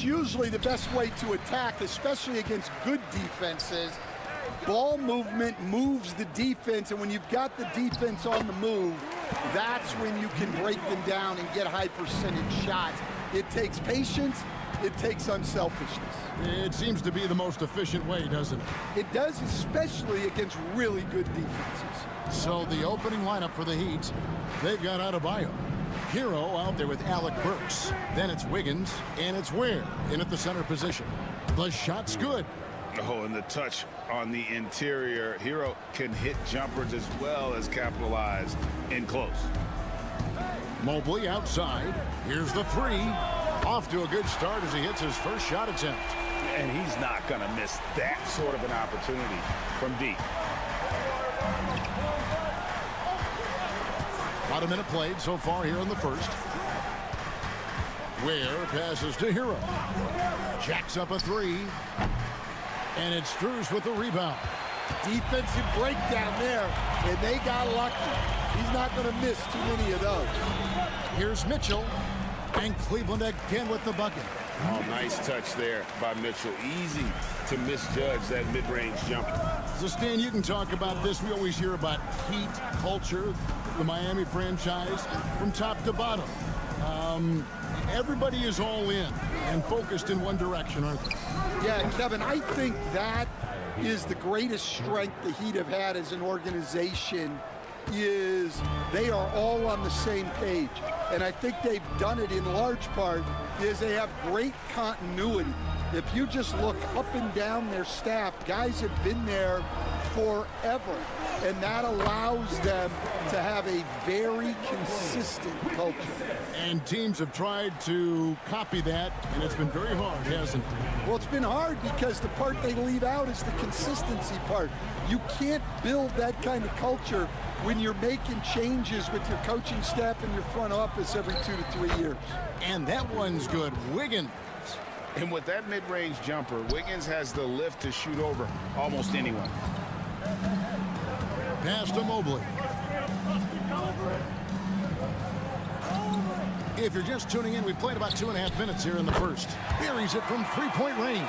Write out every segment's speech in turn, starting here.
That's usually the best way to attack, especially against good defenses. Ball movement moves the defense, and when you've got the defense on the move, that's when you can break them down and get high percentage shots. It takes patience, it takes unselfishness. It seems to be the most efficient way, doesn't it? It does, especially against really good defenses. So the opening lineup for the Heat, they've got Adebayo. Hero out there with Alec Burks. Then it's Wiggins, and it's Ware in at the center position. The shot's good. Oh, and the touch on the interior. Hero can hit jumpers as well as capitalize in close. Mobley outside. Here's the three. Off to a good start as he hits his first shot attempt. And he's not going to miss that sort of an opportunity from deep. About a minute played so far here in the first. Ware passes to Hero. Jacks up a three. And it's Strus with the rebound. Defensive breakdown there, and they got lucky. He's not going to miss too many of those. Here's Mitchell, and Cleveland again with the bucket. Oh, nice touch there by Mitchell. Easy to misjudge that mid-range jumper. So, Stan, you can talk about this. We always hear about Heat culture, the Miami franchise, from top to bottom. Everybody is all in and focused in one direction, aren't they? Yeah, Kevin, I think that is the greatest strength the Heat have had as an organization, is they are all on the same page. And I think they've done it in large part is they have great continuity. If you just look up and down their staff, guys have been there forever. And that allows them to have a very consistent culture. And teams have tried to copy that, and it's been very hard, hasn't it? Well, it's been hard because the part they leave out is the consistency part. You can't build that kind of culture when you're making changes with your coaching staff and your front office every 2 to 3 years. And that one's good. Wiggins. And with that mid-range jumper, Wiggins has the lift to shoot over almost anyone. Pass to Mobley. If you're just tuning in, we've played about 2.5 minutes here in the first. Buries it from three-point range.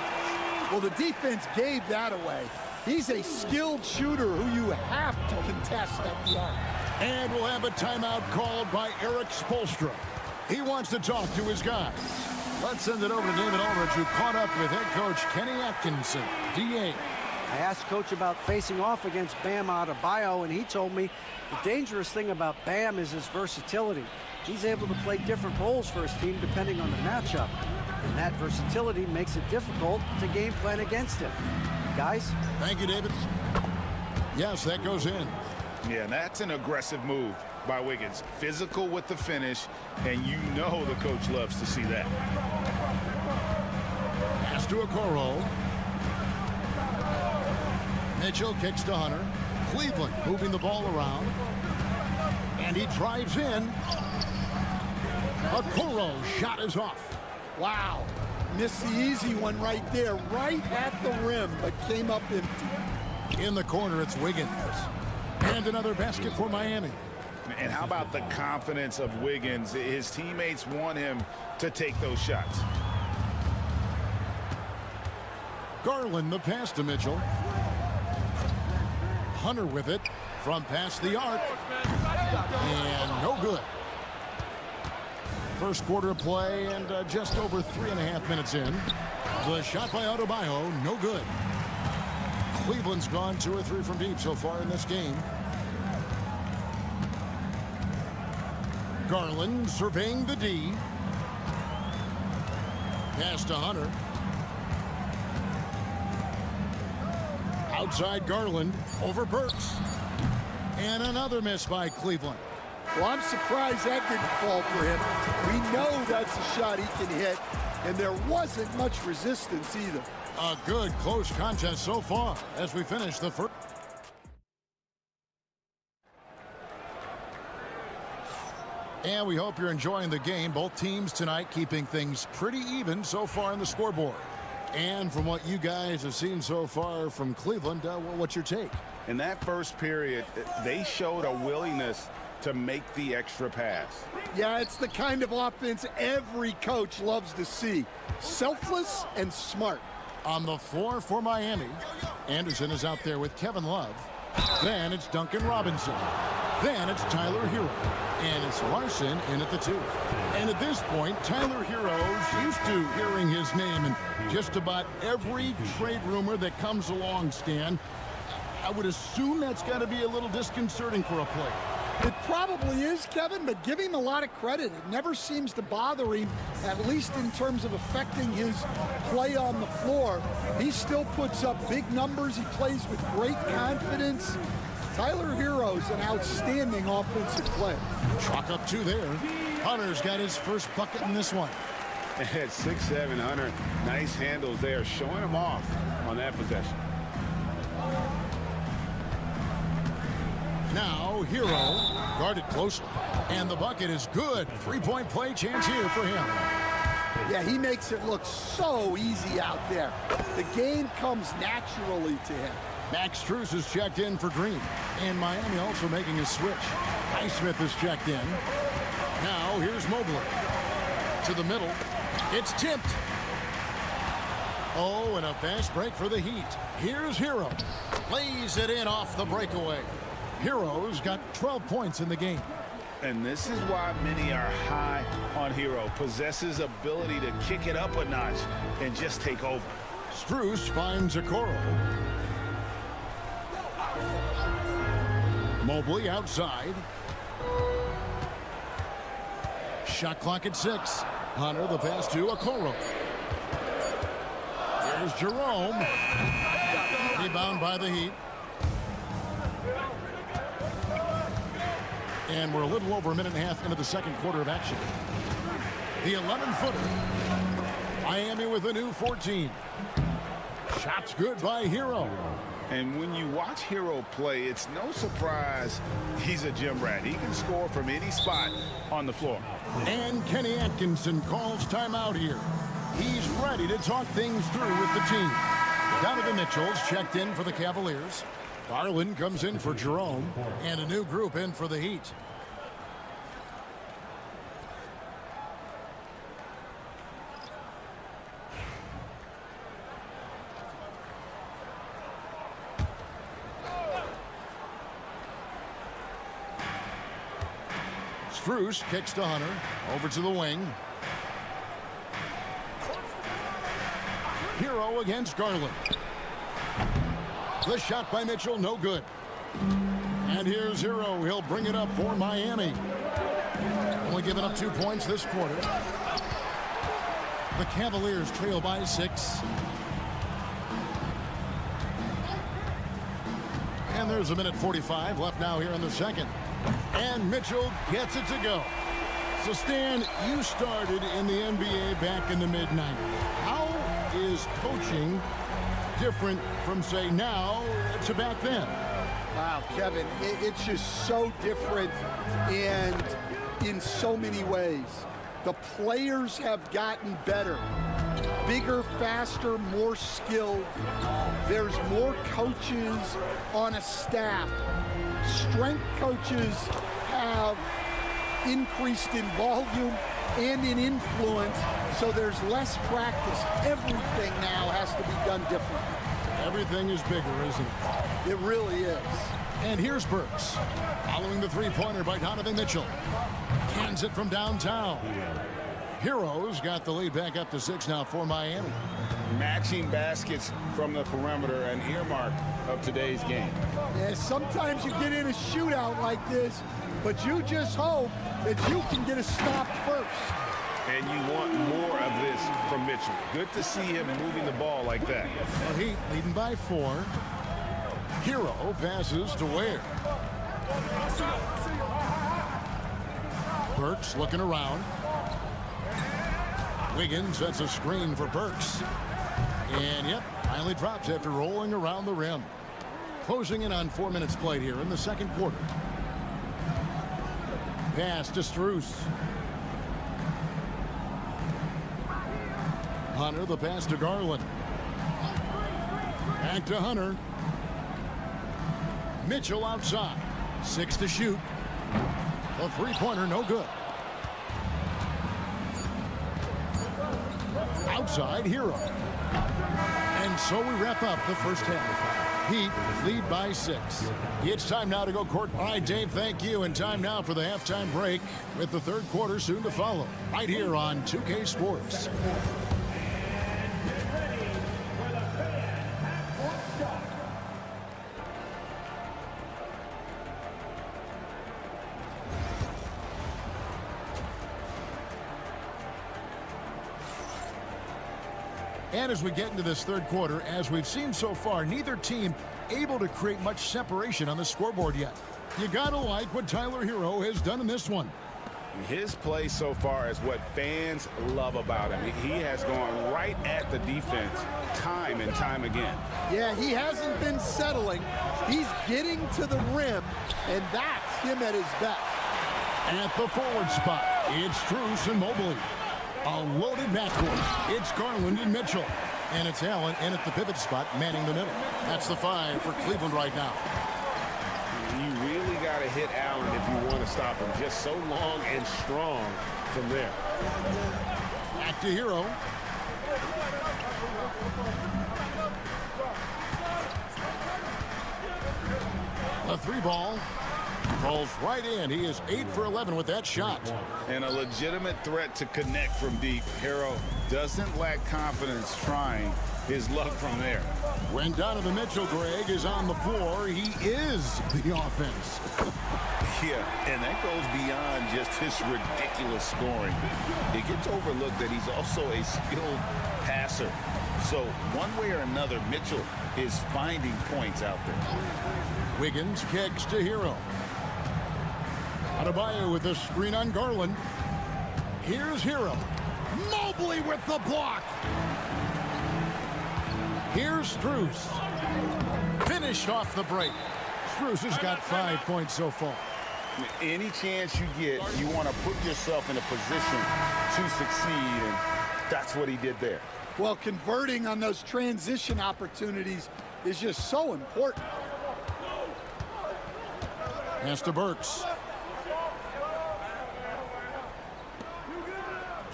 Well, the defense gave that away. He's a skilled shooter who you have to contest at the arc. And we'll have a timeout called by Eric Spoelstra. He wants to talk to his guys. Let's send it over to David Aldridge, who caught up with head coach Kenny Atkinson, DA. I asked Coach about facing off against Bam Adebayo, and he told me the dangerous thing about Bam is his versatility. He's able to play different roles for his team depending on the matchup, and that versatility makes it difficult to game plan against him. Guys? Thank you, David. Yes, that goes in. Yeah, that's an aggressive move by Wiggins. Physical with the finish, and you know the coach loves to see that. Pass to Okoro. Mitchell kicks to Hunter. Cleveland moving the ball around. And he drives in. Okoro shot is off. Wow. Missed the easy one right there, right at the rim, but came up empty. In the corner, it's Wiggins. And another basket for Miami. And how about the confidence of Wiggins? His teammates want him to take those shots. Garland, the pass to Mitchell. Hunter with it from past the arc. And no good. First quarter of play and just over 3.5 minutes in. The shot by Adebayo, no good. Cleveland's gone 2 or 3 from deep so far in this game. Garland surveying the D. Pass to Hunter. Outside Garland over Burks. And another miss by Cleveland. Well, I'm surprised that didn't fall for him. We know that's a shot he can hit, and there wasn't much resistance either. A good close contest so far as we finish the first. And we hope you're enjoying the game. Both teams tonight keeping things pretty even so far on the scoreboard. And from what you guys have seen so far from Cleveland, what's your take? In that first period, they showed a willingness to make the extra pass. Yeah, it's the kind of offense every coach loves to see. selfless and smart. On the floor for Miami, Anderson is out there with Kevin Love. Then it's Duncan Robinson. Then it's Tyler Hero. And it's Larson in at the 2. And at this point, Tyler Hero's used to hearing his name in just about every trade rumor that comes along, Stan. I would assume that's got to be a little disconcerting for a player. It probably is, Kevin, but give him a lot of credit. It never seems to bother him, at least in terms of affecting his play on the floor. He still puts up big numbers. He plays with great confidence. Tyler Hero's an outstanding offensive player. Chalk up 2 there. Hunter's got his first bucket in this one. At 6'7", Hunter, nice handles there, showing him off on that possession. Now, Hero guarded closely. And the bucket is good. 3-point play chance here for him. Yeah, he makes it look so easy out there. The game comes naturally to him. Max Strus is checked in for Green. And Miami also making a switch. Highsmith is checked in. Now, here's Mobley. To the middle. It's tipped. Oh, and a fast break for the Heat. Here's Hero. Lays it in off the breakaway. Hero's got 12 points in the game. And this is why many are high on Hero. Possesses ability to kick it up a notch and just take over. Strus finds Okoro. Mobley outside. Shot clock at 6. Hunter the pass to Okoro. Here's Jerome. Rebound by the Heat. And we're a little over a minute and a half into the second quarter of action. The 11-footer. Miami with a new 14. Shots good by Hero. And when you watch Hero play, it's no surprise he's a gym rat. He can score from any spot on the floor. And Kenny Atkinson calls timeout here. He's ready to talk things through with the team. Donovan Mitchell's checked in for the Cavaliers. Garland comes in for Jerome. And a new group in for the Heat. Strus kicks to Hunter. Over to the wing. Hero against Garland. The shot by Mitchell, no good. And here's Hero. He'll bring it up for Miami. Only giving up 2 points this quarter. The Cavaliers trail by 6. And there's a minute 45 left now here in the second. And Mitchell gets it to go. So, Stan, you started in the NBA back in the mid-90s. How is coaching different from, say, now to back then? Wow, Kevin, it's just so different and in so many ways. The players have gotten better. Bigger, faster, more skilled. There's more coaches on a staff. Strength coaches have increased in volume and in influence, so there's less practice. Everything now has to be done differently. Everything is bigger, isn't it? It really is. And here's Burks. Following the three-pointer by Donovan Mitchell. Cans it from downtown. Hero's got the lead back up to 6 now for Miami. Matching baskets from the perimeter, an earmark of today's game. Yeah, sometimes you get in a shootout like this, but you just hope that you can get a stop first. And you want more of this from Mitchell. Good to see him moving the ball like that. The Heat leading by 4. Hero passes to Ware. Burks looking around. Wiggins sets a screen for Burks. And yep, finally drops after rolling around the rim. Closing in on 4 minutes played here in the second quarter. Pass to Strus. Hunter, the pass to Garland. Back to Hunter. Mitchell outside. 6 to shoot. The three-pointer, no good. outside Hero. And so we wrap up the first half. Heat lead by 6. It's time now to go court. All right, Dave, thank you. And time now for the halftime break with the third quarter soon to follow. Right here on 2K Sports. And as we get into this third quarter, as we've seen so far, neither team able to create much separation on the scoreboard yet. You gotta like what Tyler Hero has done in this one. His play so far is what fans love about him. He has gone right at the defense time and time again. Yeah, he hasn't been settling. He's getting to the rim, and that's him at his best. At the forward spot, it's Strus and Mobley. A loaded backcourt. It's Garland and Mitchell. And it's Allen in at the pivot spot, manning the middle. That's the 5 for Cleveland right now. You really got to hit Allen if you want to stop him. Just so long and strong from there. Back to Hero. The 3 ball. Rolls right in. He is 8 for 11 with that shot. And a legitimate threat to connect from deep. Hero doesn't lack confidence trying his luck from there. When Donovan Mitchell, Greg, is on the floor, he is the offense. Yeah, and that goes beyond just his ridiculous scoring. It gets overlooked that he's also a skilled passer. So one way or another, Mitchell is finding points out there. Wiggins kicks to Hero. Adebayo with a screen on Garland. Here's Hero. Mobley with the block. Here's Strus. Finished off the break. Strus has got 5 points so far. Any chance you get, you want to put yourself in a position to succeed, and that's what he did there. Well, converting on those transition opportunities is just so important. Pass to Burks.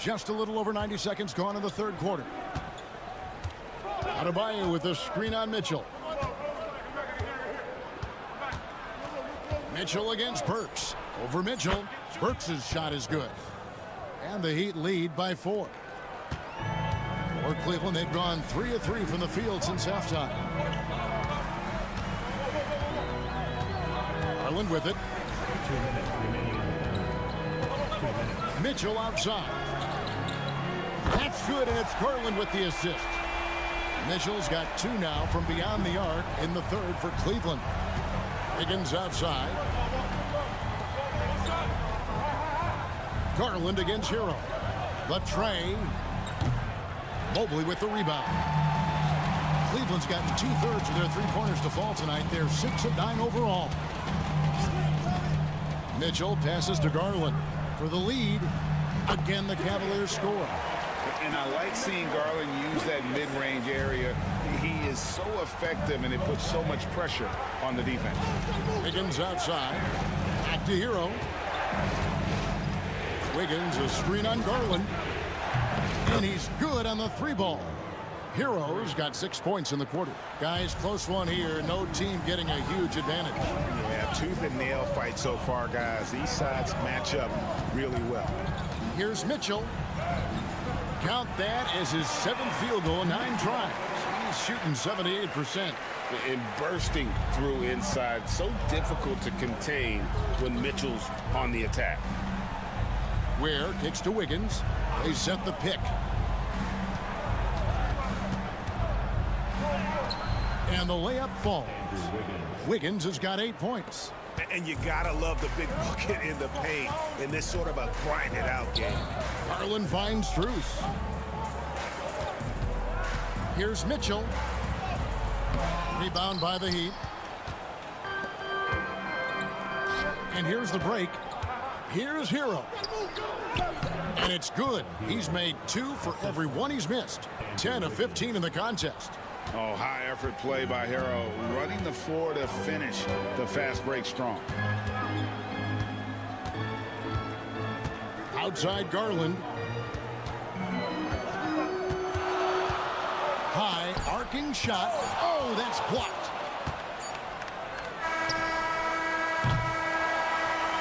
Just a little over 90 seconds gone in the third quarter. Adebayo with a screen on Mitchell. Mitchell against Burks. Over Mitchell. Burks' shot is good. And the Heat lead by 4. For Cleveland, they've gone 3 of 3 from the field since halftime. Garland with it. Mitchell outside. That's good, and it's Garland with the assist. Mitchell's got 2 now from beyond the arc in the third for Cleveland. Higgins outside. Garland against Hero. The tray. Mobley with the rebound. Cleveland's gotten 2/3 of their 3-pointers to fall tonight. They're 6 of 9 overall. Mitchell passes to Garland for the lead. Again, the Cavaliers score. And I like seeing Garland use that mid-range area. He is so effective, and it puts so much pressure on the defense. Wiggins outside. Back to Hero. Wiggins, a screen on Garland. And he's good on the 3 ball. Hero's got 6 points in the quarter. Guys, close one here. No team getting a huge advantage. Yeah, tooth and nail fight so far, guys. These sides match up really well. Here's Mitchell. Count that as his 7th field goal in 9 tries. He's shooting 78%. And bursting through inside. So difficult to contain when Mitchell's on the attack. Ware kicks to Wiggins. They set the pick. And the layup falls. Wiggins has got 8 points. And you gotta love the big bucket in the paint in this sort of a grind it out game. Garland finds Strus. Here's Mitchell. Rebound by the Heat. And here's the break. Here's Hero. And it's good. He's made 2 for every 1 he's missed. 10 of 15 in the contest. Oh, high effort play by Hero, running the floor to finish the fast break strong. Outside Garland. High arcing shot. Oh, that's blocked.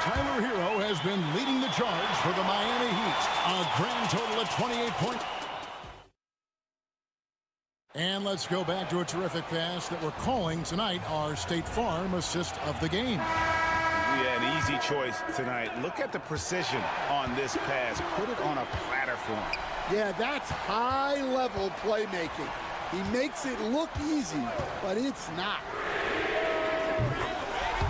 Tyler Hero has been leading the charge for the Miami Heat. A grand total of 28 points. And let's go back to a terrific pass that we're calling tonight our State Farm assist of the game. Yeah, an easy choice tonight. Look at the precision on this pass. Put it on a platter for him. Yeah, that's high-level playmaking. He makes it look easy, but it's not.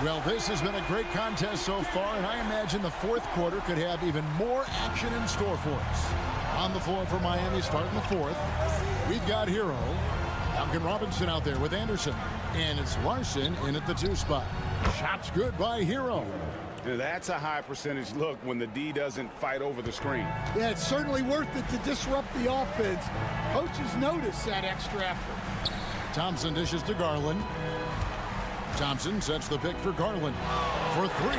Well, this has been a great contest so far, and I imagine the fourth quarter could have even more action in store for us. On the floor for Miami starting the fourth, we've got Hero. Duncan Robinson out there with Anderson. And it's Larson in at the 2 spot. Shot's good by Hero. That's a high percentage look when the D doesn't fight over the screen. Yeah, it's certainly worth it to disrupt the offense. Coaches notice that extra effort. Thompson dishes to Garland. Thompson sets the pick for Garland. For 3.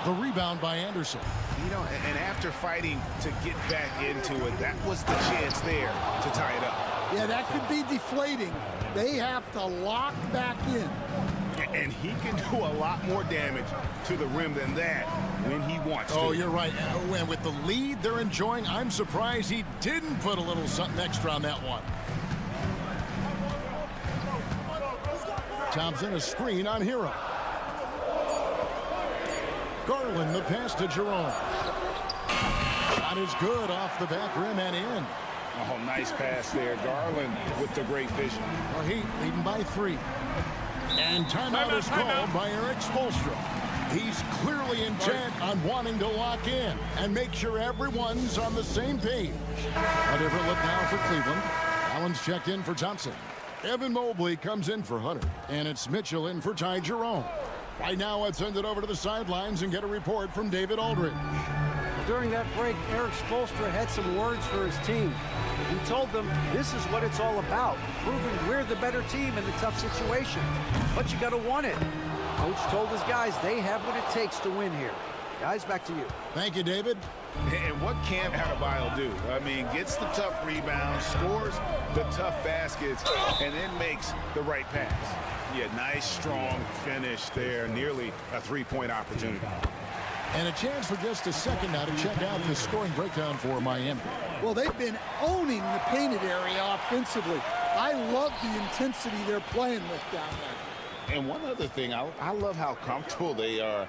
The rebound by Anderson. You know, and after fighting to get back into it, that was the chance there to tie it up. Yeah, that could be deflating. They have to lock back in. And he can do a lot more damage to the rim than that when he wants to. Oh, you're right. And with the lead they're enjoying, I'm surprised he didn't put a little something extra on that one. Thompson, a screen on Hero. Garland, the pass to Jerome. Shot is good off the back rim and in. Oh, nice pass there. Garland with the great vision. The Heat leading by 3. And timeout is called by Eric Spoelstra. He's clearly intent on wanting to lock in and make sure everyone's on the same page. A different look now for Cleveland. Allen's checked in for Thompson. Evan Mobley comes in for Hunter. And it's Mitchell in for Ty Jerome. Right now, let's send it over to the sidelines and get a report from David Aldridge. During that break, Eric Spoelstra had some words for his team. He told them this is what it's all about, proving we're the better team in a tough situation. But you got to want it. Coach told his guys they have what it takes to win here. Guys, back to you. Thank you, David. And what can't Adebayo do? I mean, gets the tough rebounds, scores the tough baskets, and then makes the right pass. Yeah, nice, strong finish there. Nearly a 3-point opportunity. And a chance for just a second now to check out the scoring breakdown for Miami. Well, they've been owning the painted area offensively. I love the intensity they're playing with down there. And one other thing, I love how comfortable they are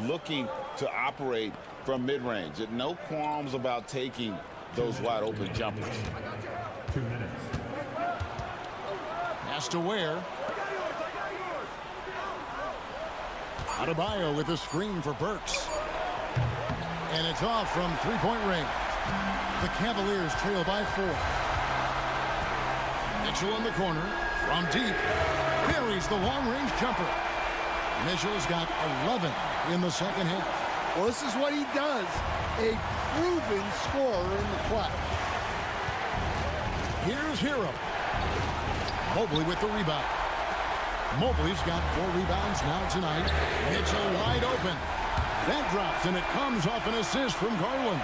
looking to operate from mid-range. No qualms about taking those wide-open jumpers. 2 minutes. Pass to Ware. Adebayo with a screen for Burks. And it's off from 3-point range. The Cavaliers trail by 4. Mitchell in the corner. From deep. Buries the long-range jumper. Mitchell's got 11 in the second half. Well, this is what he does. A proven scorer in the clutch. Here's Hero. Mobley with the rebound. Mobley's got 4 rebounds now tonight. Mitchell wide open. That drops, and it comes off an assist from Garland.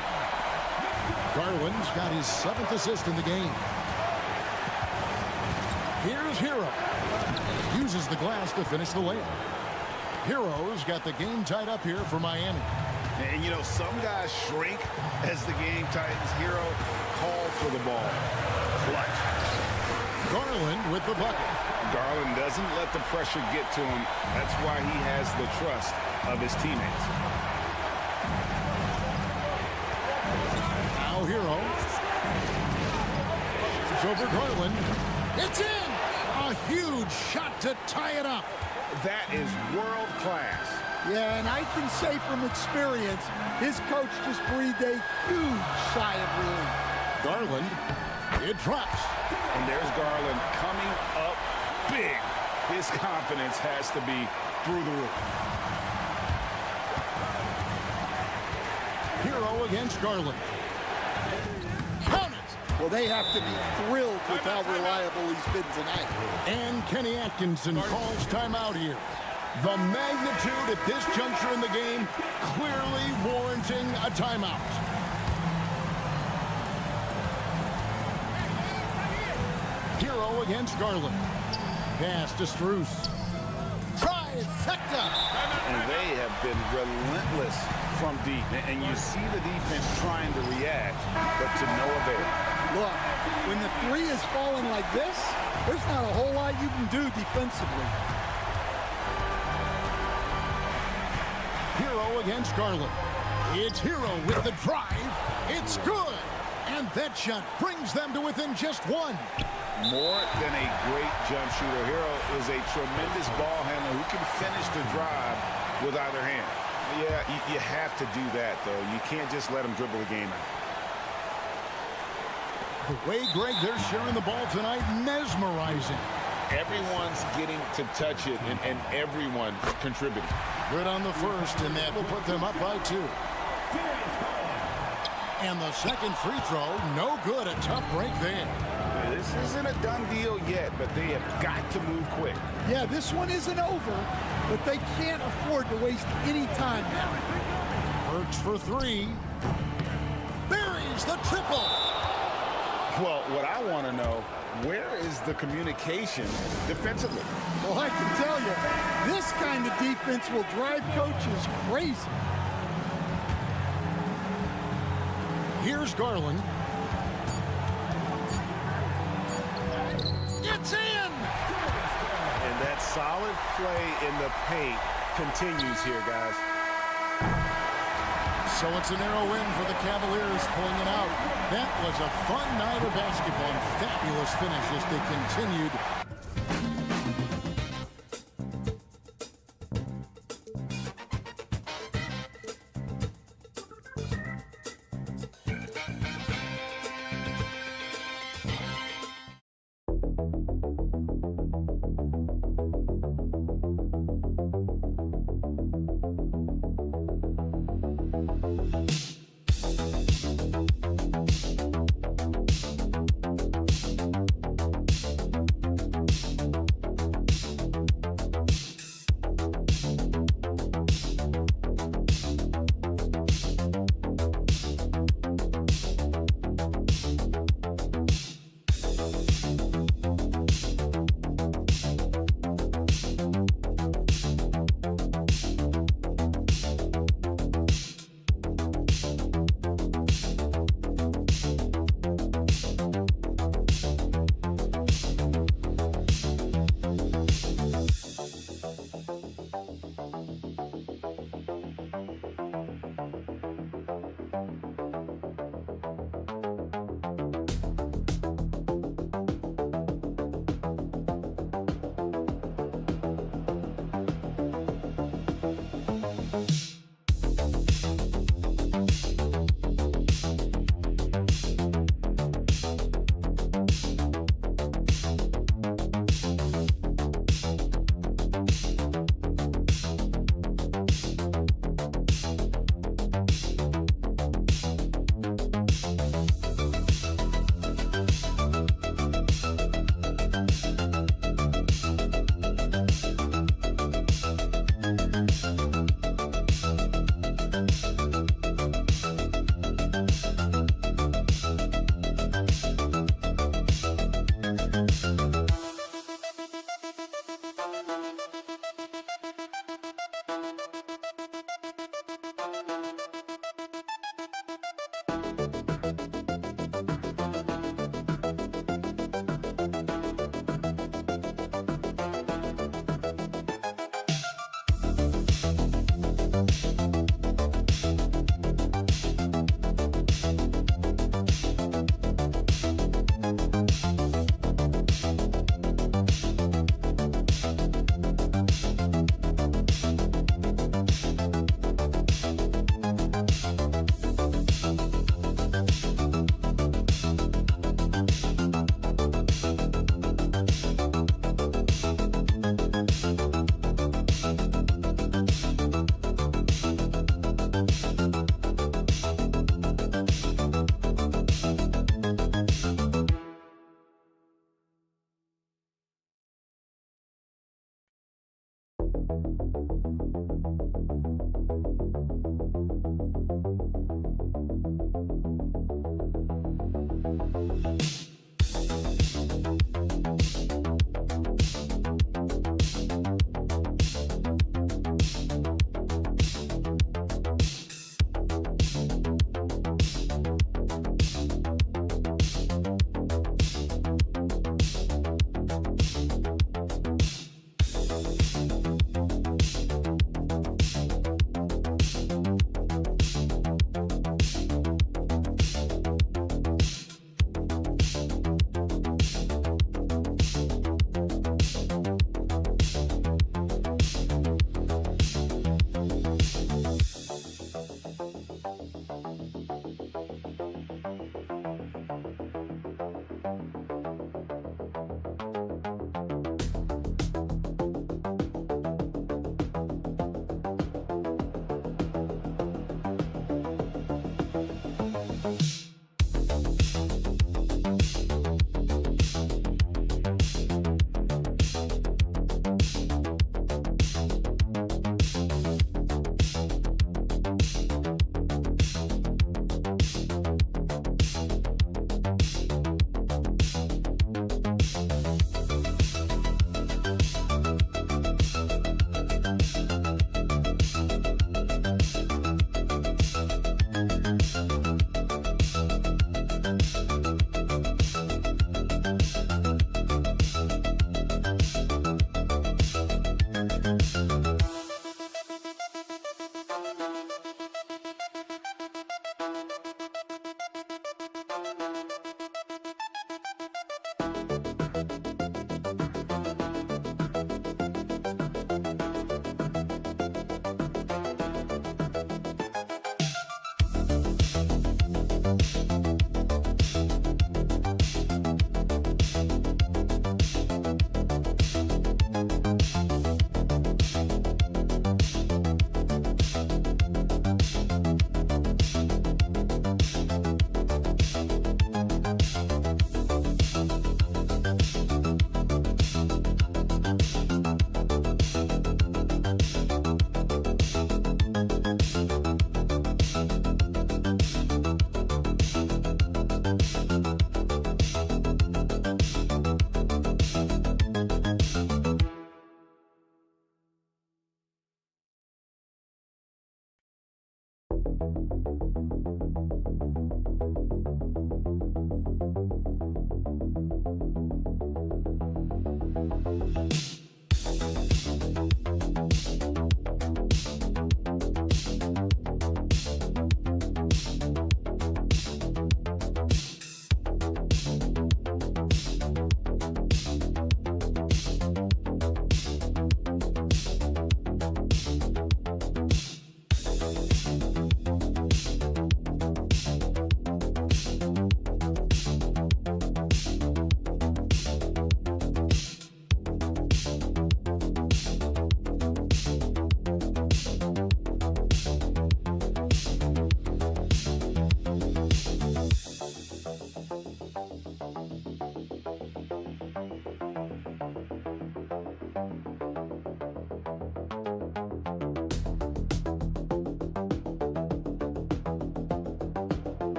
Garland's got his 7th assist in the game. Here's Hero. Uses the glass to finish the layup. Hero's got the game tied up here for Miami. And, you know, some guys shrink as the game tightens. Hero calls for the ball. Clutch. Garland with the bucket. Garland doesn't let the pressure get to him. That's why he has the trust of his teammates. Now Hero. It's over Garland. It's in! A huge shot to tie it up. That is world class. Yeah, and I can say from experience, his coach just breathed a huge sigh of relief. Garland, it drops. And there's Garland coming up big. His confidence has to be through the roof. Hero against Garland. Count it! Well, they have to be thrilled with how reliable he's been tonight. And Kenny Atkinson calls timeout here. The magnitude at this juncture in the game clearly warranting a timeout. Hero against Garland. Pass to Strus. Trifecta. And they have been relentless from deep. And you see the defense trying to react, but to no avail. Look, when the three is falling like this, there's not a whole lot you can do defensively. Hero against Garland. It's Hero with the drive. It's good. And that shot brings them to within just one. More than a great jump shooter, Hero is a tremendous ball handler who can finish the drive with either hand. Yeah, you have to do that, though. You can't just let him dribble the game out. The way, Greg, they're sharing the ball tonight, mesmerizing. Everyone's getting to touch it, and everyone contributing. Good on the first, and that will put them up by 2. And the second free throw, no good. A tough break there. This isn't a done deal yet, but they have got to move quick. Yeah, this one isn't over, but they can't afford to waste any time now. Burks for 3. Buries the triple. Well, what I want to know, where is the communication defensively? Well, I can tell you, this kind of defense will drive coaches crazy. Here's Garland. It's in! And that solid play in the paint continues here, guys. So it's a narrow win for the Cavaliers, pulling it out. That was a fun night of basketball and fabulous finish as they continued.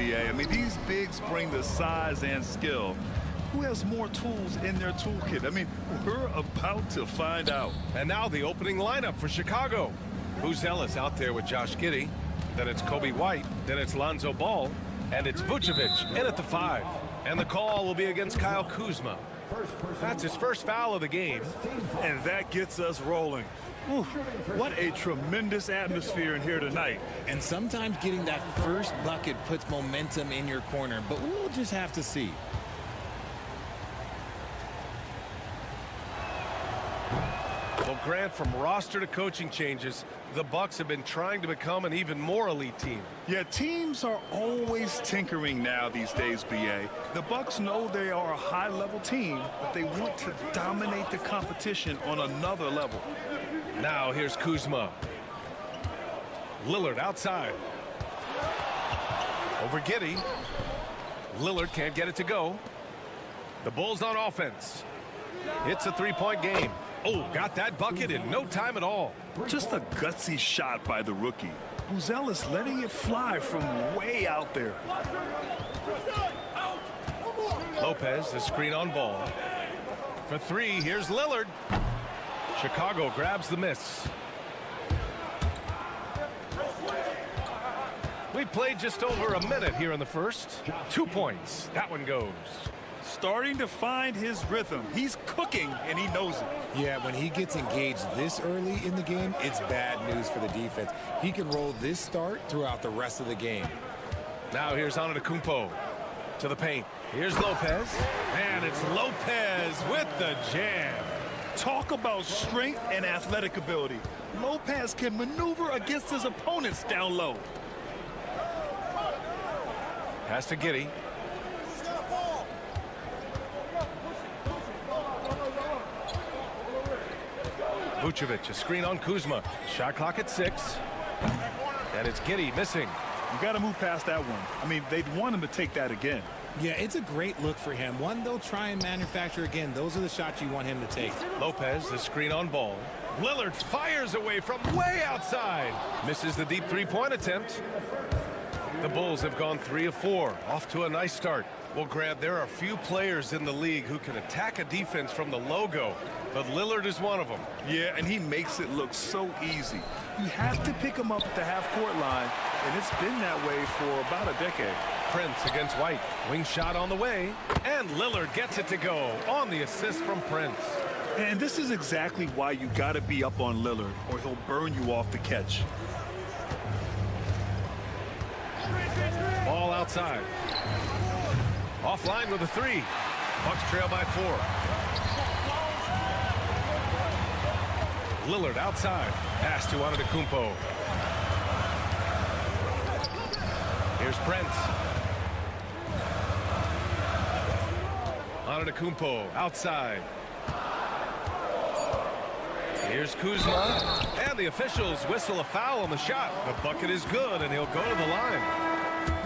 I mean, these bigs bring the size and skill. Who has more tools in their toolkit? I mean, we're about to find out. And now the opening lineup for Chicago. Buzelis out there with Josh Giddey. Then it's Kobe White. Then it's Lonzo Ball. And it's Vucevic in at the 5. And the call will be against Kyle Kuzma. That's his first foul of the game. And that gets us rolling. Ooh, what a tremendous atmosphere in here tonight. And sometimes getting that first bucket puts momentum in your corner, but we'll just have to see. Well, Grant, from roster to coaching changes, the Bucks have been trying to become an even more elite team. Yeah, teams are always tinkering now these days, BA. The Bucks know they are a high-level team, but they want to dominate the competition on another level. Now here's Kuzma. Lillard outside. Over Giddey. Lillard can't get it to go. The Bulls on offense. It's a three-point game. Oh, got that bucket in no time at all. Just a gutsy shot by the rookie. Buzelis letting it fly from way out there. Lopez, the screen on Ball. For three, here's Lillard. Chicago grabs the miss. We played just over a minute here in the first. 2 points. That one goes. Starting to find his rhythm. He's cooking, and he knows it. Yeah, when he gets engaged this early in the game, it's bad news for the defense. He can roll this start throughout the rest of the game. Now here's Antetokounmpo to the paint. Here's Lopez. And it's Lopez with the jam. Talk about strength and athletic ability. Lopez can maneuver against his opponents down low. Pass to Giddey. Vucevic, a screen on Kuzma. Shot clock at 6. And it's Giddey missing. You got to move past that one. I mean, they'd want him to take that again. Yeah, it's a great look for him. One they'll try and manufacture again. Those are the shots you want him to take. Lopez, the screen on Ball. Lillard fires away from way outside. Misses the deep three-point attempt. The Bulls have gone 3 of 4, off to a nice start. Well, Grant, there are few players in the league who can attack a defense from the logo, but Lillard is one of them. Yeah, and he makes it look so easy. You have to pick him up at the half-court line, and it's been that way for about a decade. Prince against White. Wing shot on the way, and Lillard gets it to go on the assist from Prince. And this is exactly why you got to be up on Lillard, or he'll burn you off the catch. Ball outside. Offline with a 3. Bucks trail by 4. Lillard outside. Pass to Antetokounmpo. Here's Prince. Antetokounmpo outside. Here's Kuzma. And the officials whistle a foul on the shot. The bucket is good, and he'll go to the line.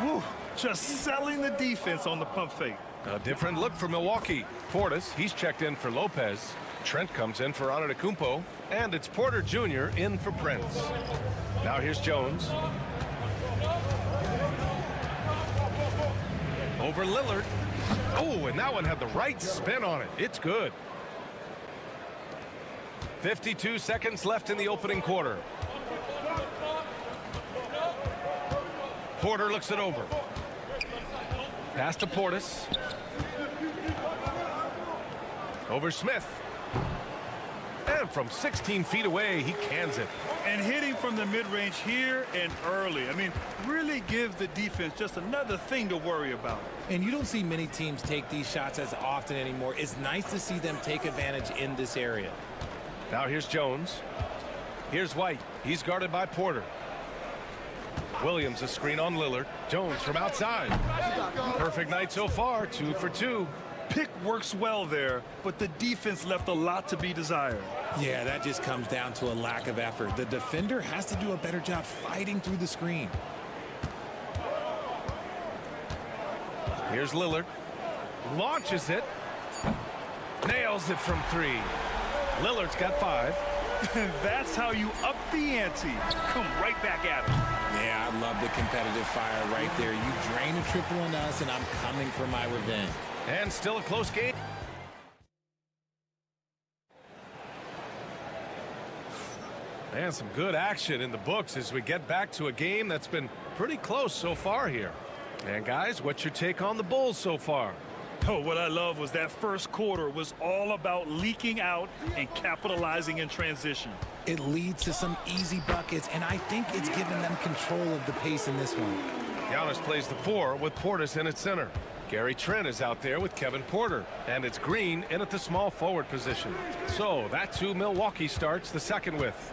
Whew, just selling the defense on the pump fake. A different look for Milwaukee. Portis, he's checked in for Lopez. Trent comes in for Antetokounmpo. And it's Porter Jr. in for Prince. Now here's Jones. Over Lillard. Oh, and that one had the right spin on it. It's good. 52 seconds left in the opening quarter. Porter looks it over. Pass to Portis. Over Smith. And from 16 feet away, he cans it. And hitting from the mid-range here and early. I mean, really give the defense just another thing to worry about. And you don't see many teams take these shots as often anymore. It's nice to see them take advantage in this area. Now here's Jones. Here's White. He's guarded by Porter. Williams a screen on Lillard. Jones from outside. Perfect night so far. 2 for 2. Pick works well there, but the defense left a lot to be desired. Yeah, that just comes down to a lack of effort. The defender has to do a better job fighting through the screen. Here's Lillard. Launches it. Nails it from 3. Lillard's got 5. That's how you up the ante. Come right back at him. Yeah, I love the competitive fire right there. You drain a triple on us, and I'm coming for my revenge. And still a close game. And some good action in the books as we get back to a game that's been pretty close so far here. And guys, what's your take on the Bulls so far? Oh, what I love was that first quarter was all about leaking out and capitalizing in transition. It leads to some easy buckets, and I think it's given them control of the pace in this one. Giannis plays the 4 with Portis in at center. Gary Trent is out there with Kevin Porter. And it's Green in at the small forward position. So that's who Milwaukee starts the second with.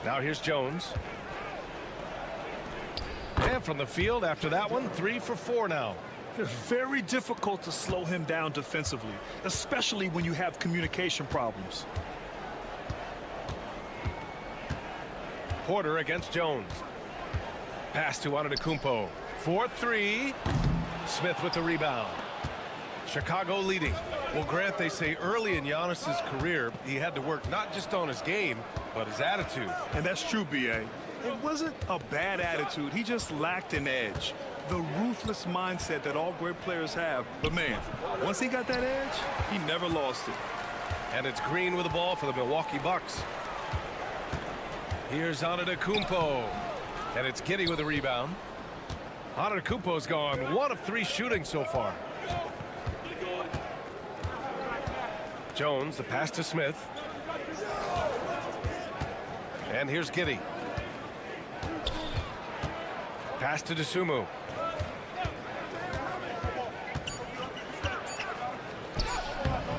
Now here's Jones. And from the field after that one, 3 for 4 now. It's very difficult to slow him down defensively, especially when you have communication problems. Porter against Jones. Pass to Antetokounmpo. 4-3. Smith with the rebound. Chicago leading. Well, Grant, they say early in Giannis's career, he had to work not just on his game, but his attitude. And that's true, B.A. It wasn't a bad attitude. He just lacked an edge. The ruthless mindset that all great players have. But, man, once he got that edge, he never lost it. And it's Green with the ball for the Milwaukee Bucks. Here's Antetokounmpo. And it's Giddey with the rebound. Antetokounmpo's gone 1 of 3 shooting so far. Jones, the pass to Smith. And here's Giddey. Pass to Dosunmu.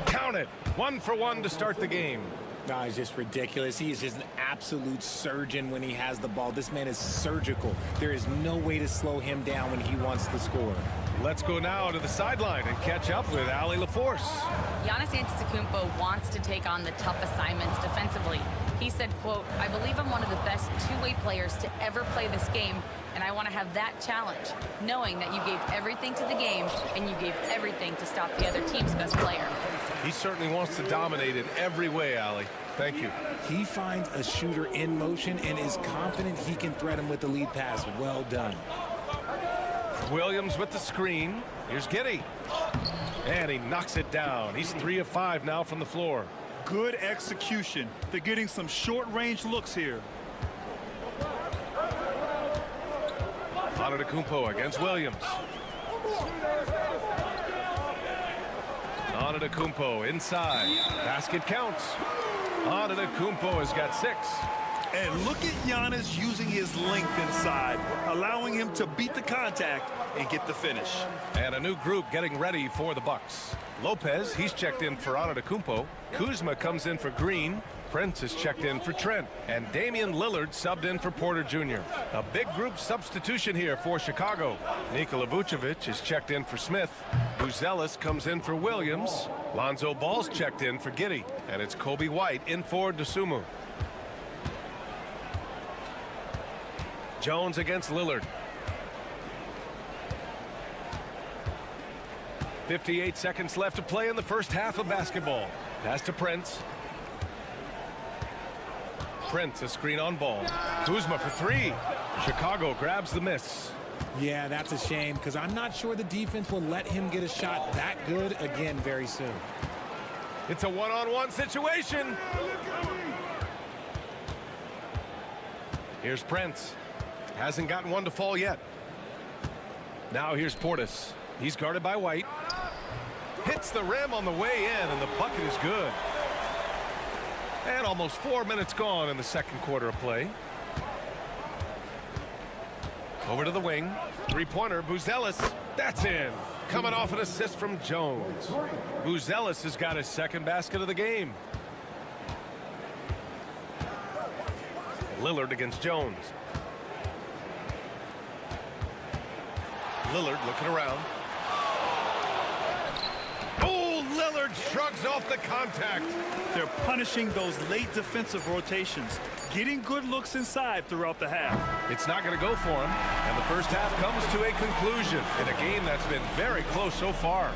Count it. 1 for 1 to start the game. No, it's just ridiculous. He is just an absolute surgeon when he has the ball. This man is surgical. There is no way to slow him down when he wants to score. Let's go now to the sideline and catch up with Allie LaForce. Giannis Antetokounmpo wants to take on the tough assignments defensively. He said, quote, "I believe I'm one of the best two-way players to ever play this game, and I want to have that challenge, knowing that you gave everything to the game and you gave everything to stop the other team's best player." He certainly wants to dominate in every way, Allie. Thank you. He finds a shooter in motion and is confident he can threat him with the lead pass. Well done. Williams with the screen. Here's Giddey. And he knocks it down. He's 3 of 5 now from the floor. Good execution. They're getting some short-range looks here. Antetokounmpo against Williams. Antetokounmpo inside. Basket counts. Antetokounmpo has got 6. And look at Giannis using his length inside, allowing him to beat the contact and get the finish. And a new group getting ready for the Bucks. Lopez, he's checked in for Antetokounmpo. Kuzma comes in for Green. Prince is checked in for Trent. And Damian Lillard subbed in for Porter Jr. A big group substitution here for Chicago. Nikola Vucevic is checked in for Smith. Buzelis comes in for Williams. Lonzo Ball's checked in for Giddey. And it's Kobe White in for Dosunmu. Jones against Lillard. 58 seconds left to play in the first half of basketball. Pass to Prince. Prince, a screen on Ball. Kuzma for 3. Chicago grabs the miss. Yeah, that's a shame because I'm not sure the defense will let him get a shot that good again very soon. It's a one-on-one situation. Here's Prince. Hasn't gotten one to fall yet. Now here's Portis. He's guarded by White. Hits the rim on the way in, and the bucket is good. And almost 4 minutes gone in the second quarter of play. Over to the wing. Three-pointer, Buzelis. That's in. Coming off an assist from Jones. Buzelis has got his second basket of the game. Lillard against Jones. Lillard looking around. Oh, Lillard shrugs off the contact. They're punishing those late defensive rotations, getting good looks inside throughout the half. It's not going to go for him, and the first half comes to a conclusion in a game that's been very close so far.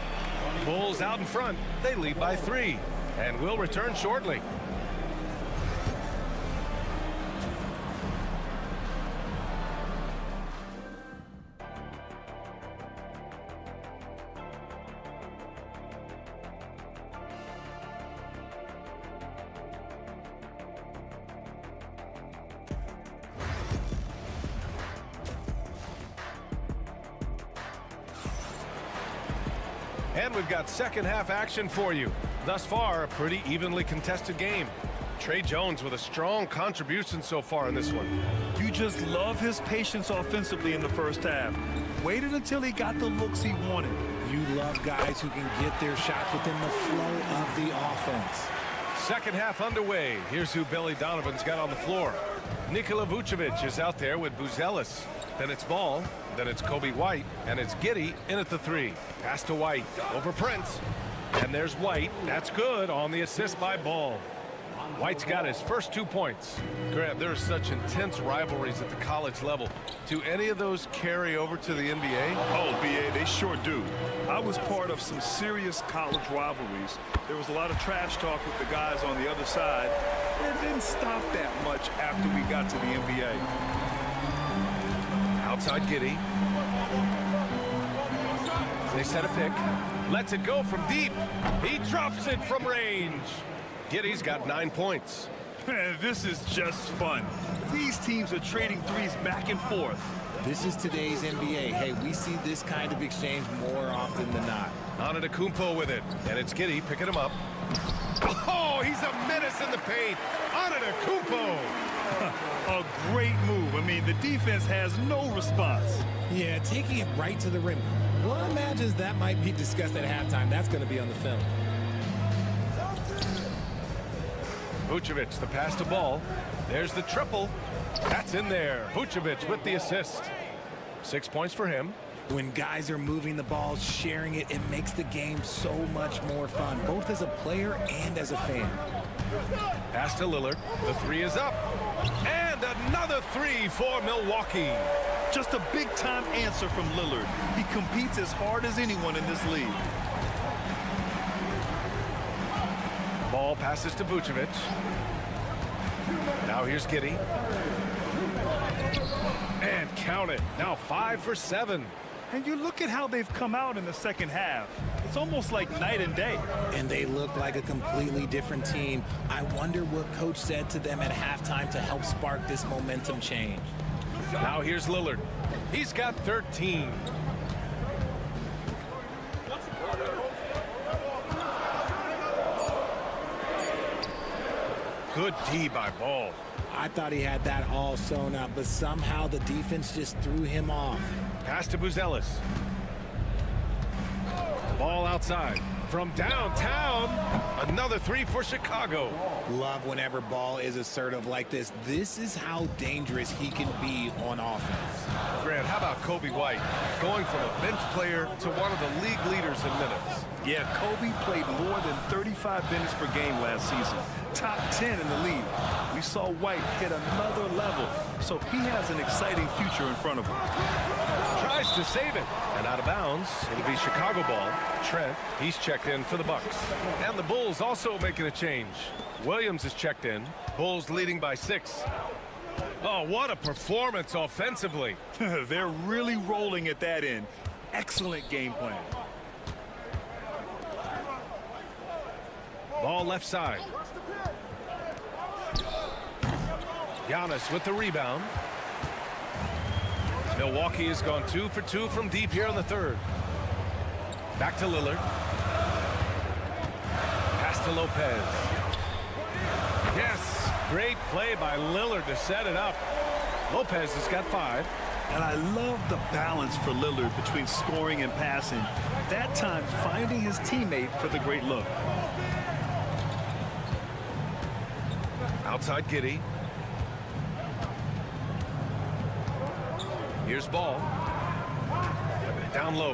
Bulls out in front. They lead by 3, and will return shortly. And we've got second half action for you. Thus far, a pretty evenly contested game. Trey Jones with a strong contribution so far in this one. You just love his patience offensively in the first half. Waited until he got the looks he wanted. You love guys who can get their shots within the flow of the offense. Second half underway. Here's who Billy Donovan's got on the floor. Nikola Vucevic is out there with Buzelis. Then it's Ball. Then it's Kobe White. And it's Giddey in at the 3. Pass to White. Over Prince. And there's White. That's good on the assist by Ball. White's got his first 2 points. Grant, there are such intense rivalries at the college level. Do any of those carry over to the NBA? Oh, BA, they sure do. I was part of some serious college rivalries. There was a lot of trash talk with the guys on the other side. It didn't stop that much after we got to the NBA. Outside Giddey. They set a pick. Lets it go from deep. He drops it from range. Giddey's got 9 points. This is just fun. These teams are trading threes back and forth. This is today's NBA. Hey, we see this kind of exchange more often than not. Antetokounmpo with it. And it's Giddey picking him up. Oh, he's a menace in the paint. Antetokounmpo. A great move. I mean, the defense has no response. Yeah, taking it right to the rim. One imagines that might be discussed at halftime. That's going to be on the film. Vucevic, the pass to Ball. There's the triple. That's in there. Vucevic with the assist. 6 points for him. When guys are moving the ball, sharing it, it makes the game so much more fun, both as a player and as a fan. Pass to Lillard. The 3 is up. And another 3 for Milwaukee. Just a big-time answer from Lillard. He competes as hard as anyone in this league. Ball passes to Vucevic. Now here's Giddey. And count it. Now 5 for 7. And you look at how they've come out in the second half. It's almost like night and day. And they look like a completely different team. I wonder what coach said to them at halftime to help spark this momentum change. Now here's Lillard. He's got 13. Good D by Ball. I thought he had that all sewn up, but somehow the defense just threw him off. Pass to Buzelis. Ball outside. From downtown, another three for Chicago. Love whenever Ball is assertive like this. This is how dangerous he can be on offense. Grant, how about Kobe White? Going from a bench player to one of the league leaders in minutes. Yeah, Kobe played more than 35 minutes per game last season. Top 10 in the league. We saw White hit another level, so he has an exciting future in front of him. Tries to save it, and out of bounds. It'll be Chicago ball. Trent, he's checked in for the Bucks. And the Bulls also making a change. Williams is checked in. Bulls leading by 6. Oh, what a performance offensively. They're really rolling at that end. Excellent game plan. Ball left side. Giannis with the rebound. Milwaukee has gone 2 for 2 from deep here in the third. Back to Lillard. Pass to Lopez. Yes, great play by Lillard to set it up. Lopez has got 5. And I love the balance for Lillard between scoring and passing. That time finding his teammate for the great look. Outside Giddey. Here's Ball. Down low.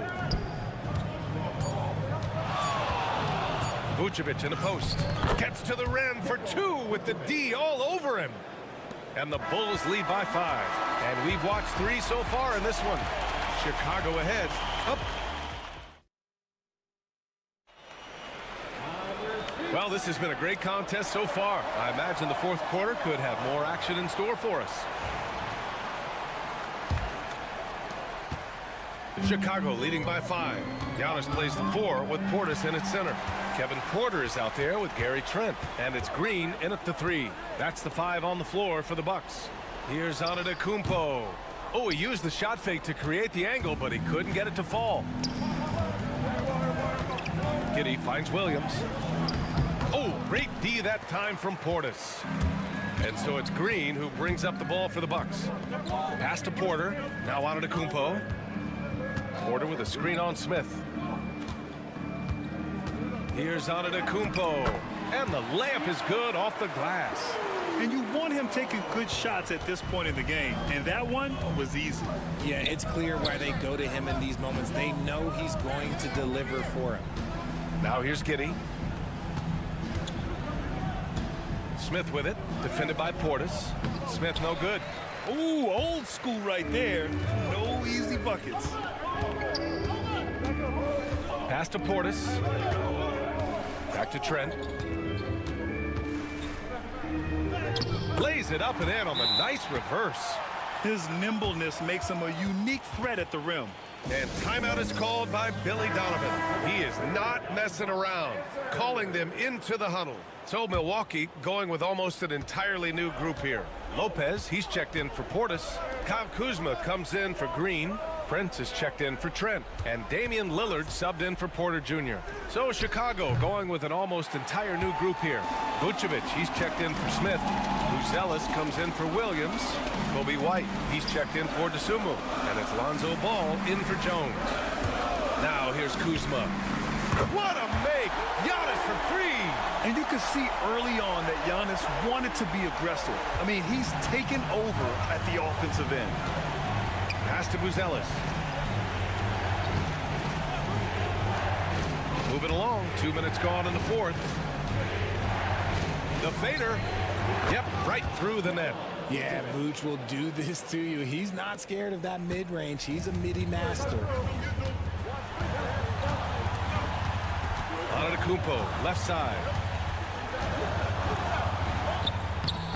Vucevic in the post. Gets to the rim for 2 with the D all over him. And the Bulls lead by 5. And we've watched 3 so far in this one. Chicago ahead. Up. Well, this has been a great contest so far. I imagine the fourth quarter could have more action in store for us. Chicago leading by 5. Giannis plays the 4 with Portis in at center. Kevin Porter is out there with Gary Trent. And it's Green in at the 3. That's the 5 on the floor for the Bucks. Here's Antetokounmpo. Oh, he used the shot fake to create the angle, but he couldn't get it to fall. Giddey finds Williams. Oh, great D that time from Portis. And so it's Green who brings up the ball for the Bucks. Pass to Porter. Now Antetokounmpo. Porter with a screen on Smith. Here's Antetokounmpo. And the layup is good off the glass. And you want him taking good shots at this point in the game. And that one was easy. Yeah, it's clear why they go to him in these moments. They know he's going to deliver for him. Now here's Giddey. Smith with it. Defended by Portis. Smith no good. Ooh, old school right there. No easy buckets. Pass to Portis. Back to Trent. Lays it up and in on the nice reverse. His nimbleness makes him a unique threat at the rim. And timeout is called by Billy Donovan. He is not messing around, calling them into the huddle. So Milwaukee going with almost an entirely new group here. Lopez, he's checked in for Portis. Kyle Kuzma comes in for Green. Prince is checked in for Trent. And Damian Lillard subbed in for Porter Jr. So Chicago going with an almost entire new group here. Vucevic, he's checked in for Smith. Buzelis comes in for Williams. Kobe White, he's checked in for DeSumo. And it's Lonzo Ball in for Jones. Now here's Kuzma. What a make! Giannis for 3! And you can see early on that Giannis wanted to be aggressive. I mean, he's taken over at the offensive end. Pass to Buzelis. Moving along, 2 minutes gone in the fourth. The fader. Yep, right through the net. Yeah, Vooch will do this to you. He's not scared of that mid-range. He's a midi master. Antetokounmpo, left side.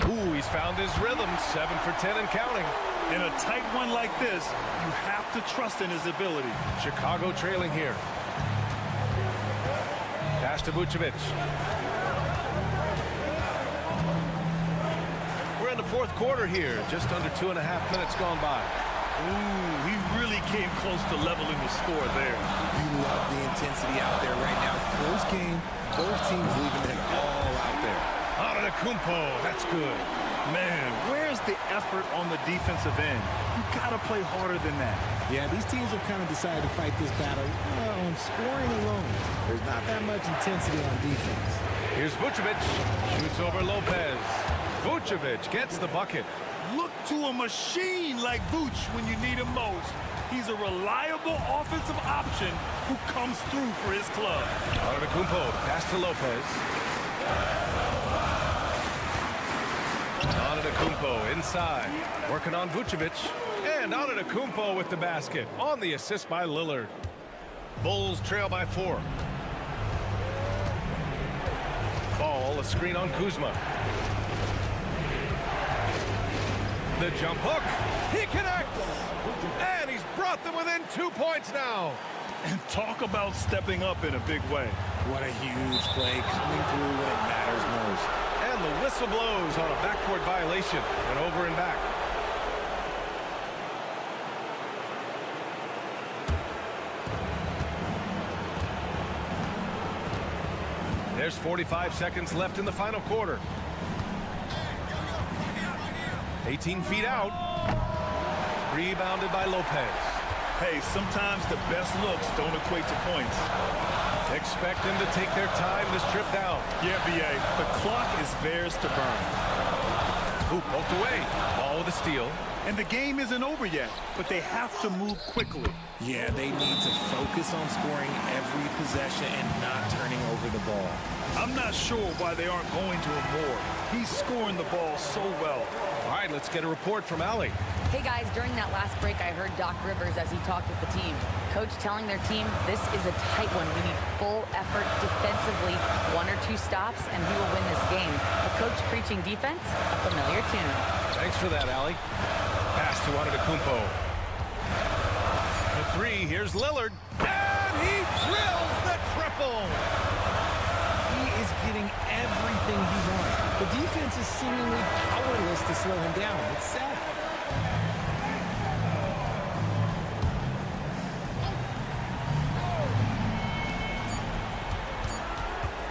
Ooh, he's found his rhythm. 7 for 10 and counting. In a tight one like this, you have to trust in his ability. Chicago trailing here. Pass to Vucevic. We're in the fourth quarter here. Just under 2.5 minutes gone by. Ooh, he really came close to leveling the score there. You love the intensity out there right now. Close game. Both teams leaving it all out there. Antetokounmpo, that's good. Man, where's the effort on the defensive end? You gotta play harder than that. Yeah, these teams have kind of decided to fight this battle on scoring alone. There's not that much intensity on defense. Here's Vucevic. Shoots over Lopez. Vucevic gets the bucket. Look to a machine like Vuce when you need him most. He's a reliable offensive option who comes through for his club. Antetokounmpo, pass to Lopez. Antetokounmpo inside, working on Vucevic. And Antetokounmpo with the basket on the assist by Lillard. Bulls trail by 4. Ball, a screen on Kuzma. The jump hook. He connects. And he's brought them within 2 points now. And talk about stepping up in a big way. What a huge play coming through when it matters most. And the whistle blows on a backcourt violation and over and back. There's 45 seconds left in the final quarter. 18 feet out. Rebounded by Lopez. Hey, sometimes the best looks don't equate to points. Expect them to take their time this trip down. Yeah, B.A., the clock is theirs to burn. Hoop poked away. Ball with a steal. And the game isn't over yet, but they have to move quickly. Yeah, they need to focus on scoring every possession and not turning over the ball. I'm not sure why they aren't going to him more. He's scoring the ball so well. All right, let's get a report from Allie. Hey guys, during that last break, I heard Doc Rivers as he talked with the team. Coach telling their team, this is a tight one. We need full effort defensively, 1 or 2 stops, and we will win this game. A coach preaching defense, a familiar tune. Thanks for that, Allie. Pass to Antetokounmpo. The 3, here's Lillard. And he drills the triple. He is getting everything he wants. The defense is seemingly powerless to slow him down. It's sad.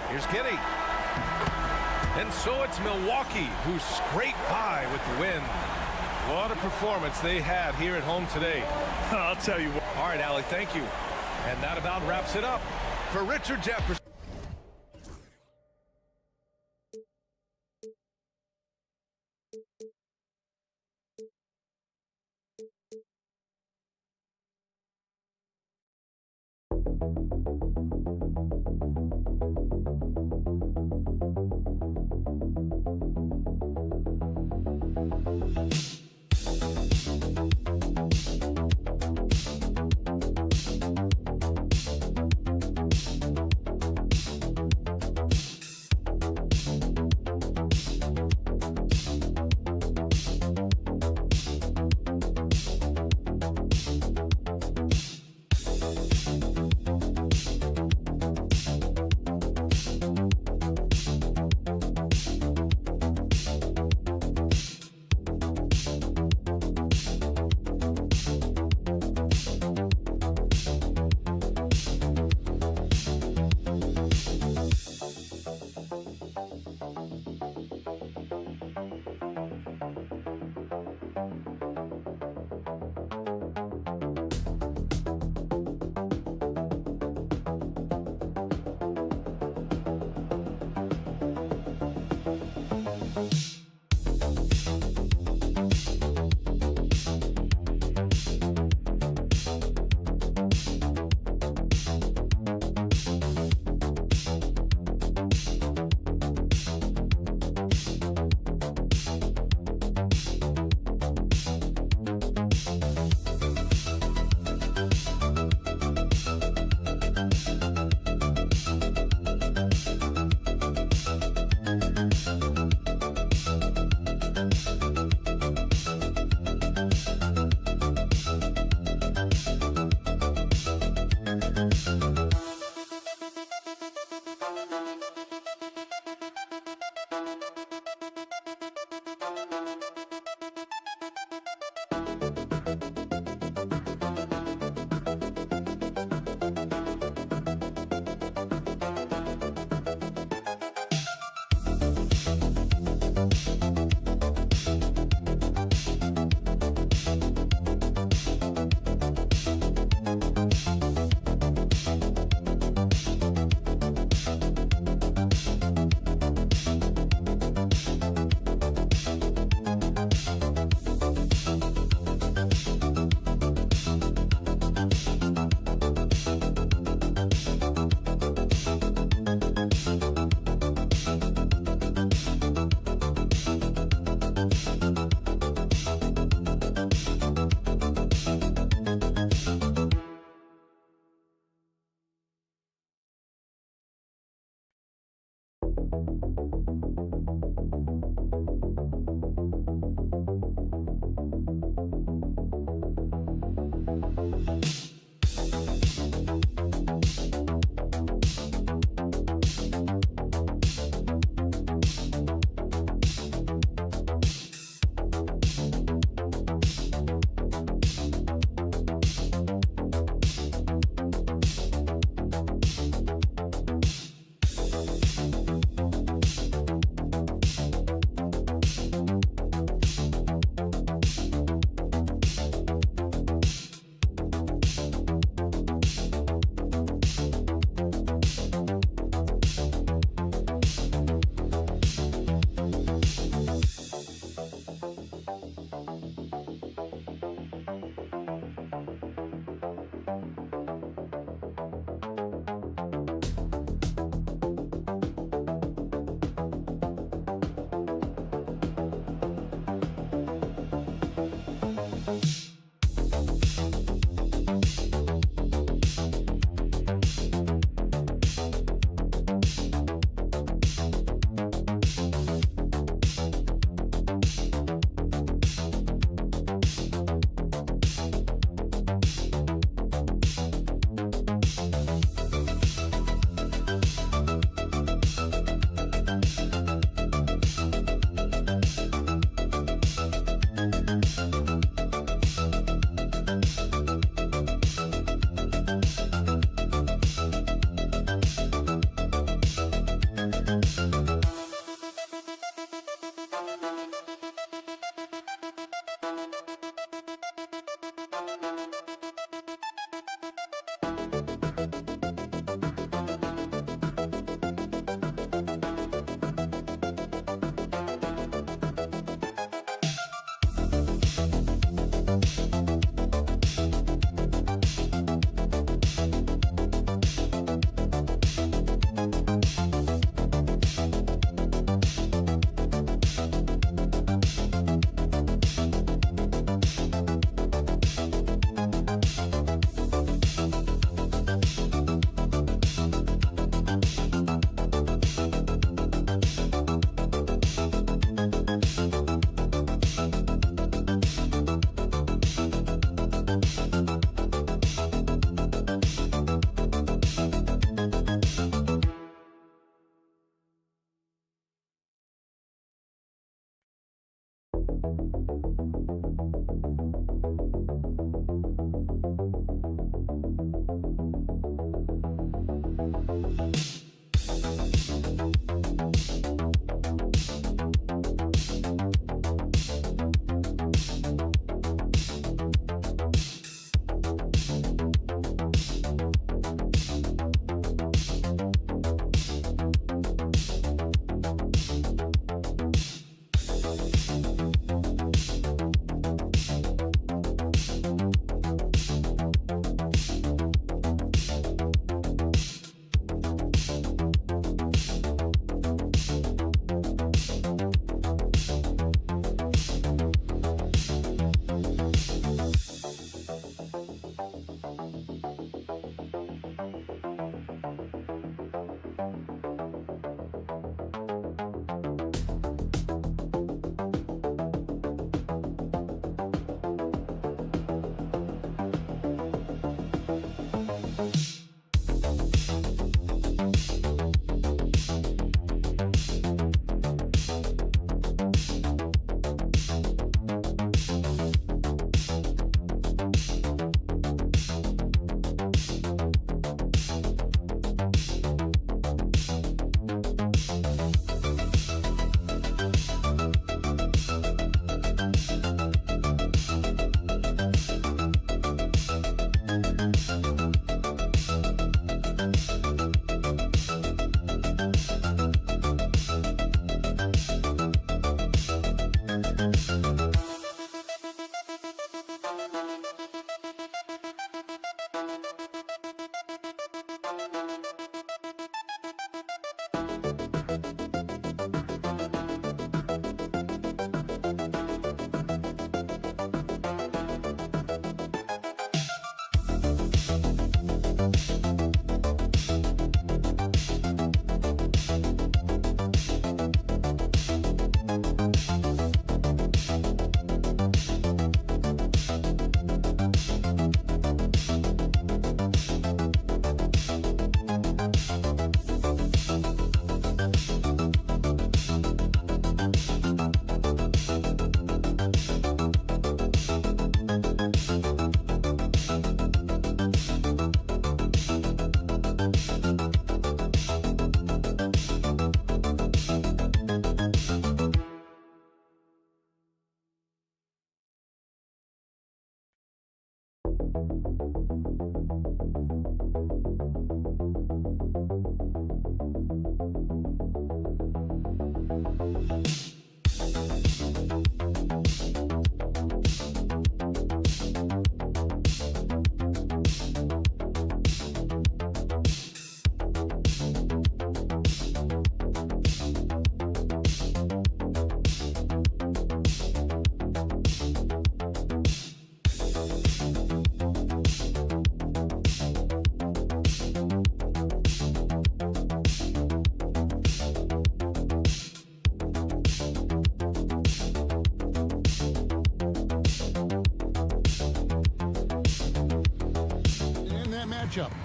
Here's Giddey. And so it's Milwaukee who scraped by with the win. What a performance they had here at home today. I'll tell you what. All right, Allie, thank you. And that about wraps it up. For Richard Jefferson.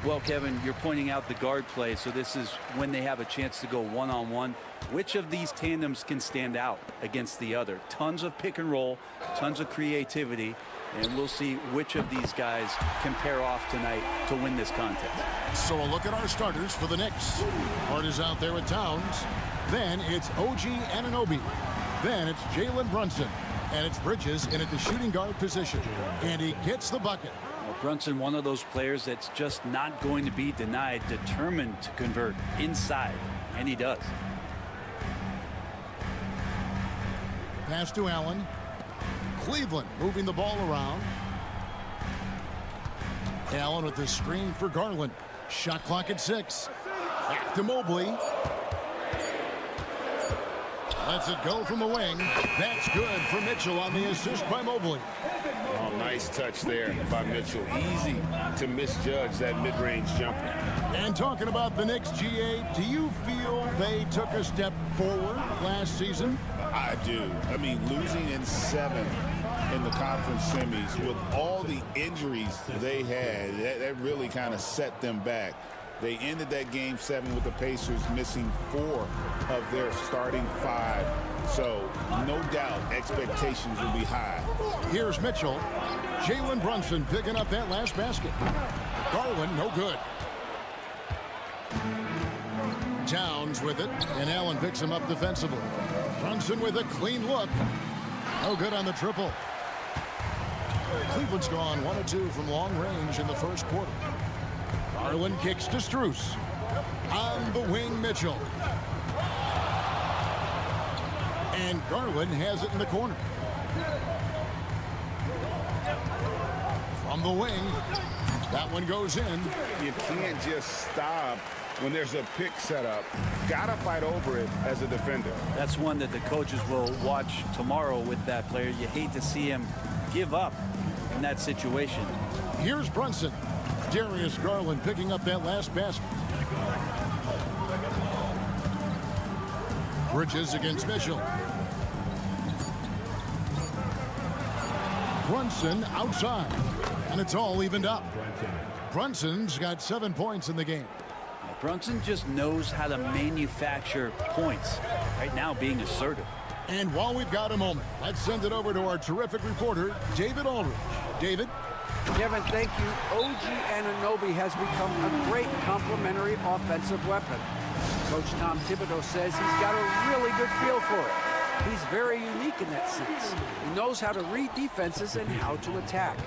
Well, Kevin, you're pointing out the guard play, so this is when they have a chance to go one-on-one. Which of these tandems can stand out against the other? Tons of pick and roll, tons of creativity, and we'll see which of these guys can pair off tonight to win this contest. So a look at our starters for the Knicks. Hart is out there with Towns. Then it's OG Anunoby. Then it's Jalen Brunson. And it's Bridges in at the shooting guard position. And he gets the bucket. Well, Brunson, one of those players that's just not going to be denied, determined to convert inside, and he does. Pass to Allen. Cleveland moving the ball around. Allen with the screen for Garland. Shot clock at 6. Back to Mobley. Lets it go from the wing. That's good for Mitchell on the assist by Mobley. Oh, nice touch there by Mitchell. Easy to misjudge that mid-range jumper. And talking about the Knicks, GA, do you feel they took a step forward last season? I do. I mean, losing in 7 in the conference semis with all the injuries they had, that really kind of set them back. They ended that game 7 with the Pacers missing 4 of their starting 5. So, no doubt, expectations will be high. Here's Mitchell. Jalen Brunson picking up that last basket. Garland, no good. Towns with it, and Allen picks him up defensively. Brunson with a clean look. No good on the triple. Cleveland's gone 1 of 2 from long range in the first quarter. Garland kicks to Strus. On the wing, Mitchell. And Garland has it in the corner. From the wing, that one goes in. You can't just stop when there's a pick set up. Gotta fight over it as a defender. That's one that the coaches will watch tomorrow with that player. You hate to see him give up in that situation. Here's Brunson. Darius Garland picking up that last basket. Bridges against Mitchell. Brunson outside. And it's all evened up. Brunson's got 7 points in the game. Brunson just knows how to manufacture points. Right now being assertive. And while we've got a moment, let's send it over to our terrific reporter, David Aldridge. David? Kevin, thank you. OG Anunoby has become a great complementary offensive weapon. Coach Tom Thibodeau says he's got a really good feel for it. He's very unique in that sense. He knows how to read defenses and how to attack.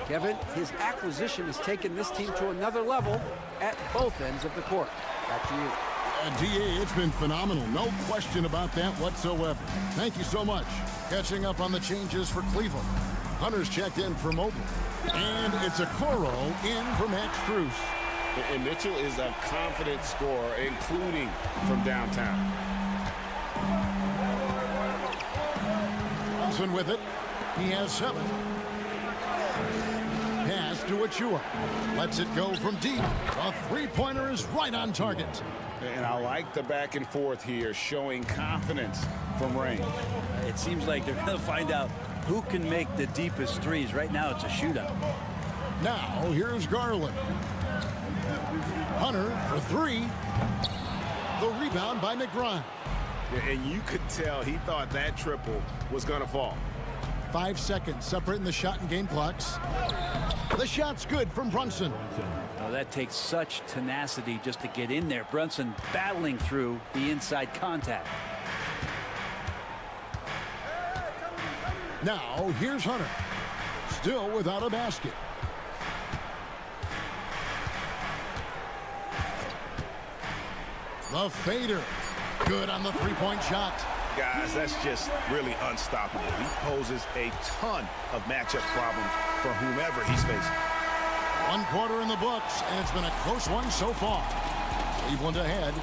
Kevin, his acquisition has taken this team to another level at both ends of the court. Back to you. DA, it's been phenomenal. No question about that whatsoever. Thank you so much. Catching up on the changes for Cleveland. Hunter's checked in for Mobley. And it's a Coro in for Max Strus. And Mitchell is a confident scorer, including from downtown. Brunson with it. He has 7. Pass to Achua. Lets it go from deep. A three-pointer is right on target. And I like the back and forth here, showing confidence from range. It seems like they're going to find out who can make the deepest threes. Right now, it's a shootout. Now, here's Garland. Hunter for 3. The rebound by McBride. And you could tell he thought that triple was going to fall. 5 seconds separating the shot and game clocks. The shot's good from Brunson. Oh, that takes such tenacity just to get in there. Brunson battling through the inside contact. Now, here's Hunter. Still without a basket. The fader. Good on the three-point shot. Guys, that's just really unstoppable. He poses a ton of matchup problems for whomever he's facing. 1 quarter in the books, and it's been a close one so far. Cleveland ahead.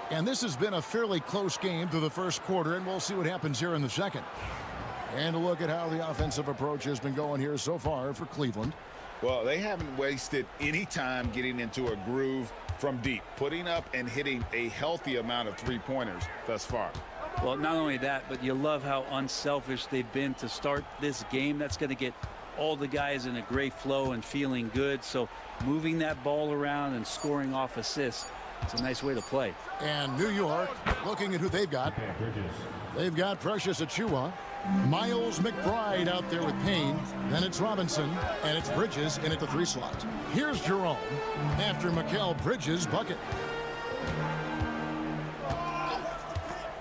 And this has been a fairly close game through the first quarter, and we'll see what happens here in the second. And a look at how the offensive approach has been going here so far for Cleveland. Well, they haven't wasted any time getting into a groove from deep, putting up and hitting a healthy amount of three-pointers thus far. Well, not only that, but you love how unselfish they've been to start this game. That's going to get all the guys in a great flow and feeling good. So moving that ball around and scoring off assists, it's a nice way to play. And New York, looking at who they've got. They've got Precious Achiuwa, Miles McBride out there with Payne. Then it's Robinson, and it's Bridges in at the 3 slot. Here's Jerome after Mikal Bridges' bucket.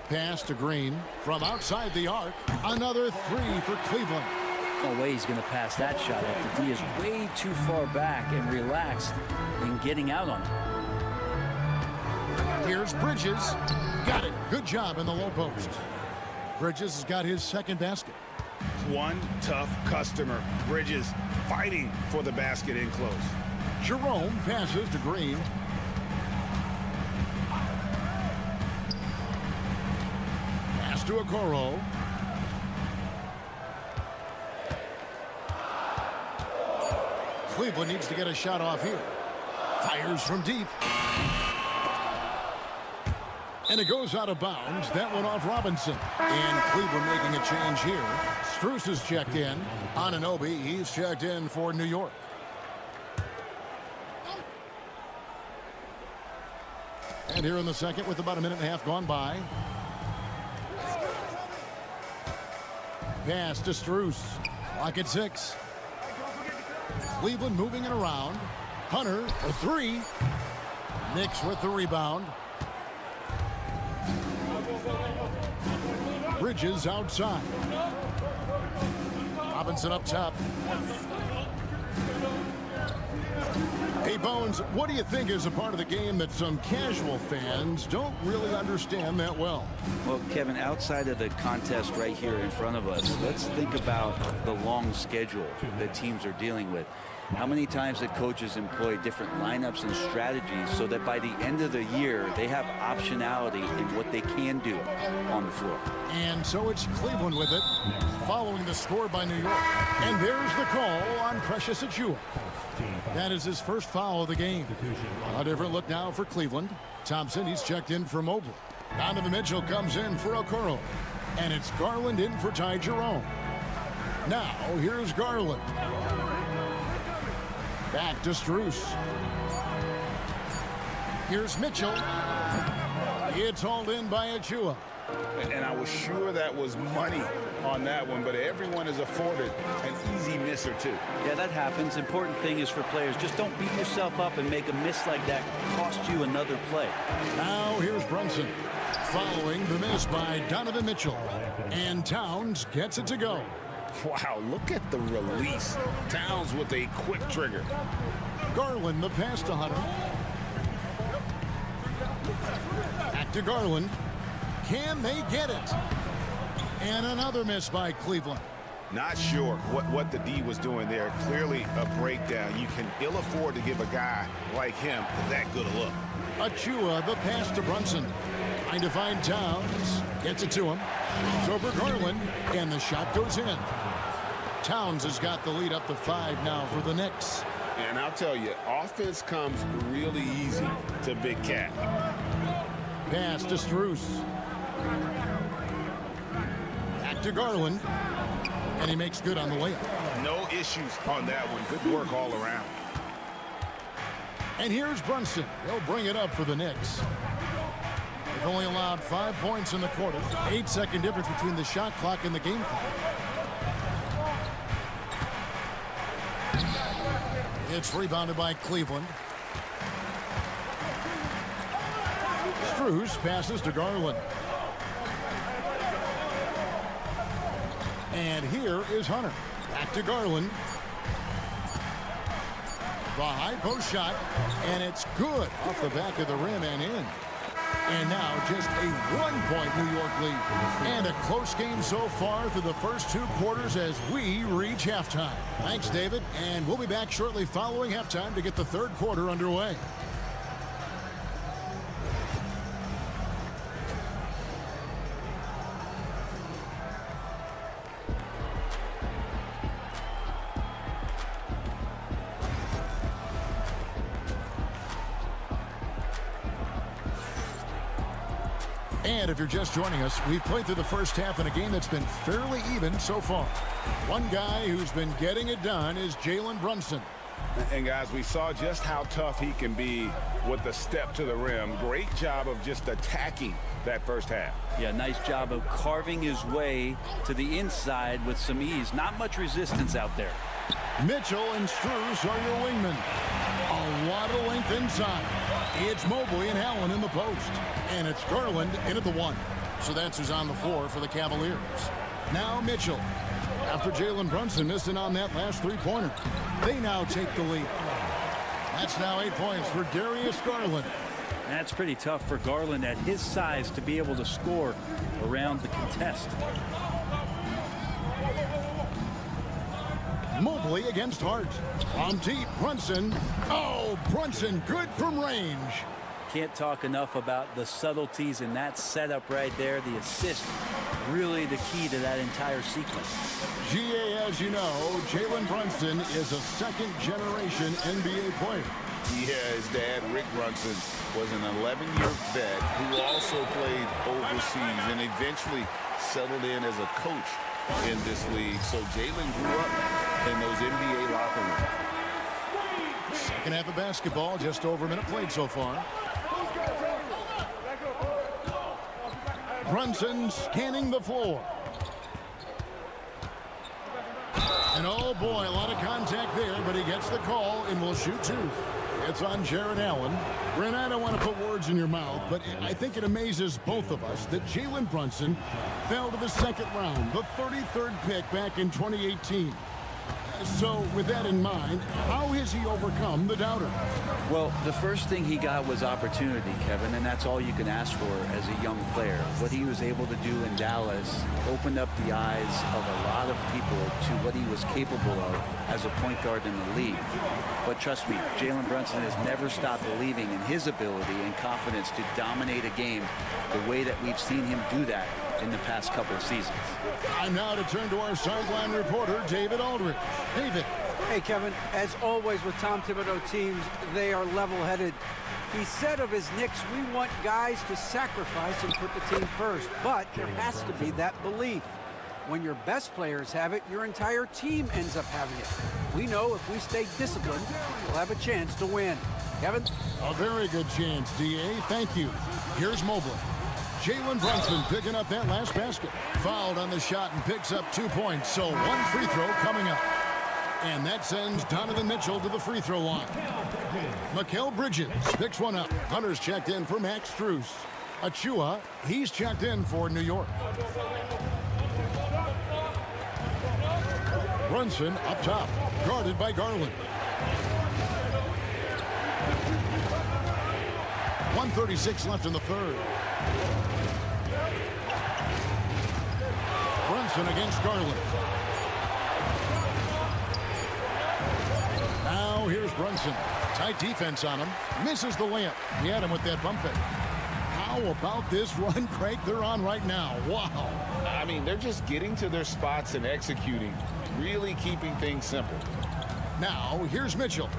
Pass to Green from outside the arc. Another 3 for Cleveland. No way he's going to pass that shot after D is way too far back and relaxed in getting out on it. Here's Bridges. Got it. Good job in the low post. Bridges has got his second basket. One tough customer. Bridges fighting for the basket in close. Jerome passes to Green. Pass to Okoro. Cleveland needs to get a shot off here. Fires from deep. And it goes out of bounds. That went off Robinson. And Cleveland making a change here. Strus is checked in. Anunoby, he's checked in for New York. And here in the second with about a minute and a half gone by. Pass to Strus. Clock at 6. Cleveland moving it around. Hunter, a 3. Knicks with the rebound. Bridges outside. Robinson up top. Hey, Bones, what do you think is a part of the game that some casual fans don't really understand that well? Well, Kevin, outside of the contest right here in front of us, let's think about the long schedule that teams are dealing with. How many times that coaches employ different lineups and strategies so that by the end of the year, they have optionality in what they can do on the floor. And so it's Cleveland with it, following the score by New York. And there's the call on Precious Achiuwa. That is his first foul of the game. A different look now for Cleveland. Thompson, he's checked in for Mobley. Donovan Mitchell comes in for Okoro. And it's Garland in for Ty Jerome. Now, here's Garland. Back to Strus. Here's Mitchell. It's hauled in by Achiuwa. And I was sure that was money on that one, but everyone is afforded an easy miss or two. Yeah, that happens. Important thing is for players, just don't beat yourself up and make a miss like that cost you another play. Now here's Brunson. Following the miss by Donovan Mitchell. And Towns gets it to go. Wow, look at the release. Towns with a quick trigger. Garland, the pass to Hunter. Back to Garland. Can they get it? And another miss by Cleveland. Not sure what the D was doing there. Clearly a breakdown. You can ill afford to give a guy like him that good a look. Achiuwa, the pass to Brunson. Trying to find Towns. Gets it to him. It's over Garland. And the shot goes in. Towns has got the lead up to 5 now for the Knicks. And I'll tell you, offense comes really easy to Big Cat. Pass to Strus. Back to Garland. And he makes good on the layup. No issues on that one. Good work all around. And here's Brunson. He'll bring it up for the Knicks. They've only allowed 5 points in the quarter. 8-second difference between the shot clock and the game clock. It's rebounded by Cleveland. Strus passes to Garland. And here is Hunter. Back to Garland. The high post shot, and it's good off the back of the rim and in. And now just a 1-point New York lead. And a close game so far through the first 2 quarters as we reach halftime. Thanks, David. And we'll be back shortly following halftime to get the 3rd quarter underway. And if you're just joining us, we've played through the first half in a game that's been fairly even so far. One guy who's been getting it done is Jalen Brunson. And guys, we saw just how tough he can be with the step to the rim. Great job of just attacking that first half. Yeah, nice job of carving his way to the inside with some ease. Not much resistance out there. Mitchell and Strus are your wingmen. A lot of length inside. It's Mobley and Allen in the post. And it's Garland in at the 1. So that's who's on the floor for the Cavaliers. Now Mitchell. After Jalen Brunson missing on that last 3-pointer. They now take the lead. That's now 8 points for Darius Garland. That's pretty tough for Garland at his size to be able to score around the contest. Mobley against Hart. From deep, Brunson. Oh, Brunson good from range. Can't talk enough about the subtleties in that setup right there. The assist, really the key to that entire sequence. GA, as you know, Jalen Brunson is a 2nd-generation NBA player. Yeah, his dad, Rick Brunson, was an 11-year vet who also played overseas and eventually settled in as a coach in this league. So Jalen grew up in those NBA locker rooms. Second half of basketball, just over a minute played so far. Brunson scanning the floor. And oh boy, a lot of contact there, but he gets the call and will shoot 2. It's on Jared Allen. Brent, I don't want to put words in your mouth, but I think it amazes both of us that Jalen Brunson fell to the 2nd round, the 33rd pick back in 2018. So with that in mind, how has he overcome the doubter? Well, the first thing he got was opportunity, Kevin, and that's all you can ask for as a young player. What he was able to do in Dallas opened up the eyes of a lot of people to what he was capable of as a point guard in the league. But trust me, Jalen Brunson has never stopped believing in his ability and confidence to dominate a game the way that we've seen him do that in the past couple of seasons. I'm now to turn to our sideline reporter, David Aldridge. David. Hey, Kevin, as always with Tom Thibodeau teams, they are level-headed. He said of his Knicks, we want guys to sacrifice and put the team first, but there has to be that belief. When your best players have it, your entire team ends up having it. We know if we stay disciplined, we'll have a chance to win. Kevin? A very good chance, DA. Thank you. Here's Mobley. Jalen Brunson picking up that last basket. Fouled on the shot and picks up 2 points, so 1 free throw coming up. And that sends Donovan Mitchell to the free throw line. Mikal Bridges picks one up. Hunter's checked in for Max Strus. Achua, he's checked in for New York. Brunson up top, guarded by Garland. 1:36 left in the 3rd. Brunson against Garland. Now here's Brunson. Tight defense on him. Misses the layup. He had him with that bump fake. How about this run, Craig, they're on right now? Wow. I mean, they're just getting to their spots and executing, really keeping things simple. Now here's Mitchell.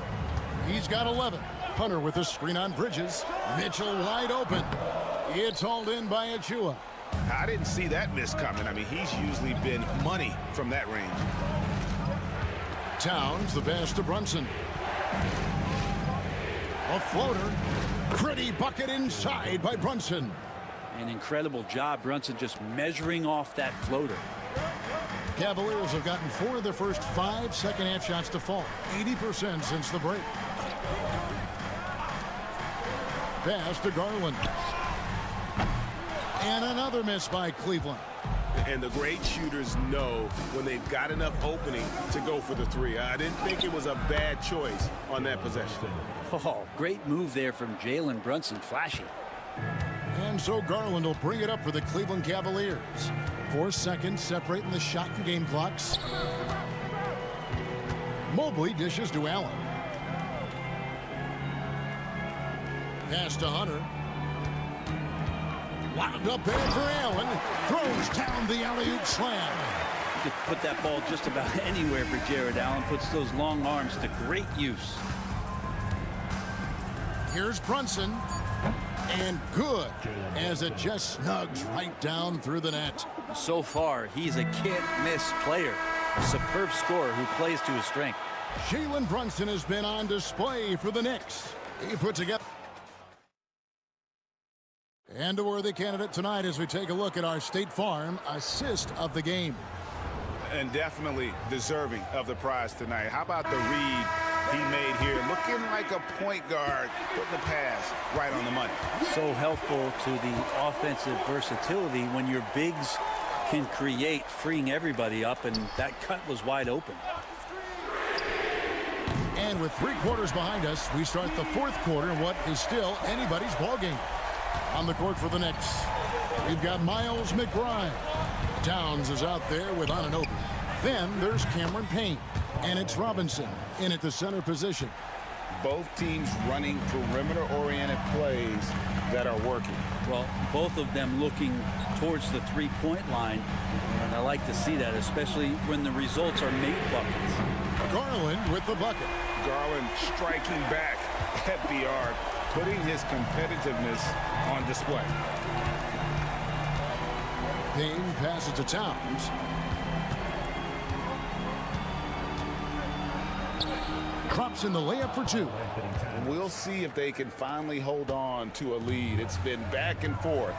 He's got 11. Hunter with a screen on Bridges. Mitchell wide open. It's hauled in by Achua. I didn't see that miss coming. I mean, he's usually been money from that range. Towns the pass to Brunson. A floater. Pretty bucket inside by Brunson. An incredible job, Brunson just measuring off that floater. Cavaliers have gotten 4 of their first 5 second-half shots to fall. 80% since the break. Pass to Garland. And another miss by Cleveland. And the great shooters know when they've got enough opening to go for the three. I didn't think it was a bad choice on that possession. Oh, great move there from Jalen Brunson. Flashy. And so Garland will bring it up for the Cleveland Cavaliers. 4 seconds separating the shot and game clocks. Mobley dishes to Allen. Pass to Hunter. Wound up there for Allen. Throws down the alley-oop slam. You could put that ball just about anywhere for Jared Allen. Puts those long arms to great use. Here's Brunson. And good, as it just snugs right down through the net. So far, he's a can't-miss player. A superb scorer who plays to his strength. Jalen Brunson has been on display for the Knicks. He put together. And a worthy candidate tonight as we take a look at our State Farm assist of the game. And definitely deserving of the prize tonight. How about the read he made here? Looking like a point guard, putting the pass right on the money. So helpful to the offensive versatility when your bigs can create, freeing everybody up, and that cut was wide open. And with 3 quarters behind us, we start the 4th quarter in what is still anybody's ballgame. On the court for the Knicks, we've got Miles McBride. Towns is out there with Anunoby. Then there's Cameron Payne, and it's Robinson in at the center position. Both teams running perimeter-oriented plays that are working. Well, both of them looking towards the three-point line, and I like to see that, especially when the results are made buckets. Garland with the bucket. Garland striking back at the arc, putting his competitiveness on display. Payne passes to Towns. Drops in the layup for 2. We'll see if they can finally hold on to a lead. It's been back and forth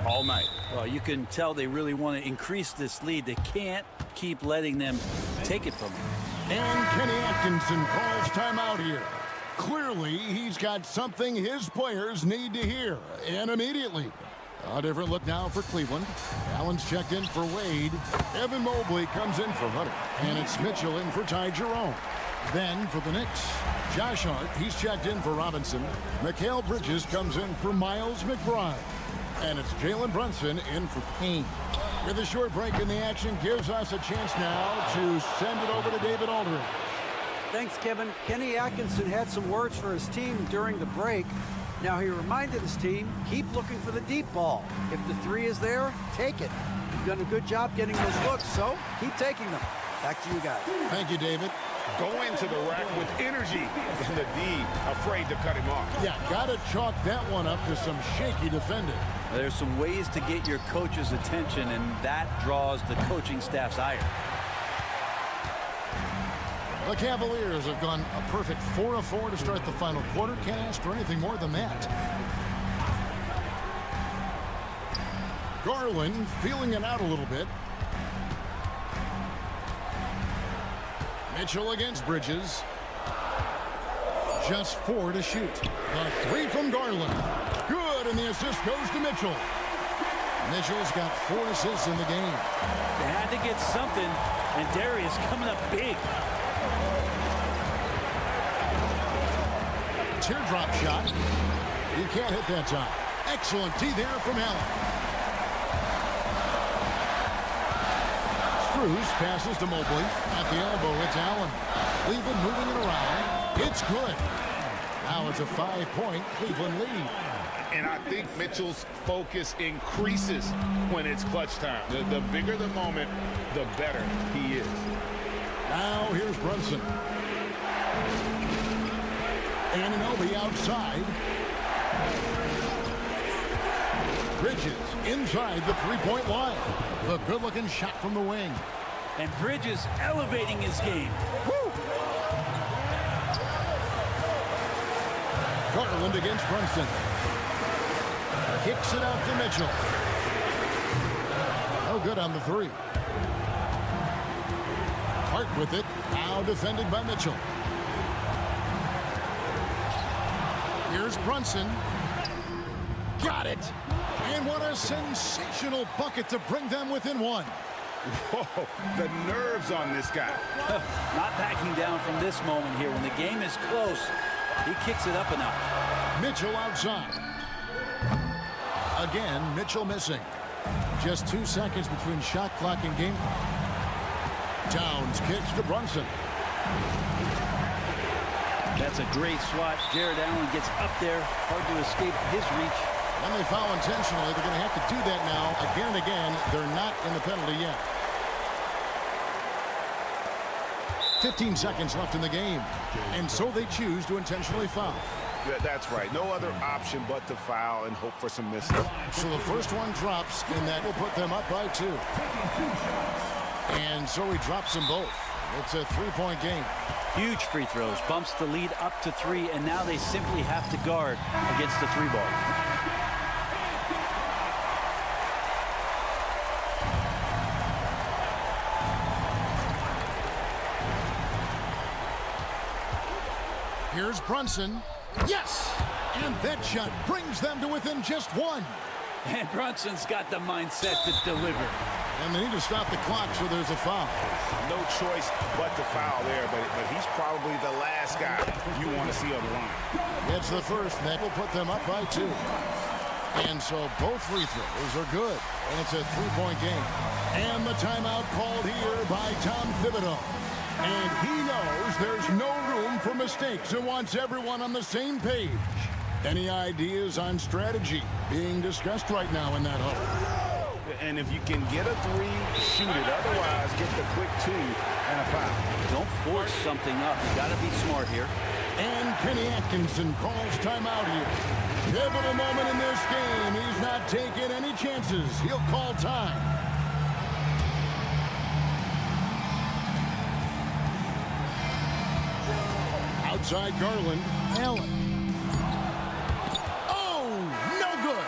all night. Well, you can tell they really want to increase this lead. They can't keep letting them take it from them. And Kenny Atkinson calls timeout here. Clearly, he's got something his players need to hear, and immediately. A different look now for Cleveland. Allen's checked in for Wade. Evan Mobley comes in for Hunter. And it's Mitchell in for Ty Jerome. Then for the Knicks, Josh Hart, he's checked in for Robinson. Mikal Bridges comes in for Miles McBride. And it's Jalen Brunson in for Payne. With a short break in the action, gives us a chance now to send it over to David Aldridge. Thanks, Kevin. Kenny Atkinson had some words for his team during the break. Now he reminded his team, keep looking for the deep ball. If the 3 is there, take it. You've done a good job getting those looks, so keep taking them. Back to you guys. Thank you, David. Going to the rack with energy, and the D afraid to cut him off. Yeah, got to chalk that one up to some shaky defending. There's some ways to get your coach's attention, and that draws the coaching staff's ire. The Cavaliers have gone a perfect 4 of 4 to start the final quarter. Can't ask for anything more than that. Garland feeling it out a little bit. Mitchell against Bridges. Just 4 to shoot. The 3 from Garland. Good, and the assist goes to Mitchell. Mitchell's got 4 assists in the game. They had to get something, and Darius coming up big. Teardrop shot. He can't hit that time. Excellent D there from Allen. Cruz passes to Mobley. At the elbow, it's Allen. Cleveland moving it around. It's good. Now it's a 5-point Cleveland lead. And I think Mitchell's focus increases when it's clutch time. The bigger the moment, the better he is. Now here's Brunson. Anunoby outside. Bridges inside the 3-point line. The good-looking shot from the wing. And Bridges elevating his game. Woo! Garland against Brunson. Kicks it out to Mitchell. No good on the 3. Hart with it. Now defended by Mitchell. Here's Brunson. Got it. And what a sensational bucket to bring them within one. Whoa, the nerves on this guy. Not backing down from this moment here. When the game is close, he kicks it up a notch. Mitchell outside. Again, Mitchell missing. Just 2 seconds between shot clock and game clock. Towns kicks to Brunson. That's a great swat. Jared Allen gets up there. Hard to escape his reach. And they foul intentionally. They're going to have to do that now again and again. They're not in the penalty yet. 15 seconds left in the game. And so they choose to intentionally foul. That's right. No other option but to foul and hope for some misses. So the first one drops, and that will put them up by 2. And so he drops them both. It's a 3-point game. Huge free throws. Bumps the lead up to 3, and now they simply have to guard against the 3 ball. Here's Brunson. Yes! And that shot brings them to within just 1. And Brunson's got the mindset to deliver. And they need to stop the clock, so there's a foul. No choice but to foul there, but he's probably the last guy you want to see on the line. It's the first, and that will put them up by 2. And so both free throws are good, and it's a 3-point game. And the timeout called here by Tom Thibodeau. And he knows there's no room for mistakes and wants everyone on the same page. Any ideas on strategy being discussed right now in that hole? And if you can get a 3, shoot it. Otherwise, get the quick 2 and a foul. Don't force something up. You got to be smart here. And Kenny Atkinson calls timeout here. Pivotal moment in this game. He's not taking any chances. He'll call time. Outside Garland. Allen. Oh, no good.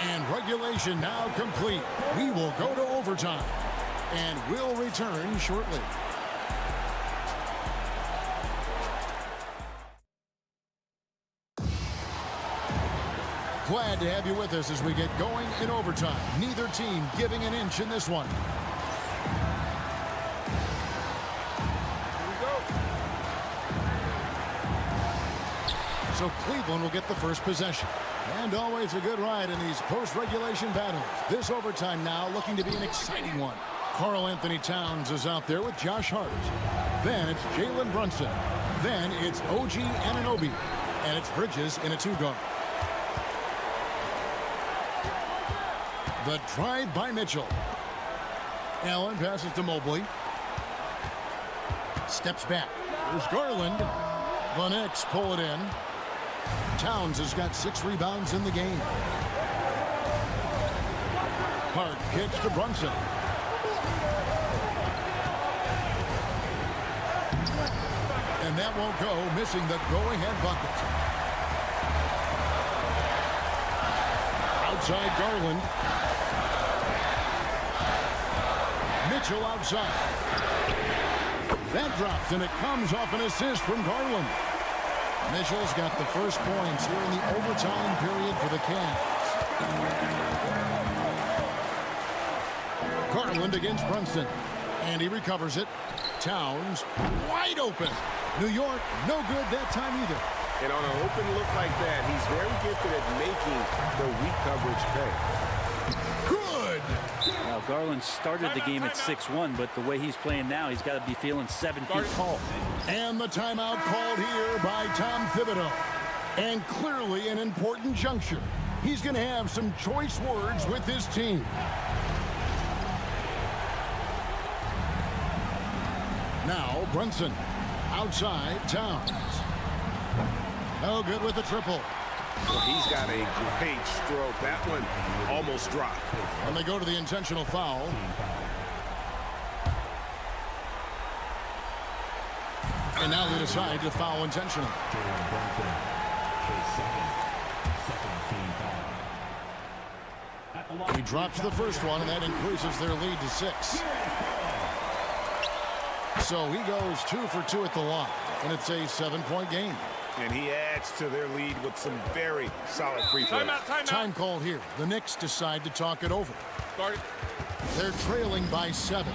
And regulation now complete. We will go to overtime. And we'll return shortly. Glad to have you with us as we get going in overtime. Neither team giving an inch in this one. So Cleveland will get the first possession. And always a good ride in these post-regulation battles. This overtime now looking to be an exciting one. Karl Anthony Towns is out there with Josh Hart. Then it's Jalen Brunson. Then it's OG Anunoby. And it's Bridges in a 2-guard. The drive by Mitchell. Allen passes to Mobley. Steps back. There's Garland. The Knicks pull it in. Towns has got 6 rebounds in the game. Hart kicks to Brunson. And that won't go, missing the go-ahead bucket. Outside Garland. Mitchell outside. That drops, and it comes off an assist from Garland. Mitchell's got the first points here in the overtime period for the Cavs. Garland against Brunson. And he recovers it. Towns wide open. New York, no good that time either. And on an open look like that, he's very gifted at making the weak coverage pay. Good! Now, Garland started the game at 6'1", but the way he's playing now, he's got to be feeling 7 feet tall. And the timeout called here by Tom Thibodeau. And clearly an important juncture. He's going to have some choice words with his team. Now Brunson. Outside Towns. No good with the triple. Well, he's got a great stroke. That one almost dropped. And they go to the intentional foul. And now they decide to foul intentionally. He drops the first one, and that increases their lead to 6. So he goes 2 for 2 at the line, and it's a 7-point game. And he adds to their lead with some very solid free throws. Time called here. The Knicks decide to talk it over. They're trailing by 7.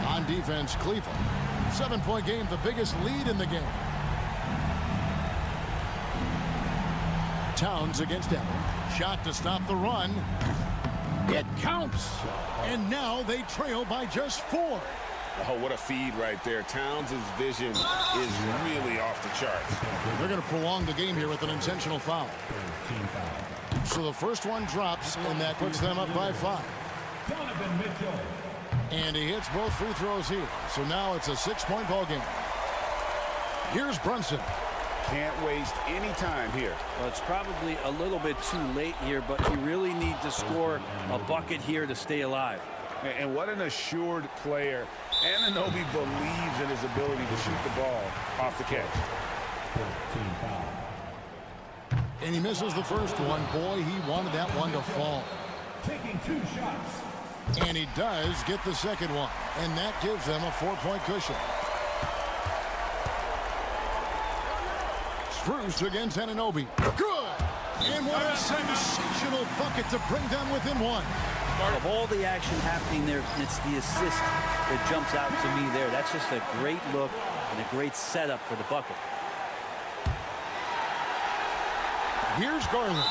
On defense, Cleveland. 7-point game, the biggest lead in the game. Towns against Allen. Shot to stop the run. It counts. And now they trail by just 4. Oh, what a feed right there. Towns' vision is really off the charts. They're going to prolong the game here with an intentional foul. So the first one drops, and that puts them up by 5. And he hits both free throws here. So now it's a 6-point ball game. Here's Brunson. Can't waste any time here. Well, it's probably a little bit too late here, but you really need to score a bucket here to stay alive. And what an assured player. Anunoby believes in his ability to shoot the ball off the catch. And he misses the first one. Boy, he wanted that one to fall. Taking 2 shots. And he does get the second one. And that gives them a 4-point cushion. Bruce against Anunoby. Good! And what a sensational bucket to bring them within 1. Of all the action happening there, it's the assist that jumps out to me there. That's just a great look and a great setup for the bucket. Here's Garland.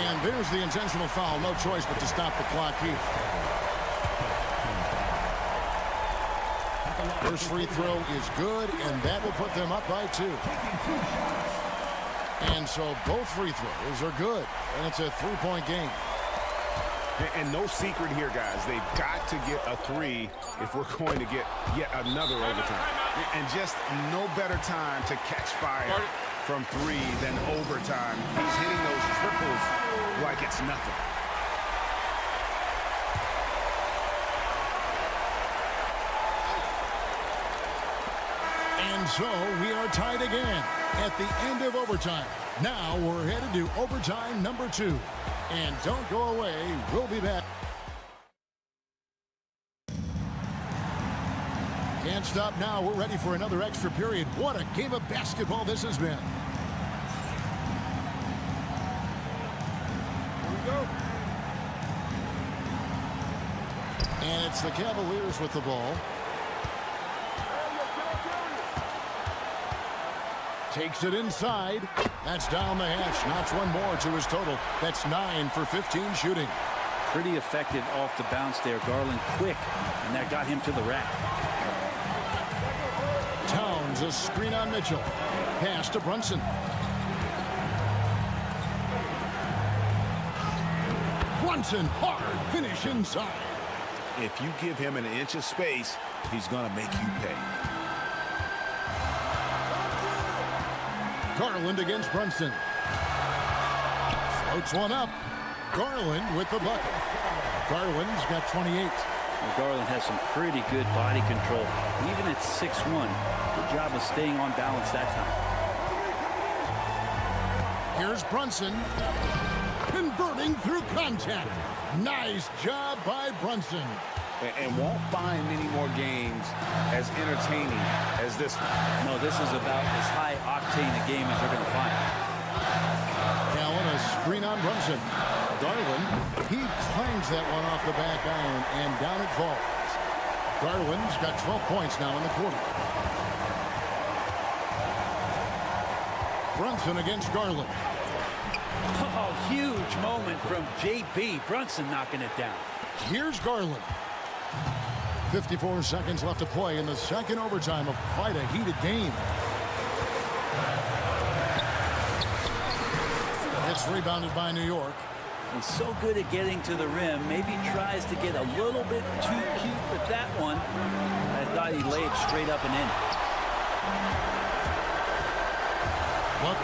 And there's the intentional foul. No choice but to stop the clock here. First free throw is good, and that will put them up by 2. And so both free throws are good, and it's a 3-point game. And no secret here, guys. They've got to get a 3 if we're going to get yet another overtime. And just no better time to catch fire from 3 than overtime. He's hitting those triples like it's nothing. And so we are tied again at the end of overtime. Now we're headed to overtime number 2. And don't go away. We'll be back. Can't stop now. We're ready for another extra period. What a game of basketball this has been. Here we go. And it's the Cavaliers with the ball. Takes it inside. That's down the hash. Knocks one more to his total. That's 9 for 15 shooting. Pretty effective off the bounce there. Garland quick, and that got him to the rack. Towns, a screen on Mitchell. Pass to Brunson. Brunson, hard finish inside. If you give him an inch of space, he's going to make you pay. Garland against Brunson. Floats one up. Garland with the bucket. Garland's got 28. Well, Garland has some pretty good body control. Even at 6'1", good job of staying on balance that time. Here's Brunson. Converting through contact. Nice job by Brunson. And won't find many more games as entertaining as this one. No, this is about as high octane a game as you're going to find. Allen, a screen on Brunson. Garland, he clangs that one off the back iron, and down it falls. Garland's got 12 points now in the quarter. Brunson against Garland. Oh, huge moment from J.B. Brunson knocking it down. Here's Garland. 54 seconds left to play in the second overtime of quite a heated game. It's rebounded by New York. He's so good at getting to the rim. Maybe tries to get a little bit too cute with that one. I thought he laid straight up and in. The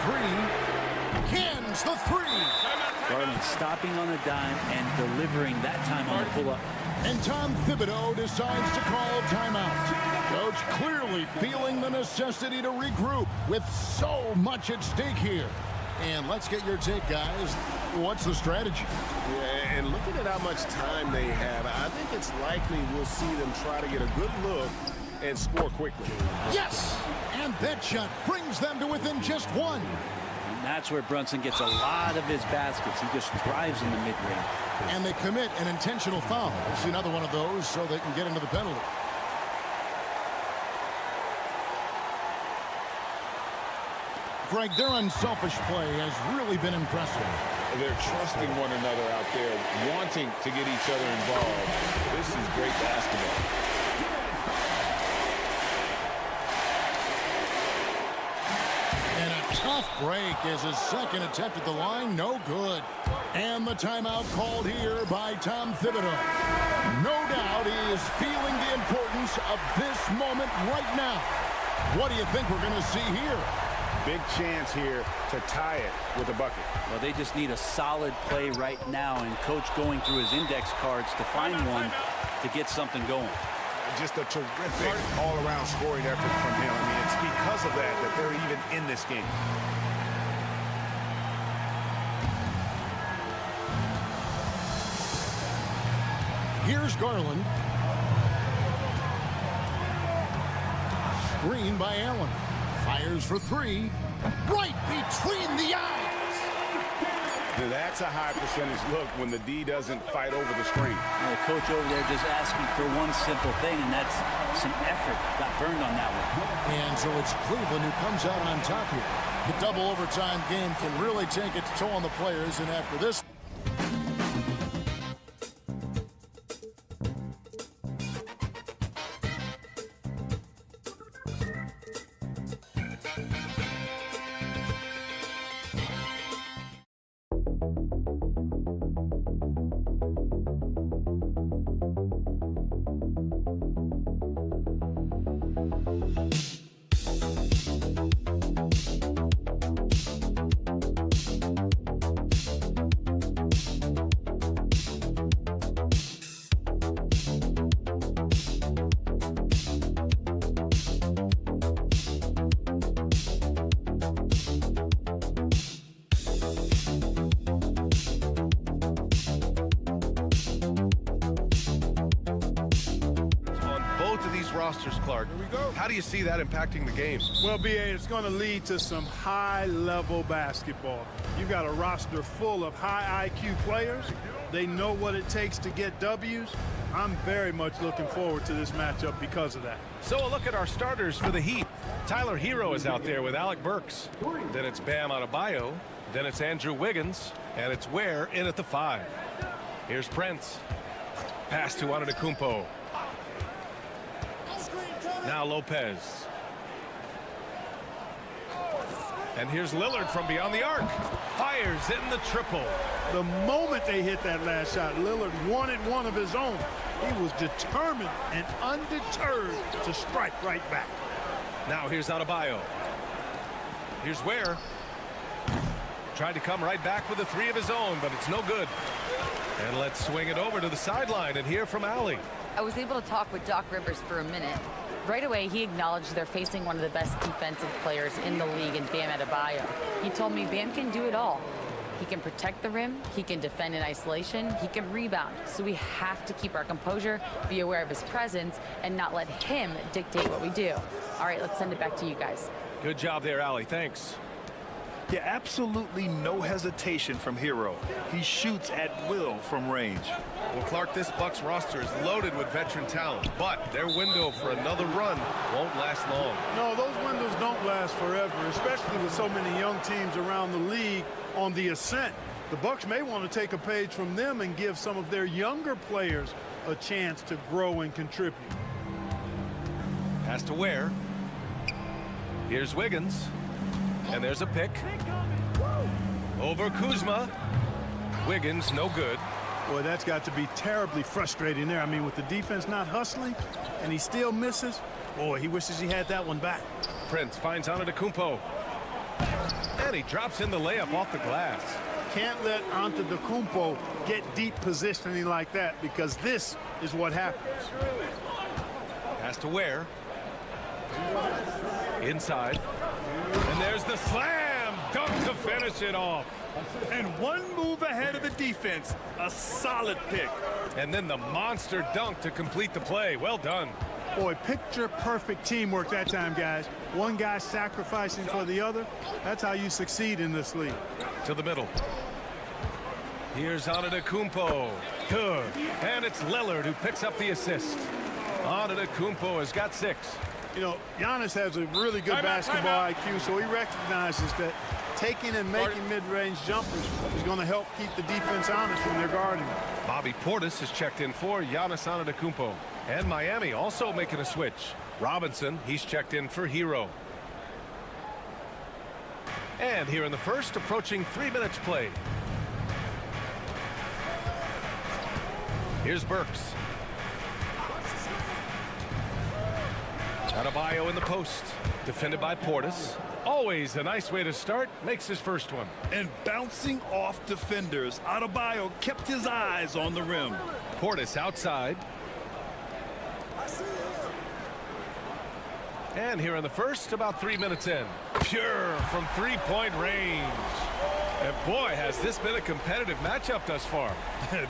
3. Cans the 3. Garland stopping on a dime and delivering that time on the pull-up. And Tom Thibodeau decides to call timeout. Coach clearly feeling the necessity to regroup with so much at stake here. And let's get your take, guys. What's the strategy? Yeah, and looking at how much time they have, I think it's likely we'll see them try to get a good look and score quickly. Yes! And that shot brings them to within just one. And that's where Brunson gets a lot of his baskets. He just thrives in the mid-range. And they commit an intentional foul. We'll see another one of those so they can get into the penalty. Greg, their unselfish play has really been impressive. They're trusting one another out there, wanting to get each other involved. This is great basketball. And a tough break as his second attempt at the line, no good. And the timeout called here by Tom Thibodeau. No doubt he is feeling the importance of this moment right now. What do you think we're going to see here? Big chance here to tie it with a bucket. Well, they just need a solid play right now, and Coach going through his index cards to find one to get something going. Just a terrific all-around scoring effort from him. I mean, it's because of that that they're even in this game. Here's Garland. Screen by Allen. Fires for three. Right between the eyes. Now, that's a high percentage look when the D doesn't fight over the screen. The coach over there just asking for one simple thing, and that's some effort. Got burned on that one. And so it's Cleveland who comes out on top here. The double overtime game can really take its toll on the players, and after this, rosters, Clark. Here we go. How do you see that impacting the game? Well, BA, it's going to lead to some high-level basketball. You got a roster full of high IQ players. They know what it takes to get W's. I'm very much looking forward to this matchup because of that. So a look at our starters for the Heat. Tyler Hero is out there with Alec Burks. Then it's Bam Adebayo. Then it's Andrew Wiggins. And it's Ware in at the 5. Here's Prince. Pass to Antetokounmpo. Now Lopez. And here's Lillard from beyond the arc. Fires in the triple. The moment they hit that last shot, Lillard wanted one of his own. He was determined and undeterred to strike right back. Now here's Adebayo. Here's Ware. Tried to come right back with a 3 of his own, but it's no good. And let's swing it over to the sideline and hear from Allie. I was able to talk with Doc Rivers for a minute. Right away, he acknowledged they're facing one of the best defensive players in the league in Bam Adebayo. He told me Bam can do it all. He can protect the rim, he can defend in isolation, he can rebound. So we have to keep our composure, be aware of his presence, and not let him dictate what we do. All right, let's send it back to you guys. Good job there, Allie. Thanks. Yeah, absolutely no hesitation from Hero. He shoots at will from range. Well, Clark, this Bucks roster is loaded with veteran talent, but their window for another run won't last long. No, those windows don't last forever, especially with so many young teams around the league on the ascent. The Bucks may want to take a page from them and give some of their younger players a chance to grow and contribute. Pass to Ware. Here's Wiggins. And there's a pick. Over Kuzma. Wiggins, no good. Boy, that's got to be terribly frustrating there. I mean, with the defense not hustling and he still misses, boy, he wishes he had that one back. Prince finds Antetokounmpo. And he drops in the layup off the glass. Can't let Antetokounmpo get deep positioning like that, because this is what happens. Pass to Ware. Inside. And there's the slam dunk to finish it off. And one move ahead of the defense. A solid pick. And then the monster dunk to complete the play. Well done. Boy, picture-perfect teamwork that time, guys. One guy sacrificing for the other. That's how you succeed in this league. To the middle. Here's Antetokounmpo. Good. And it's Lillard who picks up the assist. Antetokounmpo has got 6. You know, Giannis has a really good basketball IQ, so he recognizes that taking and making mid-range jumpers is going to help keep the defense honest when they're guarding him. Bobby Portis has checked in for Giannis Antetokounmpo. And Miami also making a switch. Robinson, he's checked in for Hero. And here in the first, approaching 3 minutes played. Here's Burks. Adebayo in the post. Defended by Portis. Always a nice way to start. Makes his first one. And bouncing off defenders, Adebayo kept his eyes on the rim. Portis outside. And here in the first, about 3 minutes in. Pure from three-point range. And boy, has this been a competitive matchup thus far.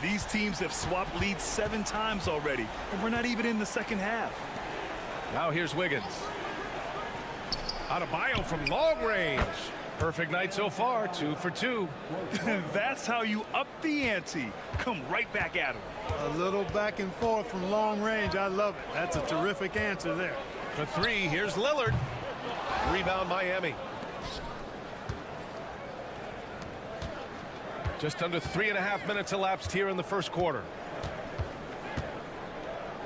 These teams have swapped leads 7 times already, and we're not even in the second half. Now here's Wiggins. Adebayo from long range. Perfect night so far, 2 for 2. That's how you up the ante. Come right back at him. A little back and forth from long range. I love it. That's a terrific answer there. For 3, here's Lillard. Rebound Miami. Just under 3.5 minutes elapsed here in the first quarter.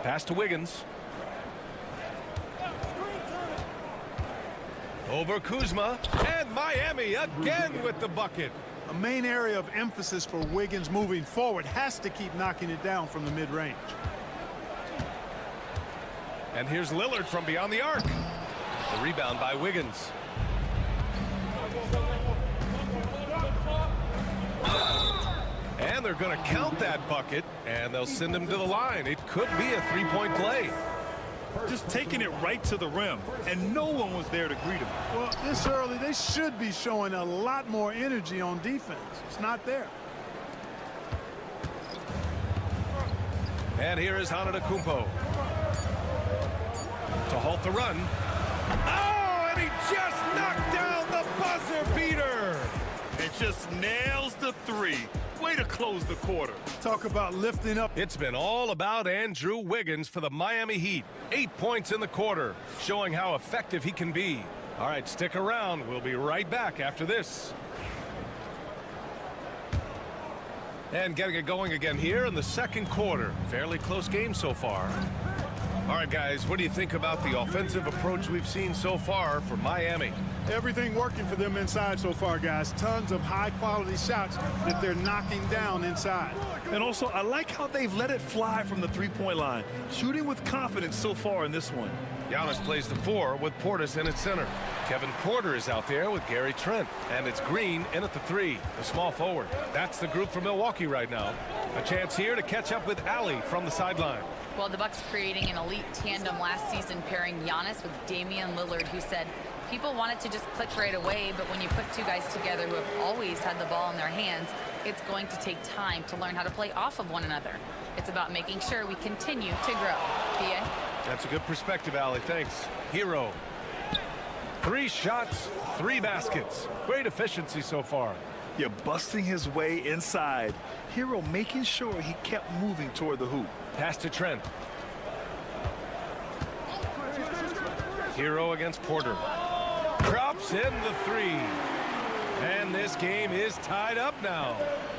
Pass to Wiggins. Over Kuzma, and Miami again with the bucket. A main area of emphasis for Wiggins moving forward has to keep knocking it down from the mid-range. And here's Lillard from beyond the arc. The rebound by Wiggins. And they're going to count that bucket, and they'll send him to the line. It could be a 3-point play. Just taking it right to the rim, and no one was there to greet him. Well, this early, they should be showing a lot more energy on defense. It's not there. And here is Antetokounmpo. To halt the run. Oh, and he just knocked down the buzzer beater. It just nails the 3. Way to close the quarter. Talk about lifting up. It's been all about Andrew Wiggins for the Miami Heat. 8 points in the quarter, showing how effective he can be. All right, stick around. We'll be right back after this. And getting it going again here in the second quarter. Fairly close game so far. All right, guys, what do you think about the offensive approach we've seen so far for Miami? Everything working for them inside so far, guys. Tons of high-quality shots that they're knocking down inside. And also, I like how they've let it fly from the 3-point line. Shooting with confidence so far in this one. Giannis plays the 4 with Portis in at center. Kevin Porter is out there with Gary Trent. And it's Green in at the 3, the small forward. That's the group for Milwaukee right now. A chance here to catch up with Allie from the sideline. Well, the Bucks creating an elite tandem last season, pairing Giannis with Damian Lillard, who said people want it to just click right away, but when you put 2 guys together who have always had the ball in their hands, it's going to take time to learn how to play off of one another. It's about making sure we continue to grow. BA? That's a good perspective, Allie. Thanks. Hero. 3 shots, 3 baskets. Great efficiency so far. You're busting his way inside. Hero making sure he kept moving toward the hoop. Pass to Trent. Hero against Porter. Drops in the 3. And this game is tied up now.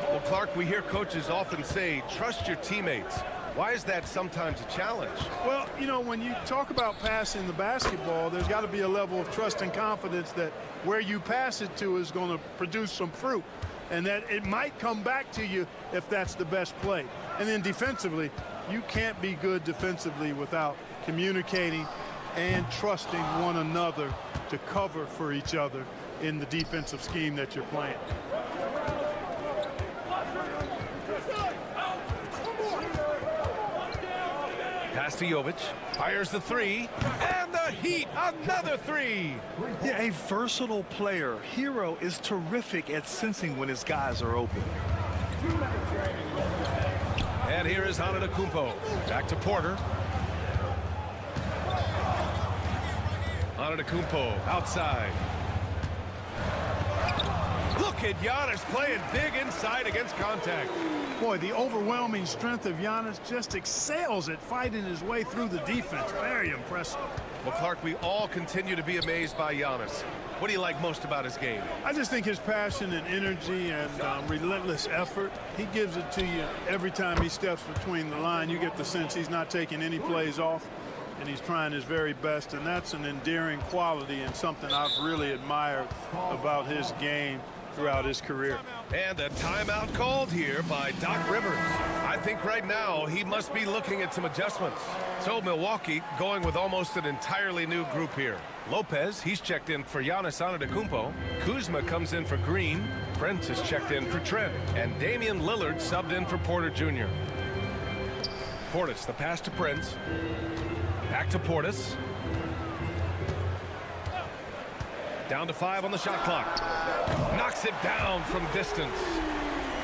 Well, Clark, we hear coaches often say, trust your teammates. Why is that sometimes a challenge? Well, you know, when you talk about passing the basketball, there's got to be a level of trust and confidence that where you pass it to is going to produce some fruit. And that it might come back to you if that's the best play. And then defensively, you can't be good defensively without communicating and trusting one another to cover for each other in the defensive scheme that you're playing. Pass to Jovic. Fires the three. And the Heat, another three. Yeah, a versatile player. Hero is terrific at sensing when his guys are open. And here is Antetokounmpo. Back to Porter. Antetokounmpo outside. Look at Giannis playing big inside against contact. Boy, the overwhelming strength of Giannis just excels at fighting his way through the defense. Very impressive. Well, Clark, we all continue to be amazed by Giannis. What do you like most about his game? I just think his passion and energy and relentless effort, he gives it to you every time he steps between the line. You get the sense he's not taking any plays off, and he's trying his very best, and that's an endearing quality and something I've really admired about his game throughout his career. And a timeout called here by Doc Rivers. I think right now he must be looking at some adjustments. So Milwaukee going with almost an entirely new group here. Lopez, he's checked in for Giannis Antetokounmpo. Kuzma comes in for Green. Prince is checked in for Trent. And Damian Lillard subbed in for Porter Jr. Portis, the pass to Prince. Back to Portis. Down to 5 on the shot clock. Knocks it down from distance.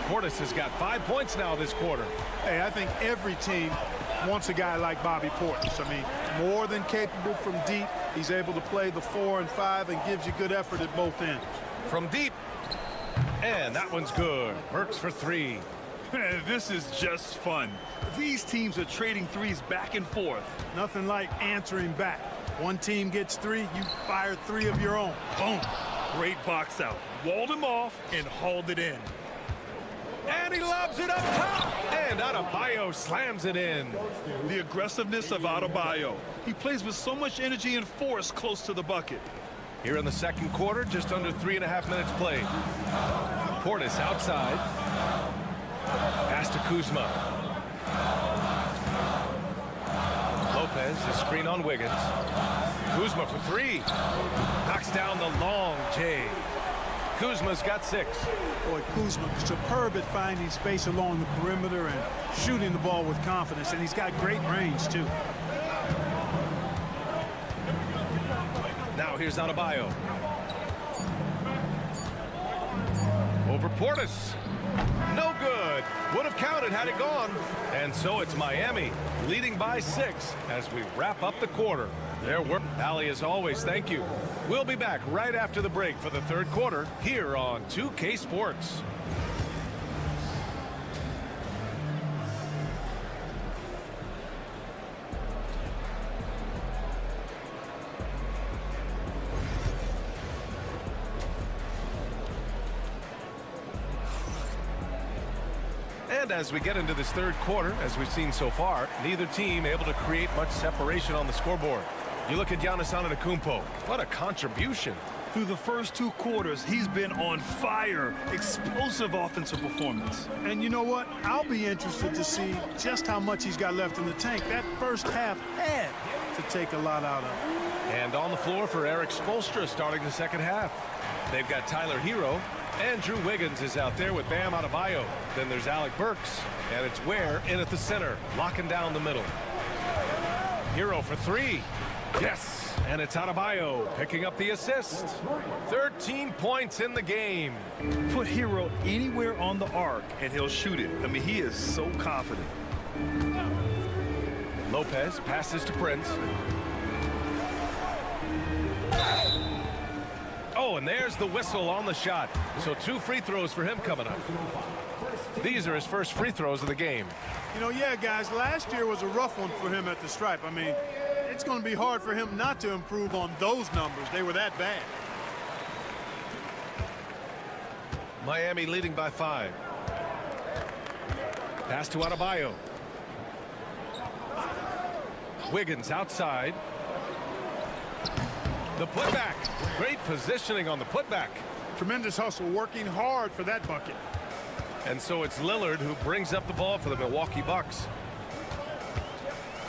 Portis has got 5 points now this quarter. Hey, I think every team wants a guy like Bobby Portis. I mean, more than capable from deep. He's able to play the 4 and 5 and gives you good effort at both ends. From deep. And that one's good. Burks for 3. This is just fun. These teams are trading threes back and forth. Nothing like answering back. One team gets 3, you fire 3 of your own. Boom. Great box out. Walled him off and hauled it in. And he lobs it up top. And Adebayo slams it in. The aggressiveness of Adebayo. He plays with so much energy and force close to the bucket. Here in the second quarter, just under 3.5 minutes played. Portis outside. Pass to Kuzma. Lopez, his screen on Wiggins. Kuzma for 3. Knocks down the long J. Kuzma's got 6. Boy, Kuzma superb at finding space along the perimeter and shooting the ball with confidence, and he's got great range too. Now here's Adebayo. Over Portis. No good. Would have counted had it gone. And so it's Miami leading by 6 as we wrap up the quarter. Their work. Allie, as always, thank you. We'll be back right after the break for the third quarter here on 2K Sports. And as we get into this third quarter, as we've seen so far, neither team able to create much separation on the scoreboard. You look at Giannis Antetokounmpo. What a contribution. Through the first 2 quarters, he's been on fire. Explosive offensive performance. And you know what? I'll be interested to see just how much he's got left in the tank. That first half had to take a lot out of him. And on the floor for Eric Spoelstra starting the second half. They've got Tyler Hero. Andrew Wiggins is out there with Bam Adebayo. Then there's Alec Burks. And it's Ware in at the center, locking down the middle. Hero for 3. Yes, and it's Adebayo picking up the assist. 13 points in the game. Put Hero anywhere on the arc and he'll shoot it. I mean, he is so confident. Lopez passes to Prince. Oh, and there's the whistle on the shot. So 2 free throws for him coming up. These are his first free throws of the game. You know, yeah, guys, last year was a rough one for him at the stripe. I mean, it's going to be hard for him not to improve on those numbers. They were that bad. Miami leading by 5. Pass to Adebayo. Wiggins outside. The putback. Great positioning on the putback. Tremendous hustle, working hard for that bucket. And so it's Lillard who brings up the ball for the Milwaukee Bucks.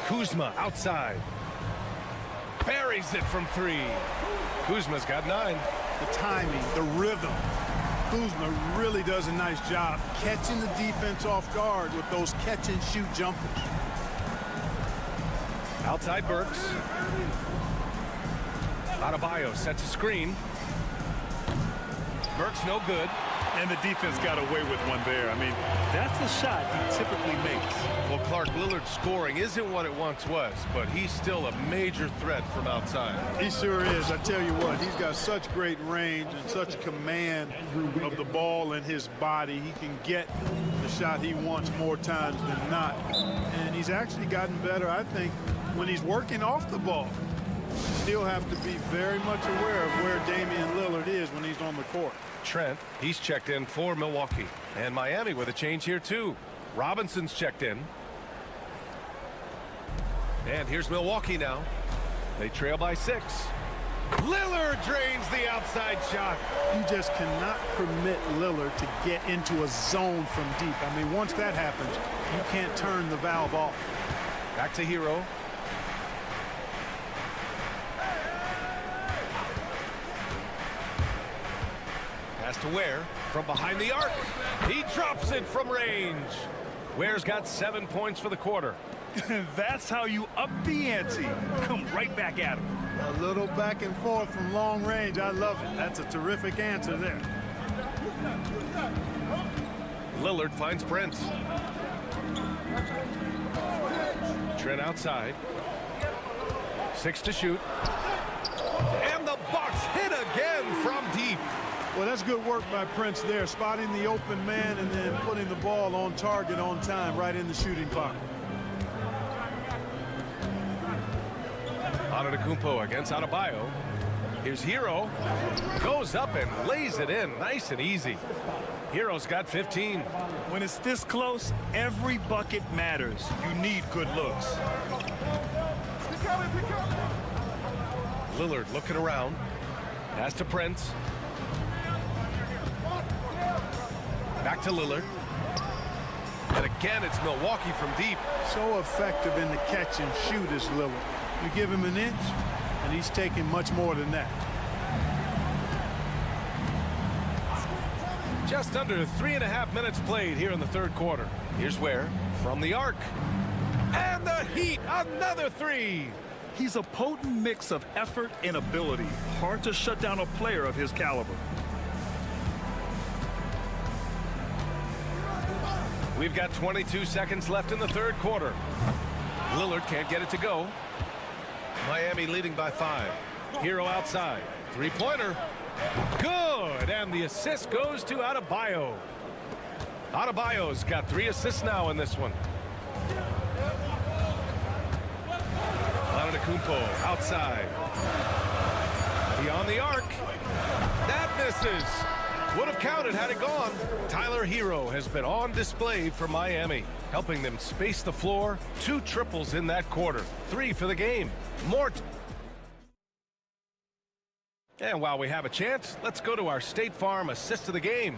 Kuzma outside. Buries it from 3. Kuzma's got 9. The timing, the rhythm. Kuzma really does a nice job catching the defense off guard with those catch-and-shoot jumpers. Outside Burks. Adebayo sets a screen. Burks no good. And the defense got away with one there. I mean, that's a shot he typically makes. Well, Clark, Lillard's scoring isn't what it once was, but he's still a major threat from outside. He sure is. I tell you what, he's got such great range and such command of the ball in his body. He can get the shot he wants more times than not. And he's actually gotten better, I think, when he's working off the ball. Still have to be very much aware of where Damian Lillard is when he's on the court. Trent, he's checked in for Milwaukee. And Miami with a change here, too. Robinson's checked in. And here's Milwaukee now. They trail by 6. Lillard drains the outside shot. You just cannot permit Lillard to get into a zone from deep. I mean, once that happens, you can't turn the valve off. Back to Hero. Pass to Ware from behind the arc. He drops it from range. Ware's got 7 points for the quarter. That's how you up the ante. Come right back at him. A little back and forth from long range. I love it. That's a terrific answer there. Lillard finds Brent. Trent outside. 6 to shoot. And the Bucks hit again from deep. Well, that's good work by Prince there, spotting the open man and then putting the ball on target on time right in the shooting pocket. Antetokounmpo against Adebayo. Here's Hero. Goes up and lays it in nice and easy. Hero's got 15. When it's this close, every bucket matters. You need good looks. Lillard looking around. Pass to Prince. Back to Lillard. And again, it's Milwaukee from deep. So effective in the catch and shoot is Lillard. You give him an inch, and he's taking much more than that. Just under 3.5 minutes played here in the third quarter. Here's Ware from the arc. And the Heat, another 3. He's a potent mix of effort and ability. Hard to shut down a player of his caliber. We've got 22 seconds left in the third quarter. Lillard can't get it to go. Miami leading by 5. Hero outside. Three-pointer. Good. And the assist goes to Adebayo. Adebayo's got 3 assists now in this one. Antetokounmpo outside. Beyond the arc. That misses. Would have counted had it gone. Tyler Hero has been on display for Miami, helping them space the floor. 2 triples in that quarter. 3 for the game. And while we have a chance, let's go to our State Farm assist of the game.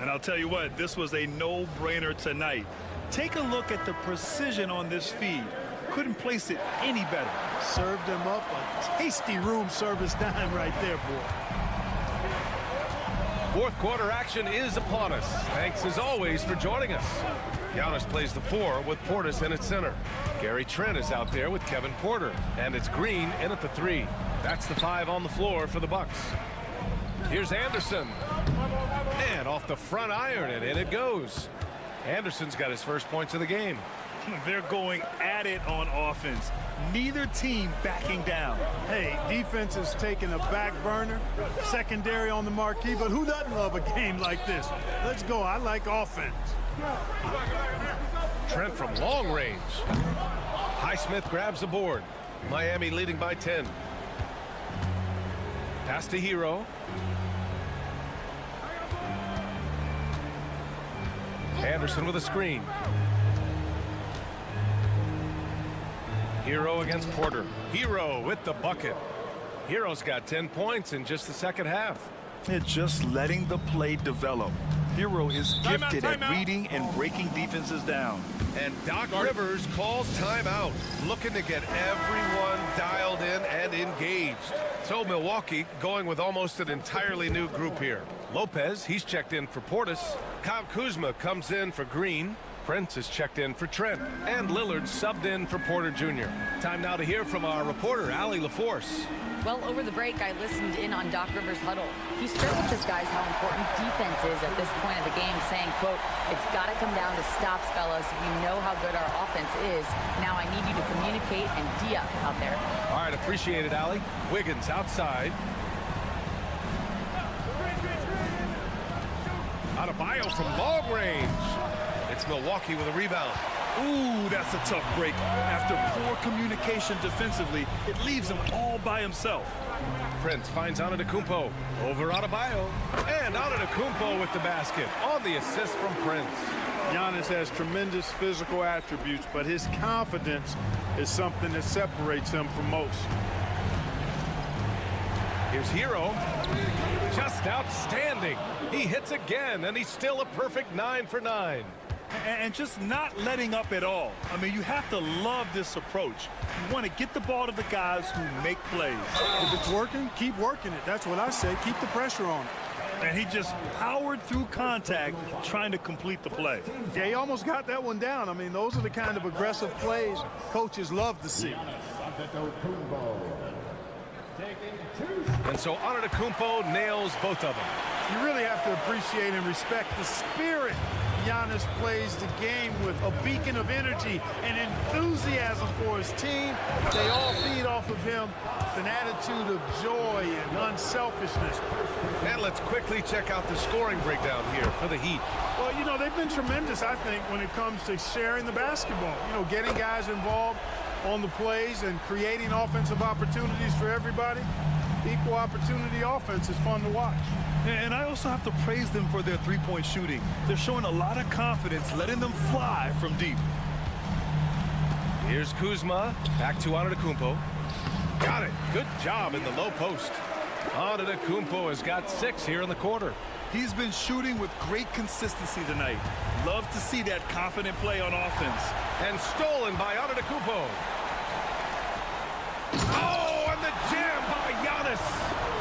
And I'll tell you what, this was a no-brainer tonight. Take a look at the precision on this feed. Couldn't place it any better. Served him up a tasty room service dime right there, boy. Fourth quarter action is upon us. Thanks as always for joining us. Giannis plays the 4 with Portis in at center. Gary Trent is out there with Kevin Porter. And it's Green in at the 3. That's the 5 on the floor for the Bucks. Here's Anderson. And off the front iron, and in it goes. Anderson's got his first points of the game. They're going at it on offense. Neither team backing down. Hey, defense is taking a back burner, secondary on the marquee, but who doesn't love a game like this? Let's go. I like offense. Trent from long range. Highsmith grabs the board. Miami leading by 10. Pass to Hero. Anderson with a screen. Hero against Porter. Hero with the bucket. Hero's got 10 points in just the second half. It's just letting the play develop. Hero is gifted at reading and breaking defenses down. And Doc Rivers calls timeout, looking to get everyone dialed in and engaged. So Milwaukee going with almost an entirely new group here. Lopez, he's checked in for Portis. Kyle Kuzma comes in for Green. Prince is checked in for Trent, and Lillard subbed in for Porter Jr. Time now to hear from our reporter, Allie LaForce. Well, over the break, I listened in on Doc Rivers' huddle. He stressed with his guys how important defense is at this point of the game, saying, quote, "It's got to come down to stops, fellas. We know how good our offense is. Now I need you to communicate and D-up out there." All right, appreciate it, Allie. Wiggins outside. Adebayo from long range. It's Milwaukee with a rebound. Ooh, that's a tough break. After poor communication defensively, it leaves him all by himself. Prince finds Antetokounmpo over Adebayo. And Antetokounmpo with the basket on the assist from Prince. Giannis has tremendous physical attributes, but his confidence is something that separates him from most. Here's Hero. Just outstanding. He hits again, and he's still a perfect 9 for 9. And just not letting up at all. I mean, you have to love this approach. You want to get the ball to the guys who make plays. If it's working, keep working it. That's what I say. Keep the pressure on him. And he just powered through contact trying to complete the play. Yeah, he almost got that one down. I mean, those are the kind of aggressive plays coaches love to see. And so Antetokounmpo nails both of them. You really have to appreciate and respect the spirit Giannis plays the game with, a beacon of energy and enthusiasm for his team. They all feed off of him with an attitude of joy and unselfishness. And let's quickly check out the scoring breakdown here for the Heat. Well, you know, they've been tremendous, I think, when it comes to sharing the basketball. You know, getting guys involved on the plays and creating offensive opportunities for everybody. Equal opportunity offense is fun to watch. And I also have to praise them for their three-point shooting. They're showing a lot of confidence, letting them fly from deep. Here's Kuzma, back to Antetokounmpo. Got it. Good job in the low post. Antetokounmpo has got 6 here in the quarter. He's been shooting with great consistency tonight. Love to see that confident play on offense. And stolen by Antetokounmpo. Oh, and the jam by Giannis.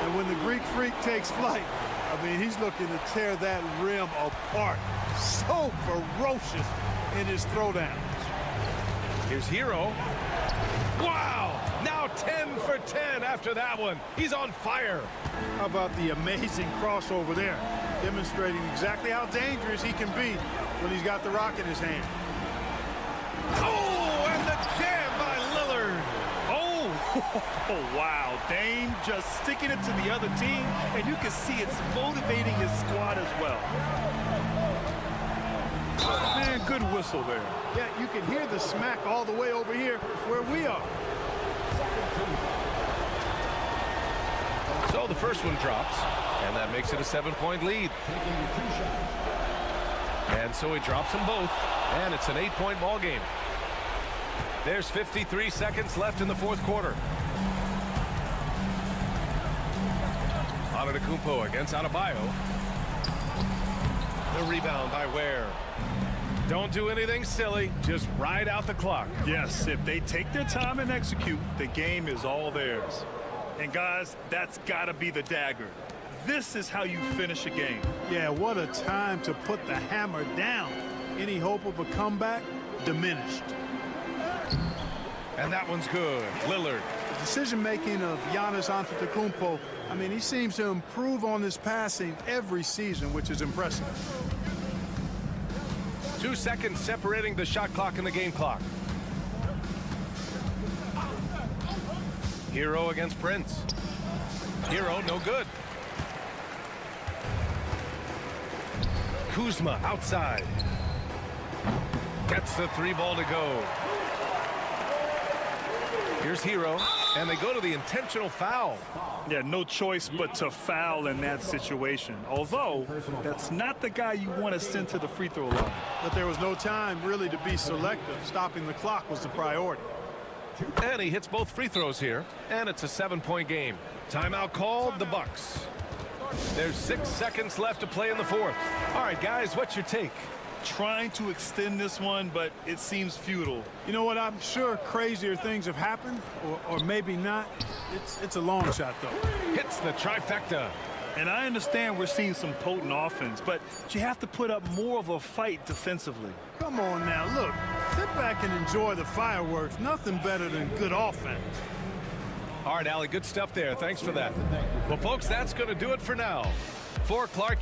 And when the Greek Freak takes flight, I mean, he's looking to tear that rim apart. So ferocious in his throwdowns. Here's Hero. Wow! Now 10 for 10 after that one. He's on fire. How about the amazing crossover there? Demonstrating exactly how dangerous he can be when he's got the rock in his hand. Oh, and the jam by Lillard. Oh, wow. Dame just sticking it to the other team, and you can see it's motivating his squad as well. Man, good whistle there. Yeah, you can hear the smack all the way over here where we are. So the first one drops, and that makes it a 7-point lead. And so he drops them both, and it's an 8-point ball game. There's 53 seconds left in the fourth quarter. Antetokounmpo against Adebayo. The rebound by Ware. Don't do anything silly. Just ride out the clock. Yes, if they take their time and execute, the game is all theirs. And guys, that's got to be the dagger. This is how you finish a game. Yeah, what a time to put the hammer down. Any hope of a comeback diminished. And that one's good. Lillard. The decision-making of Giannis Antetokounmpo, I mean, he seems to improve on his passing every season, which is impressive. 2 seconds separating the shot clock and the game clock. Hero against Prince. Hero, no good. Kuzma outside. Gets the 3 ball to go. Here's Hero, and they go to the intentional foul. Yeah, no choice but to foul in that situation. Although, that's not the guy you want to send to the free throw line. But there was no time really to be selective. Stopping the clock was the priority. And he hits both free throws here, and it's a 7-point game. Timeout called, the Bucks. There's 6 seconds left to play in the fourth. All right, guys, what's your take? Trying to extend this one, but it seems futile. You know what? I'm sure crazier things have happened, or maybe not. It's a long shot, though. Hits the trifecta. And I understand we're seeing some potent offense, but you have to put up more of a fight defensively. Come on now, look. Sit back and enjoy the fireworks. Nothing better than good offense. All right, Allie, good stuff there. Thanks for that. Well, folks, that's going to do it for now. For Clark.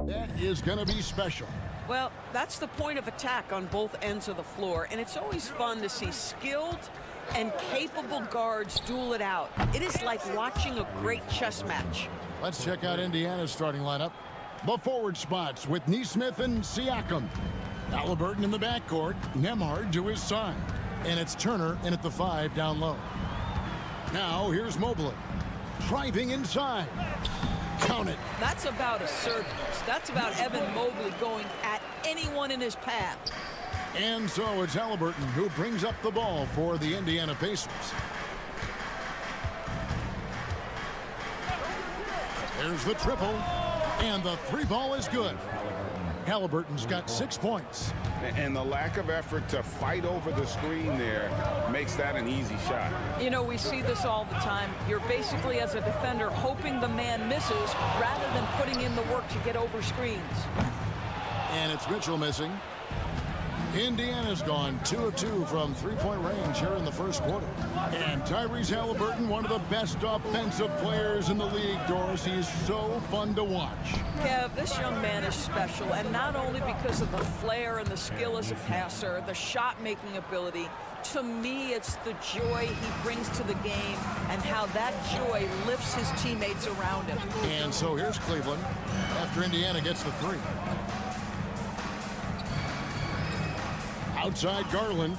That is going to be special. Well, that's the point of attack on both ends of the floor, and it's always fun to see skilled and capable guards duel it out. It is like watching a great chess match. Let's check out Indiana's starting lineup. The forward spots with Nesmith and Siakam. Halliburton in the backcourt, Nembhard to his side. And it's Turner in at the 5 down low. Now here's Mobley. Driving inside. Count it. That's about assertiveness. That's about Evan Mobley going at anyone in his path. And so it's Halliburton who brings up the ball for the Indiana Pacers. There's the triple, and the 3 ball is good. Halliburton's got 6 points. And the lack of effort to fight over the screen there makes that an easy shot. You know, we see this all the time. You're basically, as a defender, hoping the man misses rather than putting in the work to get over screens. And it's Mitchell missing. Indiana's gone 2 of 2 from 3-point range here in the first quarter. And Tyrese Halliburton, one of the best offensive players in the league, Doris. He's so fun to watch. Kev, this young man is special, and not only because of the flair and the skill as a passer, the shot-making ability. To me, it's the joy he brings to the game and how that joy lifts his teammates around him. And so here's Cleveland after Indiana gets the 3. Outside Garland,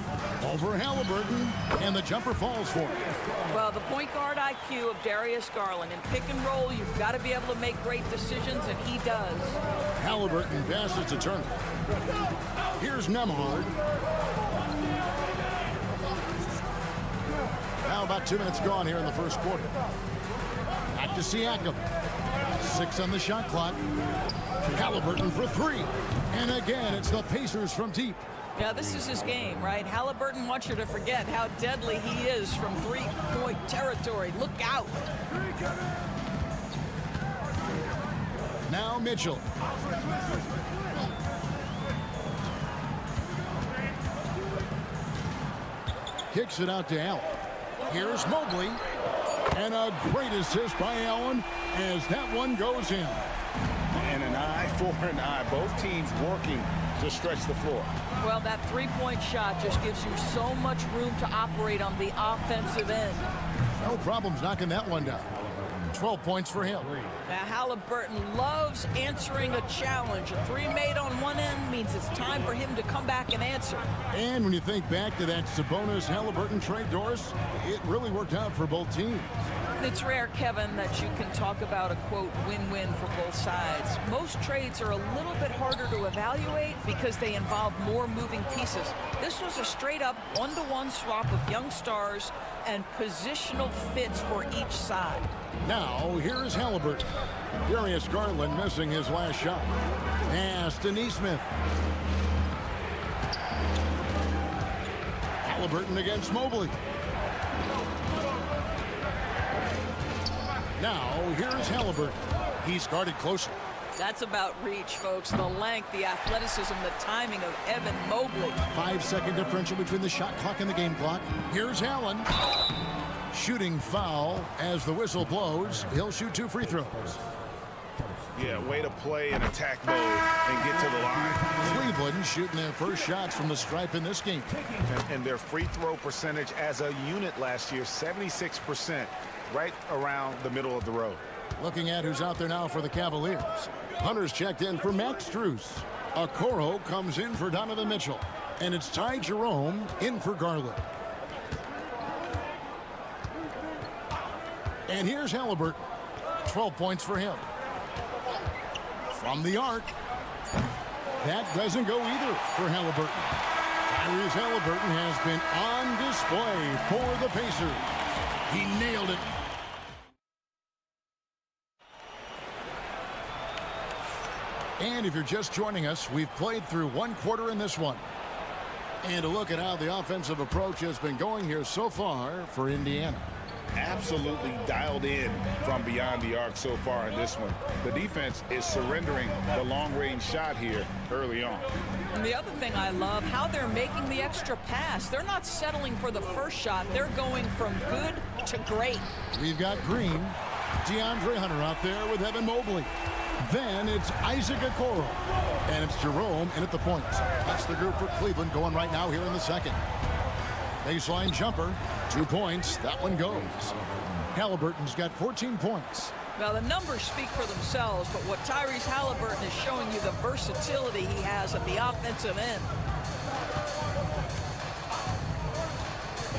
over Halliburton, and the jumper falls for it. Well, the point guard IQ of Darius Garland. In pick and roll, you've got to be able to make great decisions, and he does. Halliburton passes to Turner. Here's Nembhard. Now about 2 minutes gone here in the first quarter. Back to Siakam. 6 on the shot clock. Halliburton for 3. And again, it's the Pacers from deep. Yeah, this is his game, right? Halliburton wants you to forget how deadly he is from 3-point territory. Look out. Now Mitchell. Kicks it out to Allen. Here's Mobley. And a great assist by Allen as that one goes in. And an eye for an eye. Both teams working to stretch the floor. Well, that 3-point shot just gives you so much room to operate on the offensive end. No problems knocking that one down. 12 points for him. Now, Halliburton loves answering a challenge. A 3 made on one end means it's time for him to come back and answer. And when you think back to that Sabonis-Halliburton trade, Doris, it really worked out for both teams. It's rare, Kevin, that you can talk about a, quote, win-win for both sides. Most trades are a little bit harder to evaluate because they involve more moving pieces. This was a straight-up one-to-one swap of young stars and positional fits for each side. Now, here's Halliburton. Darius Garland missing his last shot. Pass to Nesmith. Halliburton against Mobley. Now, here's Halliburton. He's guarded closer. That's about reach, folks. The length, the athleticism, the timing of Evan Mobley. 5-second differential between the shot clock and the game clock. Here's Allen. Shooting foul as the whistle blows. He'll shoot 2 free throws. Yeah, way to play in attack mode and get to the line. Cleveland shooting their first shots from the stripe in this game. And their free throw percentage as a unit last year, 76%, right around the middle of the road. Looking at who's out there now for the Cavaliers. Hunter's checked in for Max Strus. Okoro comes in for Donovan Mitchell. And it's Ty Jerome in for Garland. And here's Halliburton. 12 points for him. From the arc. That doesn't go either for Halliburton. Tyrese Halliburton has been on display for the Pacers. He nailed it. And if you're just joining us, we've played through 1 quarter in this one. And a look at how the offensive approach has been going here so far for Indiana. absolutely dialed in from beyond the arc so far in this one. The defense is surrendering the long-range shot here early on. And the other thing I love, how they're making the extra pass. They're not settling for the first shot. They're going from good to great. We've got Green, DeAndre Hunter out there with Evan Mobley. Then it's Isaac Okoro, and it's Jerome in at the point. That's the group for Cleveland going right now here in the second. Baseline jumper, 2 points. That one goes. Halliburton's got 14 points. Now, the numbers speak for themselves, but what Tyrese Halliburton is showing you, the versatility he has at the offensive end.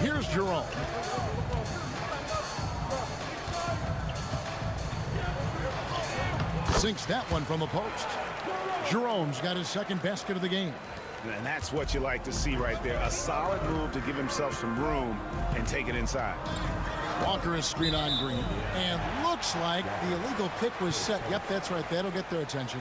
Here's Jerome. Sinks that one from the post. Jerome's got his second basket of the game. And that's what you like to see right there. A solid move to give himself some room and take it inside. Walker is screen on Green. And looks like the illegal pick was set. Yep, that's right. That'll get their attention.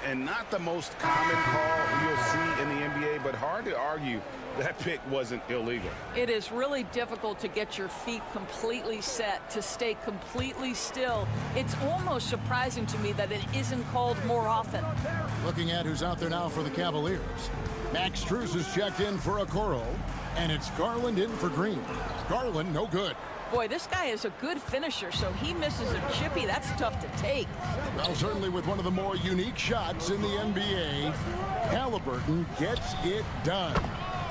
And not the most common call you'll see in the NBA, but hard to argue that pick wasn't illegal. It is really difficult to get your feet completely set, to stay completely still. It's almost surprising to me that it isn't called more often. Looking at who's out there now for the Cavaliers. Max Strus is checked in for Okoro, and it's Garland in for Green. Garland, no good. Boy, this guy is a good finisher, so he misses a chippy. That's tough to take. Well, certainly with one of the more unique shots in the NBA, Halliburton gets it done.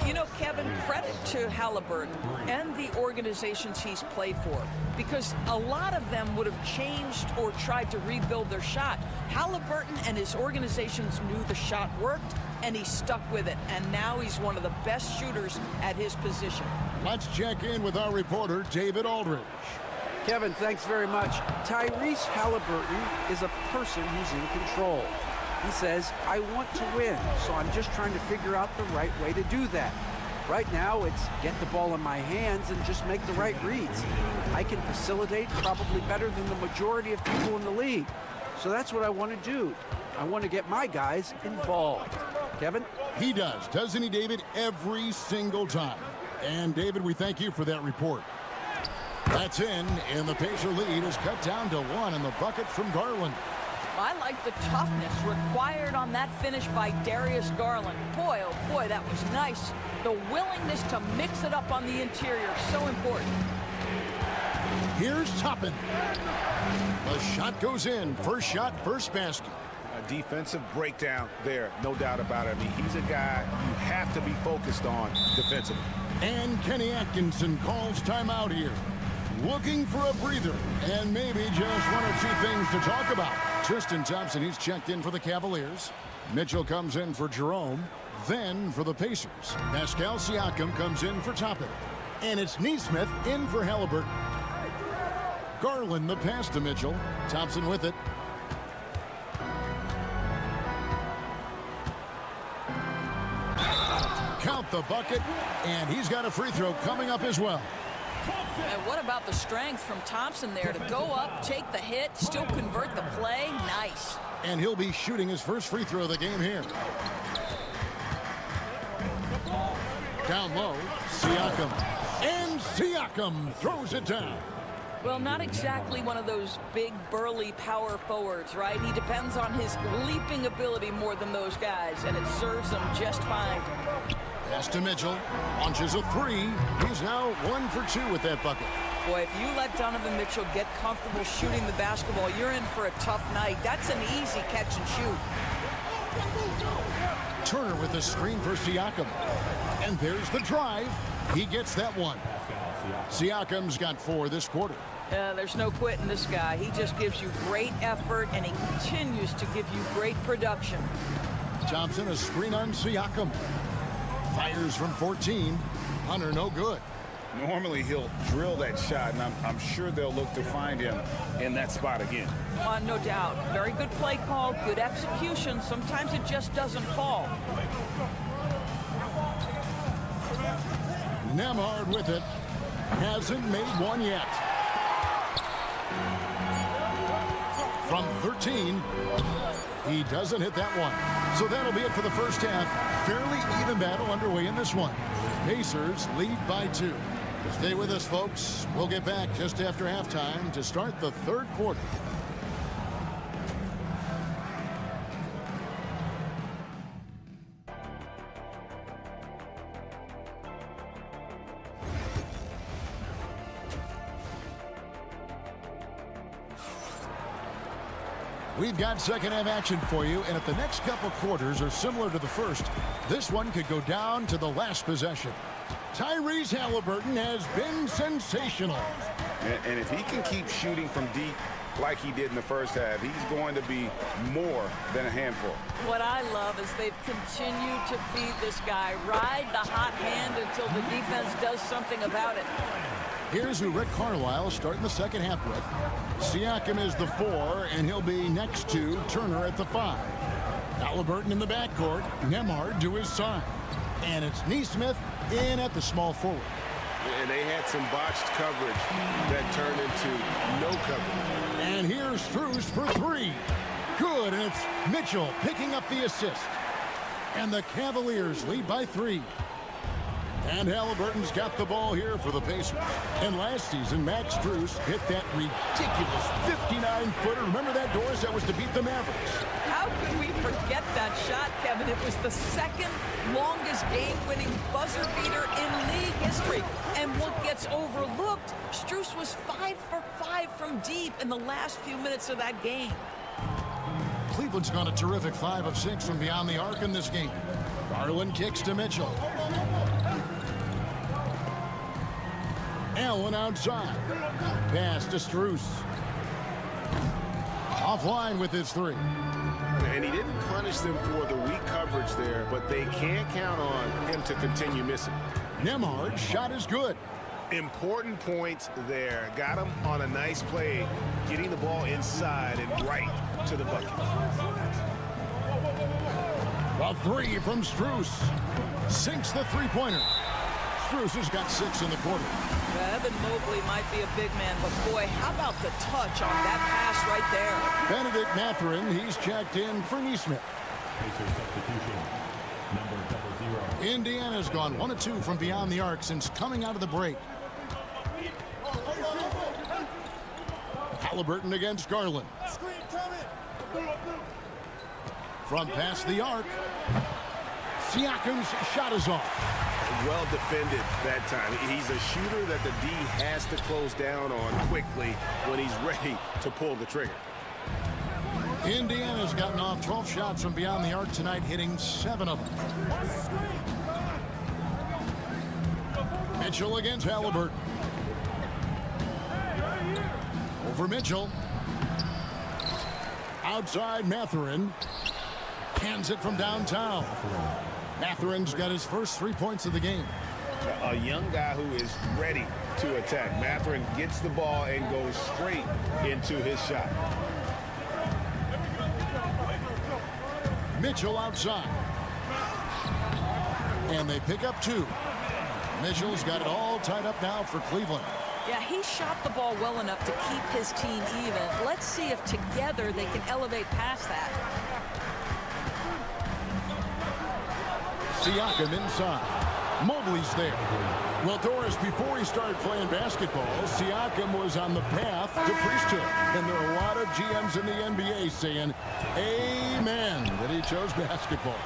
You know, Kevin, credit to Halliburton and the organizations he's played for, because a lot of them would have changed or tried to rebuild their shot. Halliburton and his organizations knew the shot worked, and he stuck with it, and now he's one of the best shooters at his position. Let's check in with our reporter, David Aldridge. Kevin, thanks very much. Tyrese Halliburton is a person who's in control. He says, I want to win, so I'm just trying to figure out the right way to do that. Right now, it's get the ball in my hands and just make the right reads. I can facilitate probably better than the majority of people in the league. So that's what I want to do. I want to get my guys involved. Kevin? He does, doesn't he, David? Every single time. And, David, we thank you for that report. That's in, and the Pacer lead is cut down to 1 in the bucket from Garland. I like the toughness required on that finish by Darius Garland. Boy, oh boy, that was nice. The willingness to mix it up on the interior, so important. Here's Toppin. The shot goes in. First shot, first basket. A defensive breakdown there, no doubt about it. I mean, he's a guy you have to be focused on defensively. And Kenny Atkinson calls timeout here. Looking for a breather and maybe just 1 or 2 things to talk about. Tristan Thompson, he's checked in for the Cavaliers. Mitchell comes in for Jerome. Then for the Pacers, Pascal Siakam comes in for Toppin. And it's Neesmith in for Halliburton. Garland the pass to Mitchell. Thompson with it. Count the bucket, and he's got a free throw coming up as well. And what about the strength from Thompson there to go up, take the hit, still convert the play? Nice. And he'll be shooting his first free throw of the game here. Down low, Siakam. And Siakam throws it down. Well, not exactly one of those big, burly power forwards, right? He depends on his leaping ability more than those guys, and it serves him just fine. Pass to Mitchell. Launches a 3. He's now 1 for 2 with that bucket. Boy, if you let Donovan Mitchell get comfortable shooting the basketball, you're in for a tough night. That's an easy catch and shoot. Turner with the screen for Siakam. And there's the drive. He gets that one. Siakam's got 4 this quarter. There's no quitting this guy. He just gives you great effort, and he continues to give you great production. Thompson, a screen on Siakam. Fires from 14. Hunter, no good. Normally, he'll drill that shot, and I'm sure they'll look to find him in that spot again. No doubt. Very good play call, good execution. Sometimes it just doesn't fall. Nemhard with it. Hasn't made one yet. From 13, he doesn't hit that one. So that'll be it for the first half. Fairly even battle underway in this one. Pacers lead by 2. Stay with us, folks. We'll get back just after halftime to start the third quarter. We've got second half action for you, and if the next couple quarters are similar to the first, this one could go down to the last possession. Tyrese Halliburton has been sensational. And if he can keep shooting from deep like he did in the first half, he's going to be more than a handful. What I love is they've continued to feed this guy, ride the hot hand until the defense does something about it. Here's who Rick Carlisle starting the second half with. Siakam is the 4, and he'll be next to Turner at the 5. Halliburton in the backcourt, Nembhard to his side. And it's Nesmith in at the small forward. And they had some botched coverage that turned into no coverage. And here's Strus for 3. Good, and it's Mitchell picking up the assist. And the Cavaliers lead by 3. And Halliburton's got the ball here for the Pacers. And last season, Max Strus hit that ridiculous 59-footer. Remember that, Doris? That was to beat the Mavericks. How could we forget that shot, Kevin? It was the second longest game-winning buzzer beater in league history. And what gets overlooked, Strus was 5 for 5 from deep in the last few minutes of that game. Cleveland's gone a terrific 5 of 6 from beyond the arc in this game. Garland kicks to Mitchell. Allen outside. Pass to Strus. Offline with his 3. And he didn't punish them for the weak coverage there, but they can't count on him to continue missing. Nembhard's shot is good. Important points there. Got him on a nice play, getting the ball inside and right to the bucket. A 3 from Strus. Sinks the three-pointer. Strus has got 6 in the quarter. Evan Mobley might be a big man, but boy, how about the touch on that pass right there? Benedict Mathurin, he's checked in for Nesmith. Indiana's gone 1 of 2 from beyond the arc since coming out of the break. Halliburton against Garland. From past the arc. Siakam's shot is off. Well defended that time. He's a shooter that the D has to close down on quickly when he's ready to pull the trigger. Indiana's gotten off 12 shots from beyond the arc tonight, hitting 7 of them. Mitchell against Halliburton. Over Mitchell. Outside Mathurin. Hands it from downtown. Mathurin's got his first 3 points of the game. A young guy who is ready to attack. Mathurin gets the ball and goes straight into his shot. Mitchell outside. And they pick up 2. Mitchell's got it all tied up now for Cleveland. Yeah, he shot the ball well enough to keep his team even. Let's see if together they can elevate past that. Siakam inside. Mobley's there. Well, Doris, before he started playing basketball, Siakam was on the path to priesthood. And there are a lot of GMs in the NBA saying, amen, that he chose basketball.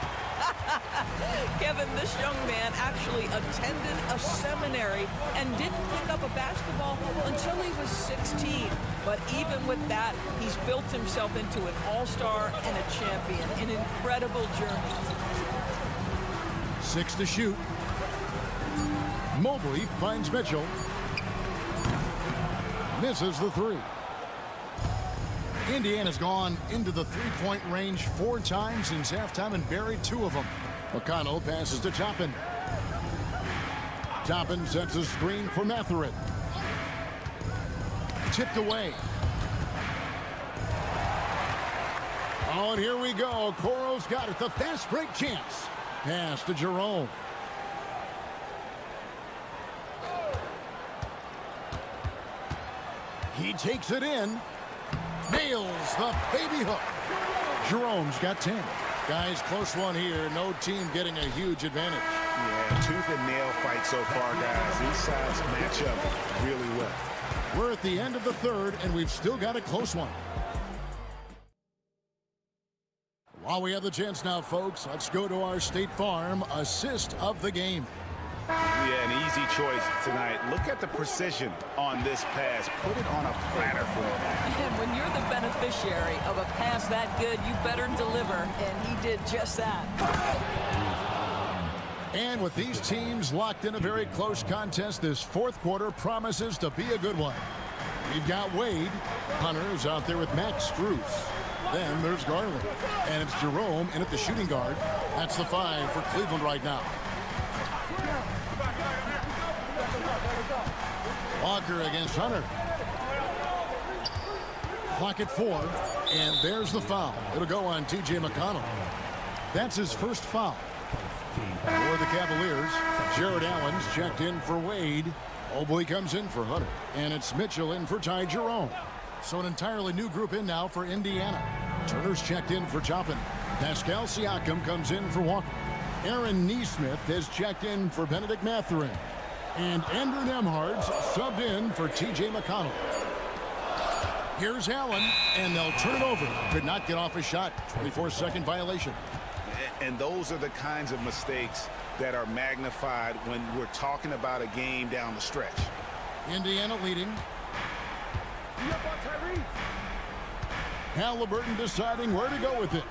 Kevin, this young man actually attended a seminary and didn't pick up a basketball until he was 16. But even with that, he's built himself into an all-star and a champion. An incredible journey. 6 to shoot. Mobley finds Mitchell. Misses the 3. Indiana's gone into the three-point range 4 times since halftime and buried 2 of them. McConnell passes to Toppin. Toppin sets a screen for Mathurin. Tipped away. Oh, and here we go. Okoro's got it. The fast break chance. Pass to Jerome. He takes it in. Nails the baby hook. Jerome's got 10. Guys, close one here. No team getting a huge advantage. Yeah, tooth and nail fight so far, guys. These sides match up really well. We're at the end of the third, and we've still got a close one. While we have the chance now, folks, let's go to our State Farm assist of the game. Yeah, an easy choice tonight. Look at the precision on this pass. Put it on a platter for him. And when you're the beneficiary of a pass that good, you better deliver, and he did just that. And with these teams locked in a very close contest, this fourth quarter promises to be a good one. We've got Wade. Hunter's out there with Max Strus. Then there's Garland. And it's Jerome in at the shooting guard. That's the 5 for Cleveland right now. Walker against Hunter. Clock at 4. And there's the foul. It'll go on T.J. McConnell. That's his first foul. For the Cavaliers, Jared Allen's checked in for Wade. Mobley comes in for Hunter. And it's Mitchell in for Ty Jerome. So an entirely new group in now for Indiana. Turner's checked in for Toppin. Pascal Siakam comes in for Walker. Aaron Nesmith has checked in for Benedict Mathurin. And Andrew Nembhard's subbed in for T.J. McConnell. Here's Allen, and they'll turn it over. Could not get off a shot. 24-second violation. And those are the kinds of mistakes that are magnified when we're talking about a game down the stretch. Indiana leading. Halliburton deciding where to go with it.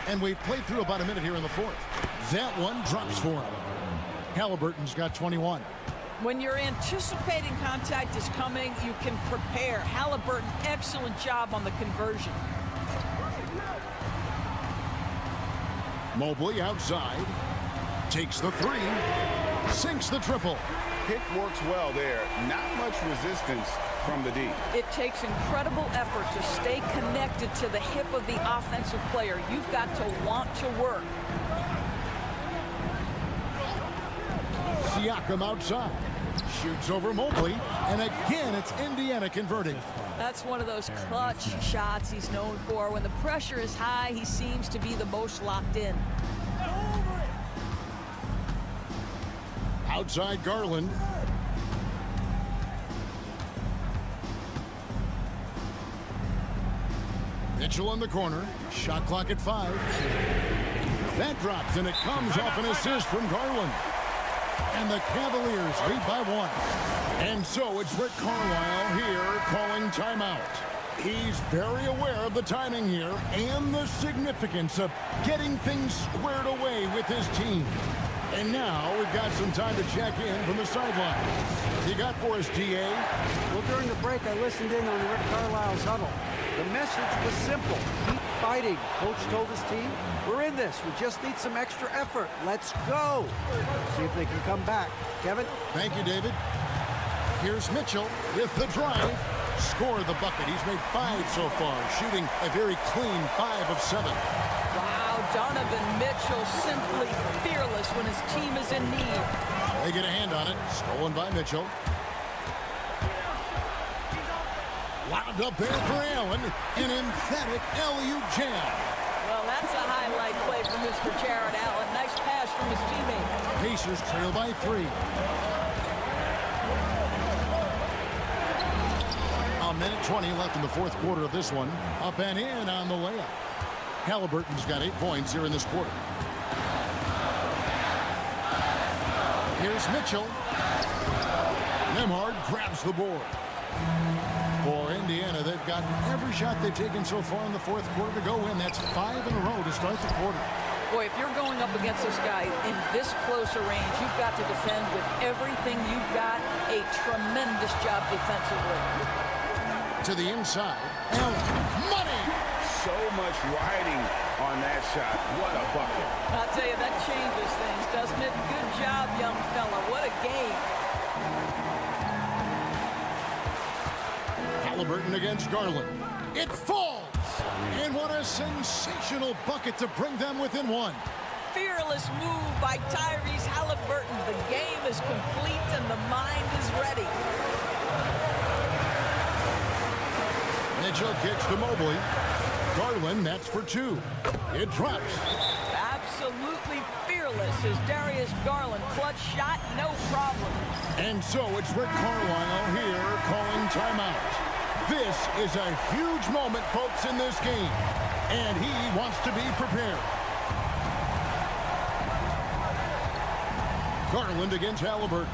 And we've played through about a minute here in the fourth. That one drops for him. Halliburton's got 21. When you're anticipating contact is coming, you can prepare. Halliburton, excellent job on the conversion. Mobley outside. Takes the 3. Sinks the triple. Pick works well there. Not much resistance from the D. It takes incredible effort to stay connected to the hip of the offensive player. You've got to want to work. Siakam outside. Shoots over Mobley. And again, it's Indiana converting. That's one of those clutch shots he's known for. When the pressure is high, he seems to be the most locked in. Outside Garland. Mitchell in the corner. Shot clock at 5. That drops, and it comes off an assist from Garland. And the Cavaliers lead by 1. And so it's Rick Carlisle here calling timeout. He's very aware of the timing here and the significance of getting things squared away with his team. And now we've got some time to check in from the sideline. You got for us, D.A.? Well, during the break, I listened in on Rick Carlisle's huddle. The message was simple. Keep fighting. Coach told his team, we're in this. We just need some extra effort. Let's go. See if they can come back. Kevin? Thank you, David. Here's Mitchell with the drive. Score the bucket. He's made 5 so far, shooting a very clean 5 of 7. Wow, Donovan Mitchell simply fearless when his team is in need. They get a hand on it. Stolen by Mitchell. Wound up there for Allen. An emphatic LU jam. Well, that's a highlight play from Mr. Jared Allen. Nice pass from his teammate. Pacers trail by 3. A minute 20 left in the fourth quarter of this one. Up and in on the layup. Halliburton's got 8 points here in this quarter. Here's Mitchell. Nembhard grabs the board. For Indiana, they've got every shot they've taken so far in the fourth quarter to go in. That's 5 in a row to start the quarter. Boy, if you're going up against this guy in this close a range, you've got to defend with everything you've got. A tremendous job defensively. To the inside. Allen. Money! So much riding on that shot. What a bucket. I'll tell you, that changes things, doesn't it? Good job, young fella. What a game. Halliburton against Garland. It falls! And what a sensational bucket to bring them within 1. Fearless move by Tyrese Halliburton. The game is complete and the mind is ready. Mitchell kicks to Mobley. Garland, that's for two. It drops. Absolutely fearless is Darius Garland. Clutch shot, no problem. And so it's Rick Carlisle here calling timeout. This is a huge moment, folks, in this game. And he wants to be prepared. Garland against Halliburton.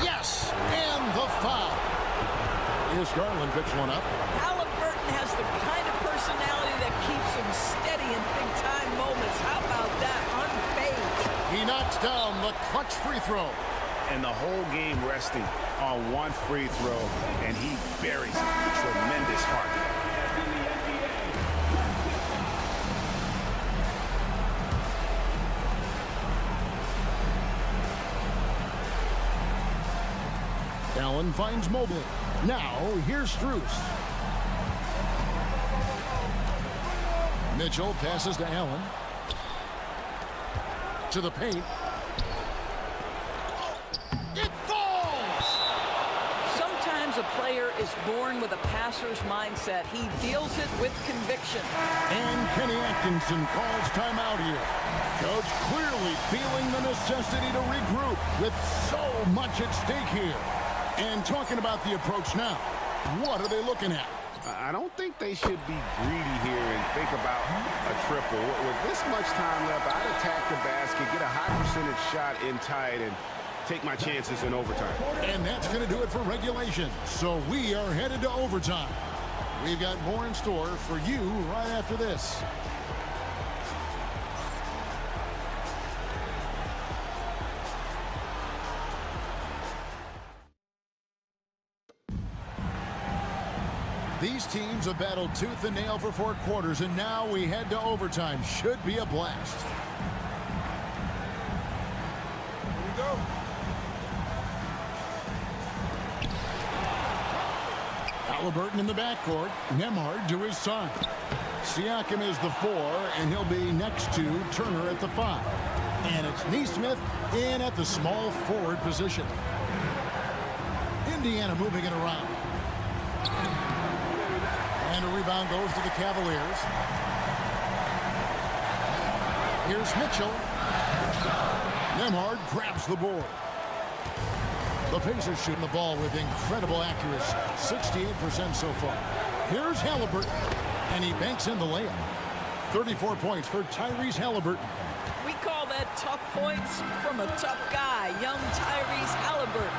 Yes! And the foul. Here's Garland, picks one up. Halliburton has the kind of personality that keeps him steady in big-time moments. How about that? Unfazed. He knocks down the clutch free throw. And the whole game resting on one free throw, and he buries it with tremendous heart. Allen finds Mobley. Now, here's Strus. Mitchell passes to Allen. To the paint. It falls! Sometimes a player is born with a passer's mindset. He deals it with conviction. And Kenny Atkinson calls timeout here. Coach clearly feeling the necessity to regroup with so much at stake here. And talking about the approach now, what are they looking at? I don't think they should be greedy here and think about a triple. With this much time left, I'd attack the basket, get a high percentage shot in tight, and take my chances in overtime. And that's going to do it for regulation. So we are headed to overtime. We've got more in store for you right after this. These teams have battled tooth and nail for 4 quarters, and now we head to overtime. Should be a blast. Here we go. Halliburton in the backcourt. Nembhard to his side. Siakam is the 4, and he'll be next to Turner at the 5. And it's Nesmith in at the small forward position. Indiana moving it around. And a rebound goes to the Cavaliers. Here's Mitchell. Nembhard grabs the board. The Pacers shooting the ball with incredible accuracy. 68% so far. Here's Halliburton. And he banks in the layup. 34 points for Tyrese Halliburton. We call that tough points from a tough guy, young Tyrese Halliburton.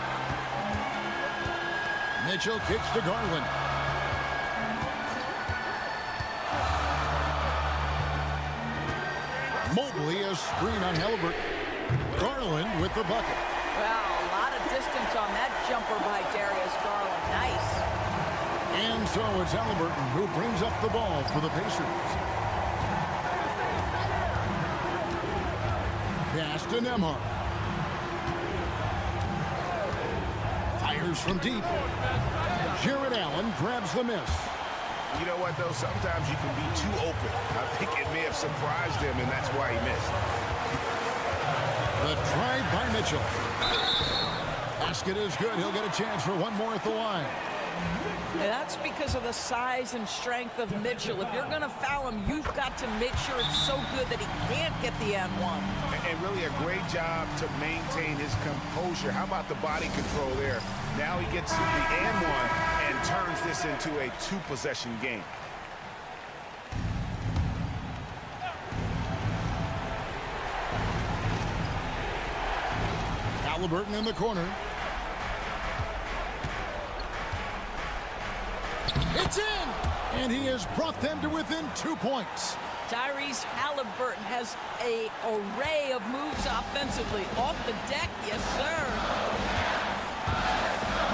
Mitchell kicks to Garland. Mobley, a screen on Halliburton. Garland with the bucket. Wow, a lot of distance on that jumper by Darius Garland. Nice. And so it's Halliburton who brings up the ball for the Pacers. Pass to Nembhard. Fires from deep. Jared Allen grabs the miss. You know what, though? Sometimes you can be too open. I think it may have surprised him, and that's why he missed. The drive by Mitchell. Basket is good. He'll get a chance for one more at the line. And that's because of the size and strength of Mitchell. If you're going to foul him, you've got to make sure it's so good that he can't get the and one. And really a great job to maintain his composure. How about the body control there? Now he gets the and one and turns this into a 2-possession game. Halliburton in the corner. It's in! And he has brought them to within 2 points. Tyrese Halliburton has an array of moves offensively. Off the deck, yes, sir.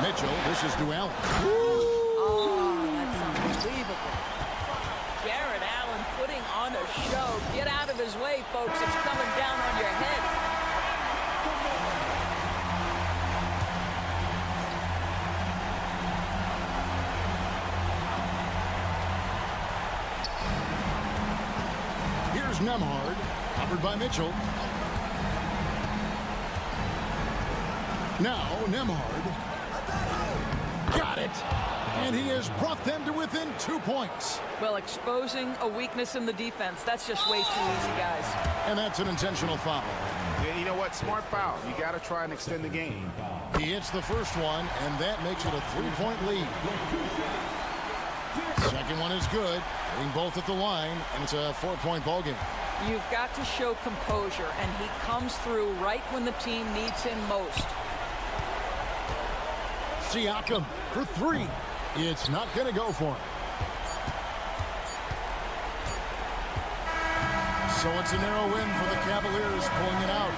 Mitchell, this is to Allen. Oh, that's unbelievable. Jared Allen putting on a show. Get out of his way, folks. It's coming down on your head. Here's Nembhard, covered by Mitchell. Now Nembhard. Got it. And he has brought them to within 2 points. Well, exposing a weakness in the defense, that's just way too easy, guys. And that's an intentional foul. Yeah, you know what? Smart foul. You got to try and extend the game. He hits the first one, and that makes it a 3-point lead. Second one is good. Hitting both at the line, and it's a 4-point ball game. You've got to show composure, and he comes through right when the team needs him most. Siakam for 3. It's not going to go for him. So it's a narrow win for the Cavaliers, pulling it out.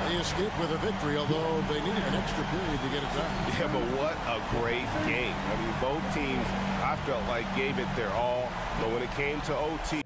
They escaped with a victory, although they needed an extra period to get it done. Yeah, but what a great game. I mean, both teams, I felt like, gave it their all. But when it came to OT,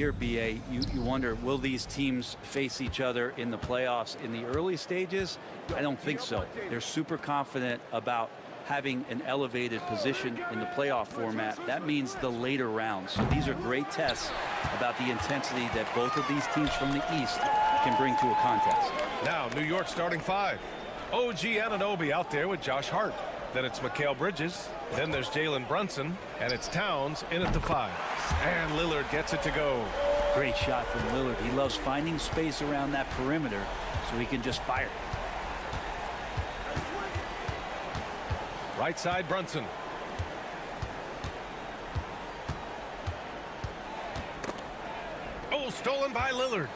year, BA, you wonder, will these teams face each other in the playoffs in the early stages? I don't think so. They're super confident about having an elevated position in the playoff format. That means the later rounds. So these are great tests about the intensity that both of these teams from the East can bring to a contest. Now, New York starting 5. OG Anunoby out there with Josh Hart. Then it's Mikal Bridges. Then there's Jalen Brunson. And it's Towns in at the 5. And Lillard gets it to go. Great shot from Lillard. He loves finding space around that perimeter so he can just fire. Right side, Brunson. Oh, stolen by Lillard.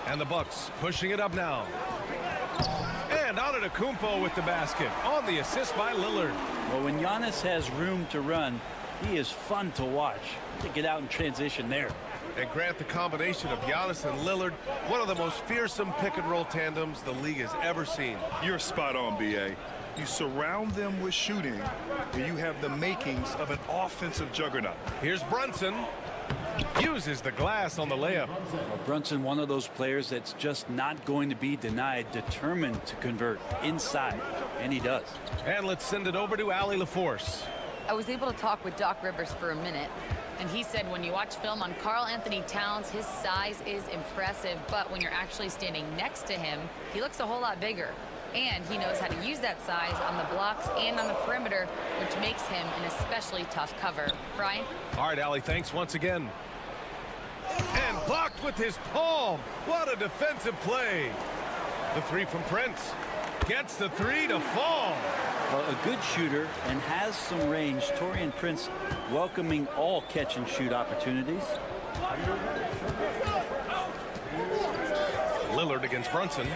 And the Bucks pushing it up now. And Antetokounmpo with the basket on the assist by Lillard. Well, when Giannis has room to run, he is fun to watch. To get out in transition there. And Grant, the combination of Giannis and Lillard, one of the most fearsome pick-and-roll tandems the league has ever seen. You're spot on, B.A. You surround them with shooting, and you have the makings of an offensive juggernaut. Here's Brunson. Uses the glass on the layup. Well, Brunson, one of those players that's just not going to be denied, determined to convert inside, and he does. And let's send it over to Allie LaForce. I was able to talk with Doc Rivers for a minute, and he said when you watch film on Karl Anthony Towns, his size is impressive, but when you're actually standing next to him, he looks a whole lot bigger. And he knows how to use that size on the blocks and on the perimeter, which makes him an especially tough cover. Brian? All right, Allie, thanks once again. And blocked with his palm. What a defensive play. The 3 from Prince. Gets the 3 to fall. Well, a good shooter and has some range. Taurean Prince welcoming all catch-and-shoot opportunities. Lillard against Brunson.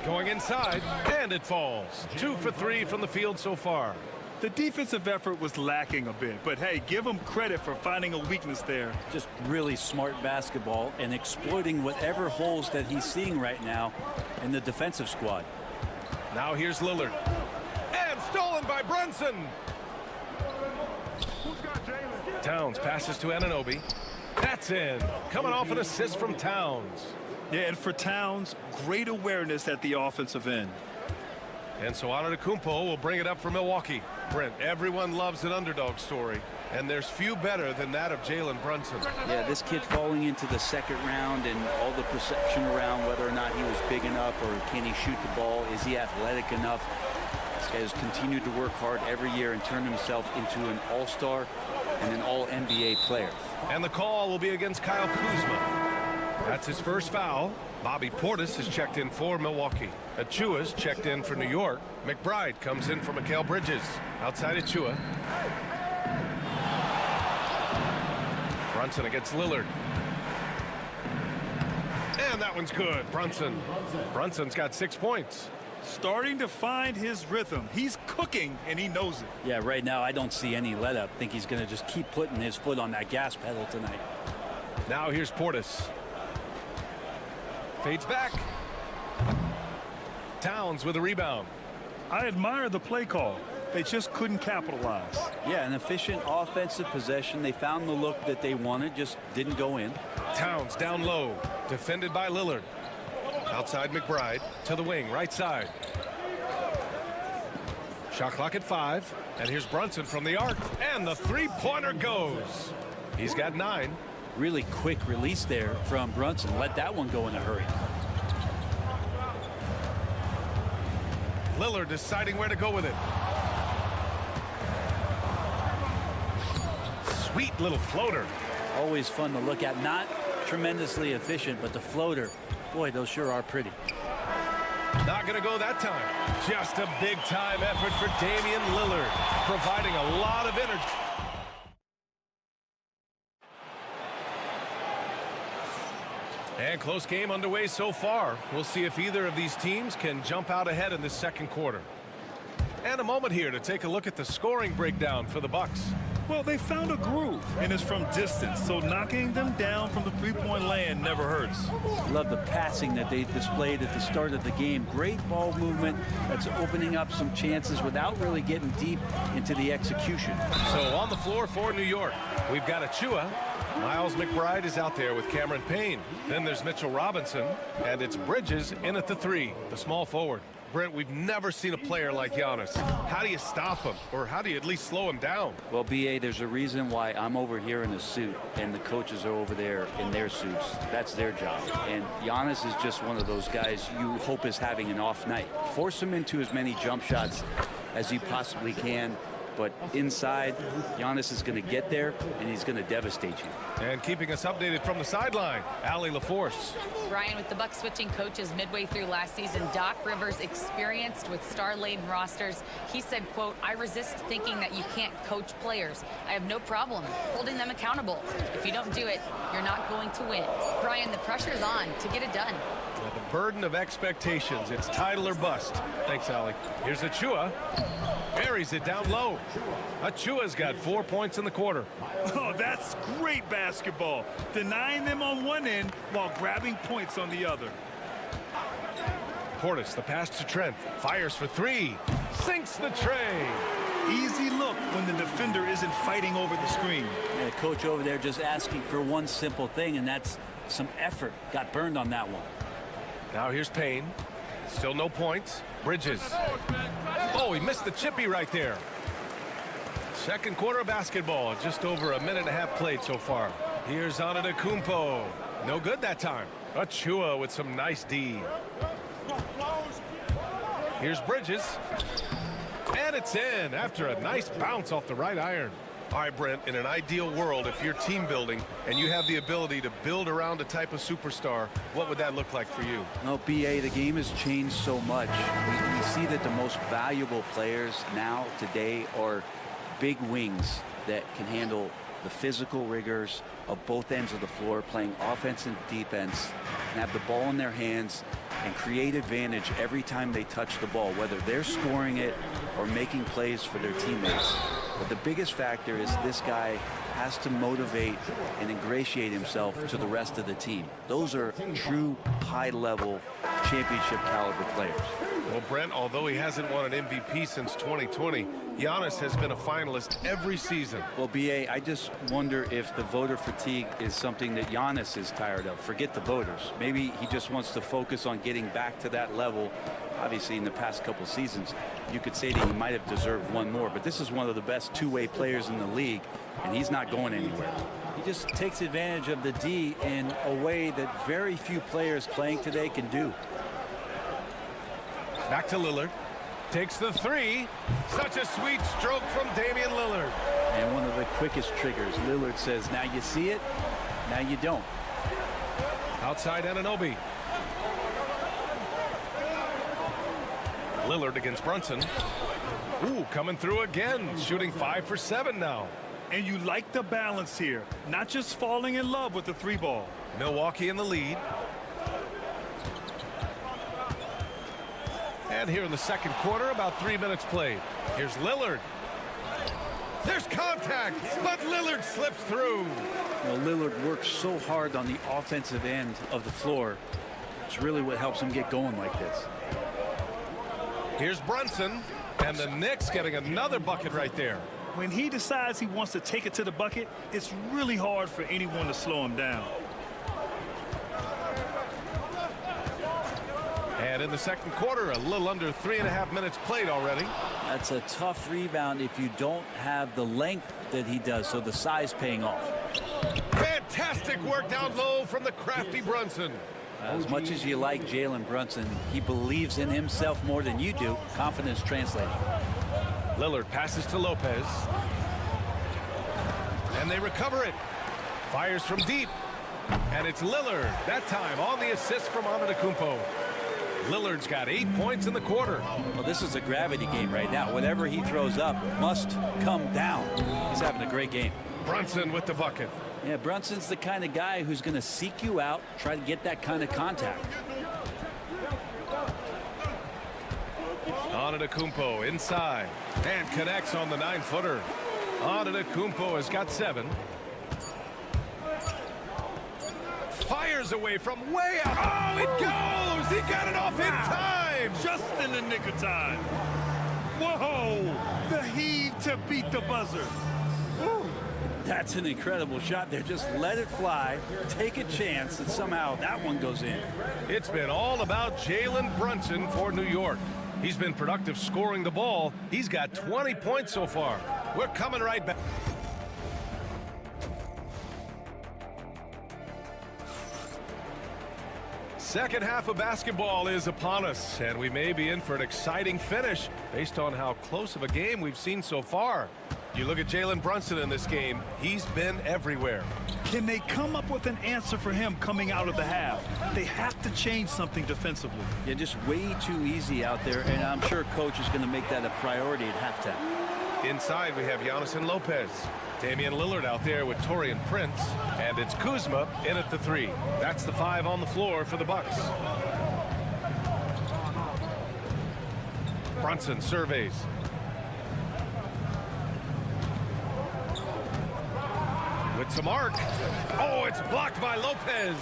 Going inside, and it falls. 2 for 3 from the field so far. The defensive effort was lacking a bit, but hey, give him credit for finding a weakness there. Just really smart basketball and exploiting whatever holes that he's seeing right now in the defensive squad. Now here's Lillard. And stolen by Brunson. Towns passes to Anunoby. That's in. Coming off an assist from Towns. Yeah, and for Towns, great awareness at the offensive end. And so Antetokounmpo will bring it up for Milwaukee. Brent, everyone loves an underdog story, and there's few better than that of Jalen Brunson. Yeah, this kid falling into the second round and all the perception around whether or not he was big enough or can he shoot the ball, is he athletic enough? This guy has continued to work hard every year and turn himself into an all-star and an all-NBA player. And the call will be against Kyle Kuzma. That's his first foul. Bobby Portis has checked in for Milwaukee. Achua's checked in for New York. McBride comes in for Mikal Bridges. Outside Achua. Brunson against Lillard. And that one's good. Brunson's got 6 points. Starting to find his rhythm. He's cooking, and he knows it. Yeah, right now I don't see any let up. I think he's going to just keep putting his foot on that gas pedal tonight. Now here's Portis. Fades back. Towns with a rebound. I admire the play call. They just couldn't capitalize. Yeah, an efficient offensive possession. They found the look that they wanted, just didn't go in. Towns down low, defended by Lillard. Outside McBride to the wing, right side. Shot clock at 5, and here's Brunson from the arc, and the three-pointer goes. He's got 9. Really quick release there from Brunson. Let that one go in a hurry. Lillard deciding where to go with it. Sweet little floater. Always fun to look at. Not tremendously efficient, but the floater, boy, those sure are pretty. Not going to go that time. Just a big-time effort for Damian Lillard, providing a lot of energy. And close game underway so far. We'll see if either of these teams can jump out ahead in the second quarter. And a moment here to take a look at the scoring breakdown for the Bucks. Well, they found a groove, and it's from distance, so knocking them down from the three-point land never hurts. Love the passing that they displayed at the start of the game. Great ball movement that's opening up some chances without really getting deep into the execution. So on the floor for New York, we've got Achua. Miles McBride is out there with Cameron Payne. Then there's Mitchell Robinson, and it's Bridges in at the 3, the small forward. Brent, we've never seen a player like Giannis. How do you stop him, or how do you at least slow him down? Well, B.A., there's a reason why I'm over here in a suit and the coaches are over there in their suits. That's their job. And Giannis is just one of those guys you hope is having an off night. Force him into as many jump shots as you possibly can. But inside, Giannis is going to get there, and he's going to devastate you. And keeping us updated from the sideline, Allie LaForce. Brian, with the Bucks switching coaches midway through last season, Doc Rivers, experienced with star-laden rosters, he said, quote, "I resist thinking that you can't coach players. I have no problem holding them accountable. If you don't do it, you're not going to win." Brian, the pressure's on to get it done. With the burden of expectations, it's title or bust. Thanks, Allie. Here's Achua. Buries it down low. Achua's got 4 points in the quarter. Oh, that's great basketball. Denying them on one end while grabbing points on the other. Portis, the pass to Trent. Fires for 3. Sinks the tray. Easy look when the defender isn't fighting over the screen. Yeah, coach over there just asking for one simple thing, and that's some effort. Got burned on that one. Now here's Payne. Still no points. Bridges. Oh, he missed the chippy right there. Second quarter of basketball. Just over a minute and a half played so far. Here's Antetokounmpo. No good that time. Achua with some nice D. Here's Bridges. And it's in after a nice bounce off the right iron. All right, Brent, in an ideal world, if you're team building and you have the ability to build around a type of superstar, what would that look like for you? No, B.A., the game has changed so much. We see that the most valuable players now, today, are big wings that can handle the physical rigors of both ends of the floor, playing offense and defense, can have the ball in their hands and create advantage every time they touch the ball, whether they're scoring it or making plays for their teammates. But the biggest factor is this guy has to motivate and ingratiate himself to the rest of the team. Those are true high-level championship caliber players. Well, Brent, although he hasn't won an MVP since 2020, Giannis has been a finalist every season. Well, B.A., I just wonder if the voter fatigue is something that Giannis is tired of. Forget the voters. Maybe he just wants to focus on getting back to that level. Obviously, in the past couple seasons, you could say that he might have deserved one more, but this is one of the best two-way players in the league, and he's not going anywhere. He just takes advantage of the D in a way that very few players playing today can do. Back to Lillard. Takes the 3. Such a sweet stroke from Damian Lillard. And one of the quickest triggers. Lillard says, now you see it, now you don't. Outside Anunoby. Lillard against Brunson. Ooh, coming through again. Shooting 5 for 7 now. And you like the balance here. Not just falling in love with the 3-ball. Milwaukee in the lead. And here in the second quarter, about 3 minutes played. Here's Lillard. There's contact, but Lillard slips through. Well, Lillard works so hard on the offensive end of the floor. It's really what helps him get going like this. Here's Brunson, and the Knicks getting another bucket right there. When he decides he wants to take it to the bucket, it's really hard for anyone to slow him down. And in the second quarter, a little under 3.5 minutes played already. That's a tough rebound if you don't have the length that he does, so the size paying off. Fantastic work down low from the crafty Brunson. As much as you like Jalen Brunson, he believes in himself more than you do. Confidence translating. Lillard passes to Lopez. And they recover it. Fires from deep. And it's Lillard, that time on the assist from Antetokounmpo. Lillard's got 8 points in the quarter. Well, this is a gravity game right now. Whatever he throws up must come down. He's having a great game. Brunson with the bucket. Yeah, Brunson's the kind of guy who's going to seek you out, try to get that kind of contact. Antetokounmpo inside and connects on the 9-footer. Antetokounmpo has got 7. Fires away from way out. Oh, it goes! He got it off in time! Just in the nick of time. Whoa! The heave to beat the buzzer. Woo. That's an incredible shot there. Just let it fly, take a chance, and somehow that one goes in. It's been all about Jalen Brunson for New York. He's been productive scoring the ball. He's got 20 points so far. We're coming right back. Second half of basketball is upon us, and we may be in for an exciting finish based on how close of a game we've seen so far. You look at Jalen Brunson in this game, he's been everywhere. Can they come up with an answer for him coming out of the half? They have to change something defensively. Yeah, just way too easy out there, and I'm sure coach is going to make that a priority at halftime. Inside, we have Giannis and Lopez. Damian Lillard out there with Taurean Prince, and it's Kuzma in at the 3. That's the 5 on the floor for the Bucks. Brunson surveys. With some arc. Oh, it's blocked by Lopez.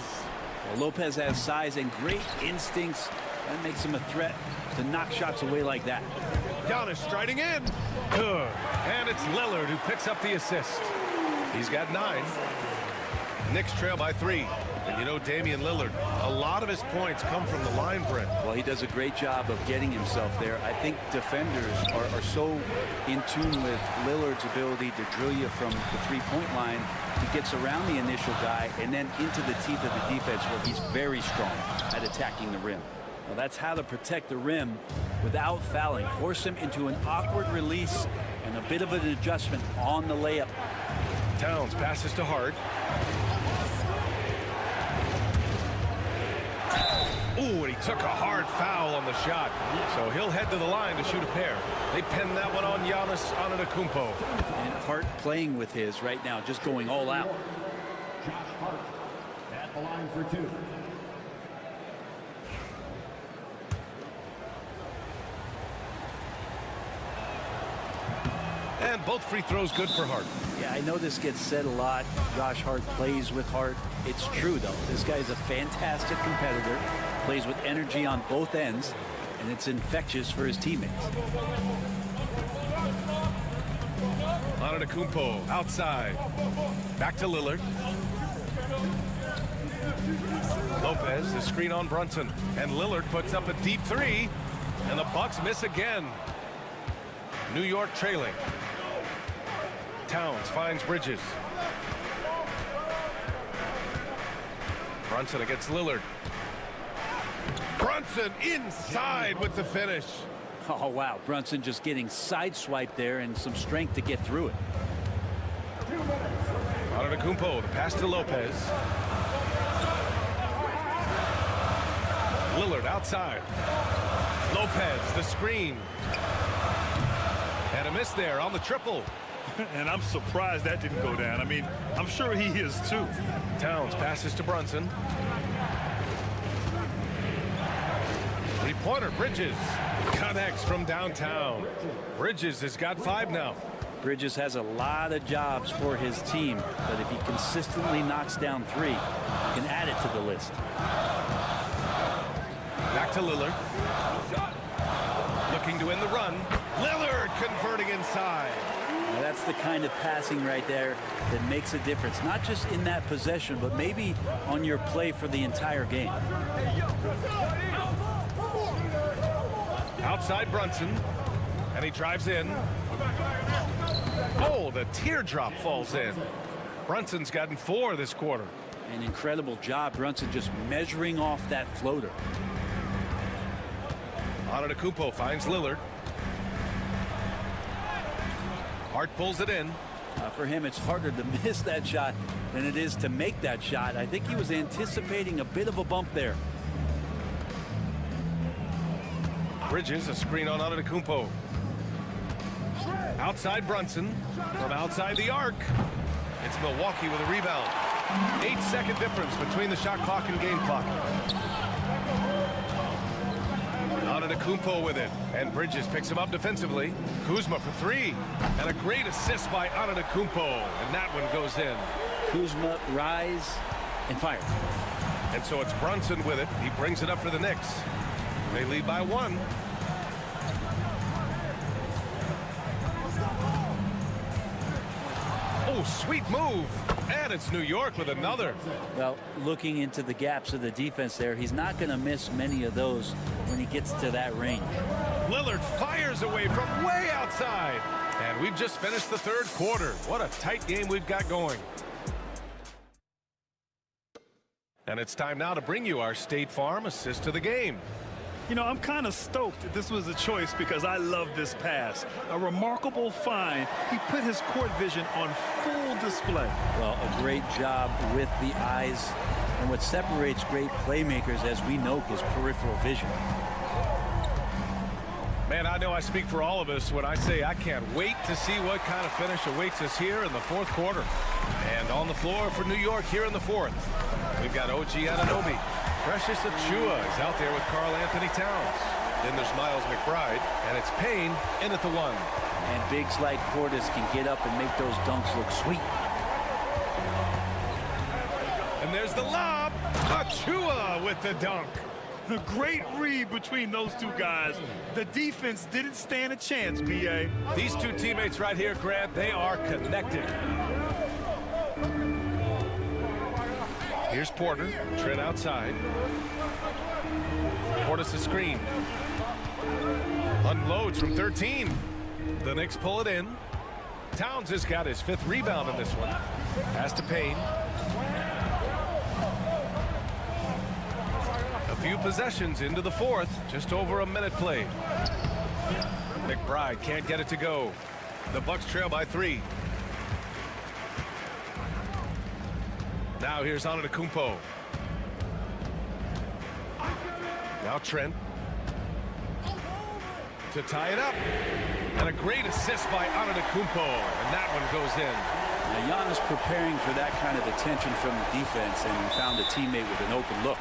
Well, Lopez has size and great instincts. That makes him a threat to knock shots away like that. Giannis striding in. Good. And it's Lillard who picks up the assist. He's got 9. Knicks trail by 3. And you know Damian Lillard, a lot of his points come from the line, Brent. Well, he does a great job of getting himself there. I think defenders are so in tune with Lillard's ability to drill you from the three-point line. He gets around the initial guy and then into the teeth of the defense where he's very strong at attacking the rim. Well, that's how to protect the rim without fouling. Force him into an awkward release and a bit of an adjustment on the layup. Towns passes to Hart. Ooh, and he took a hard foul on the shot. So he'll head to the line to shoot a pair. They pin that one on Giannis Antetokounmpo. And Hart playing with his right now, just going all out. Josh Hart at the line for 2. And both free throws good for Hart. Yeah, I know this gets said a lot. Josh Hart plays with heart. It's true, though. This guy's a fantastic competitor, plays with energy on both ends, and it's infectious for his teammates. Antetokounmpo outside. Back to Lillard. Lopez, the screen on Brunson. And Lillard puts up a deep 3. And the Bucks miss again. New York trailing. Towns finds Bridges. Brunson against Lillard. Brunson inside with the finish. Oh, wow. Brunson just getting sideswiped there and some strength to get through it. Antetokounmpo, the pass to Lopez. Lillard outside. Lopez, the screen. And a miss there on the triple. And I'm surprised that didn't go down. I mean, I'm sure he is too. Towns passes to Brunson. Three-pointer, Bridges. Connects from downtown. Bridges has got 5 now. Bridges has a lot of jobs for his team, but if he consistently knocks down 3, he can add it to the list. Back to Lillard. Looking to end the run. Lillard converting inside. Now that's the kind of passing right there that makes a difference, not just in that possession, but maybe on your play for the entire game. Outside Brunson, and he drives in. Oh, the teardrop falls in. Brunson's gotten 4 this quarter. An incredible job, Brunson just measuring off that floater. Antetokounmpo finds Lillard. Hart pulls it in. For him, it's harder to miss that shot than it is to make that shot. I think he was anticipating a bit of a bump there. Bridges, a screen on Antetokounmpo. Outside Brunson. From outside the arc. It's Milwaukee with a rebound. 8-second difference between the shot clock and game clock. Antetokounmpo with it. And Bridges picks him up defensively. Kuzma for three. And a great assist by Antetokounmpo. And that one goes in. Kuzma, rise, and fire. And so it's Brunson with it. He brings it up for the Knicks. They lead by one. Oh, sweet move. And it's New York with another. Well, looking into the gaps of the defense there, he's not going to miss many of those when he gets to that range. Lillard fires away from way outside. And we've just finished the third quarter. What a tight game we've got going. And it's time now to bring you our State Farm assist to the game. You know, I'm kind of stoked that this was a choice because I love this pass. A remarkable find. He put his court vision on full display. Well, a great job with the eyes. And what separates great playmakers, as we know, is peripheral vision. Man, I know I speak for all of us when I say I can't wait to see what kind of finish awaits us here in the fourth quarter. And on the floor for New York here in the fourth, we've got OG Anunoby. Precious Achua is out there with Karl Anthony Towns. Then there's Miles McBride, and it's Payne in at the one. And bigs like Portis can get up and make those dunks look sweet. And there's the lob. Achua with the dunk. A great read between those two guys. The defense didn't stand a chance, B.A. These two teammates right here, Grant, they are connected. Here's Porter. Trent outside. Portis a screen. Unloads from 13. The Knicks pull it in. Towns has got his 5th rebound in this one. Pass to Payne. A few possessions into the fourth. Just over a minute played. McBride can't get it to go. The Bucks trail by 3. Now here's Antetokounmpo. Now Trent. To tie it up. And a great assist by Antetokounmpo. And that one goes in. Now Giannis preparing for that kind of attention from the defense, and he found a teammate with an open look.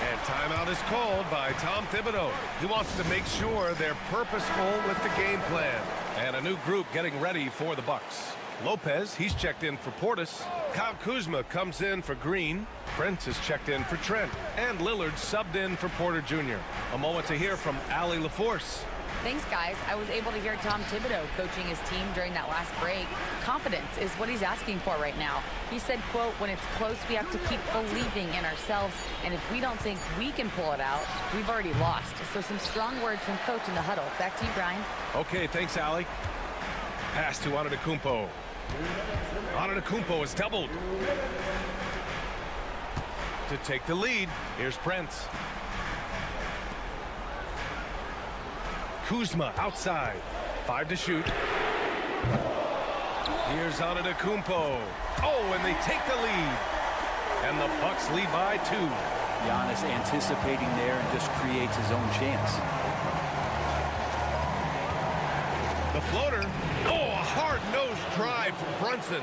And timeout is called by Tom Thibodeau. He wants to make sure they're purposeful with the game plan. And a new group getting ready for the Bucks. Lopez, he's checked in for Portis. Kyle Kuzma comes in for Green. Prince is checked in for Trent. And Lillard subbed in for Porter Jr. A moment to hear from Allie LaForce. Thanks, guys. I was able to hear Tom Thibodeau coaching his team during that last break. Confidence is what he's asking for right now. He said, quote, when it's close, we have to keep believing in ourselves. And if we don't think we can pull it out, we've already lost. So some strong words from coach in the huddle. Back to you, Brian. Okay, thanks, Allie. Pass to Antetokounmpo. Antetokounmpo is doubled. To take the lead, here's Prince. Kuzma outside. 5 to shoot. Here's Antetokounmpo. Oh, and they take the lead. And the Bucks lead by 2. Giannis anticipating there and just creates his own chance. The floater. Oh, a hard-nosed drive from Brunson.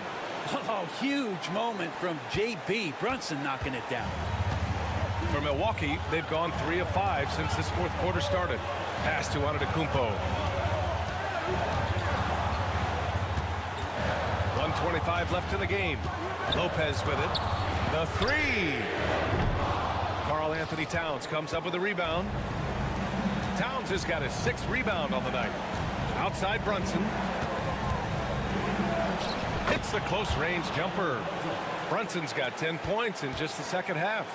Oh, huge moment from JB. Brunson knocking it down. For Milwaukee, they've gone 3 of 5 since this fourth quarter started. Pass to Antetokounmpo. 1:25 left in the game. Lopez with it. The 3. Karl Anthony Towns comes up with a rebound. Towns has got his 6th rebound on the night. Outside Brunson. Hits the close-range jumper. Brunson's got 10 points in just the second half.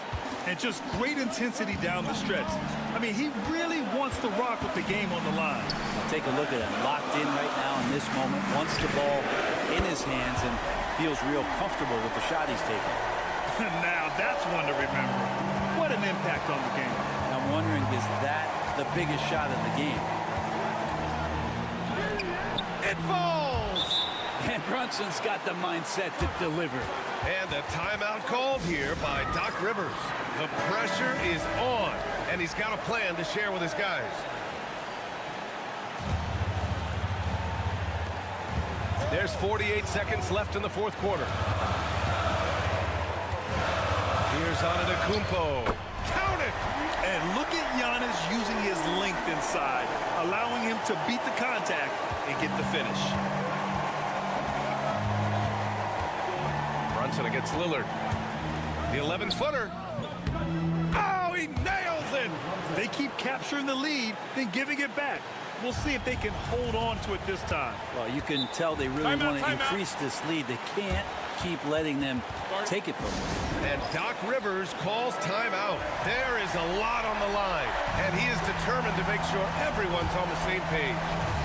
And just great intensity down the stretch. I mean, he really wants to rock with the game on the line. Take a look at him. Locked in right now in this moment. Wants the ball in his hands and feels real comfortable with the shot he's taking. Now, that's one to remember. What an impact on the game. I'm wondering, is that the biggest shot of the game? It falls! And Brunson's got the mindset to deliver. And a timeout called here by Doc Rivers. The pressure is on, and he's got a plan to share with his guys. There's 48 seconds left in the fourth quarter. Here's Antetokounmpo. Count it! And look at Giannis using his length and inside, allowing him to beat the contact and get the finish. Brunson against Lillard. The 11-footer. Oh, he nails it! They keep capturing the lead, then giving it back. We'll see if they can hold on to it this time. Well, you can tell they really want to increase this lead. They can't keep letting them take it from them. And Doc Rivers calls timeout. There is a lot on the line, and he is determined to make sure everyone's on the same page.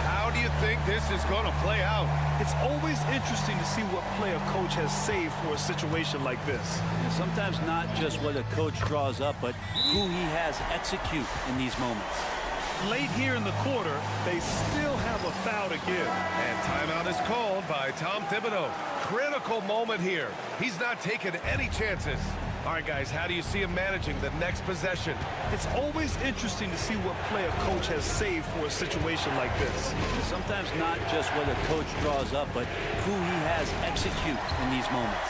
How do you think this is going to play out? It's always interesting to see what play a coach has saved for a situation like this. And sometimes not just what a coach draws up, but who he has execute in these moments. Late here in the quarter, they still have a foul to give. And timeout is called by Tom Thibodeau. Critical moment here. He's not taking any chances. All right, guys, how do you see him managing the next possession? It's always interesting to see what play a coach has saved for a situation like this. Sometimes not just what a coach draws up, but who he has execute in these moments.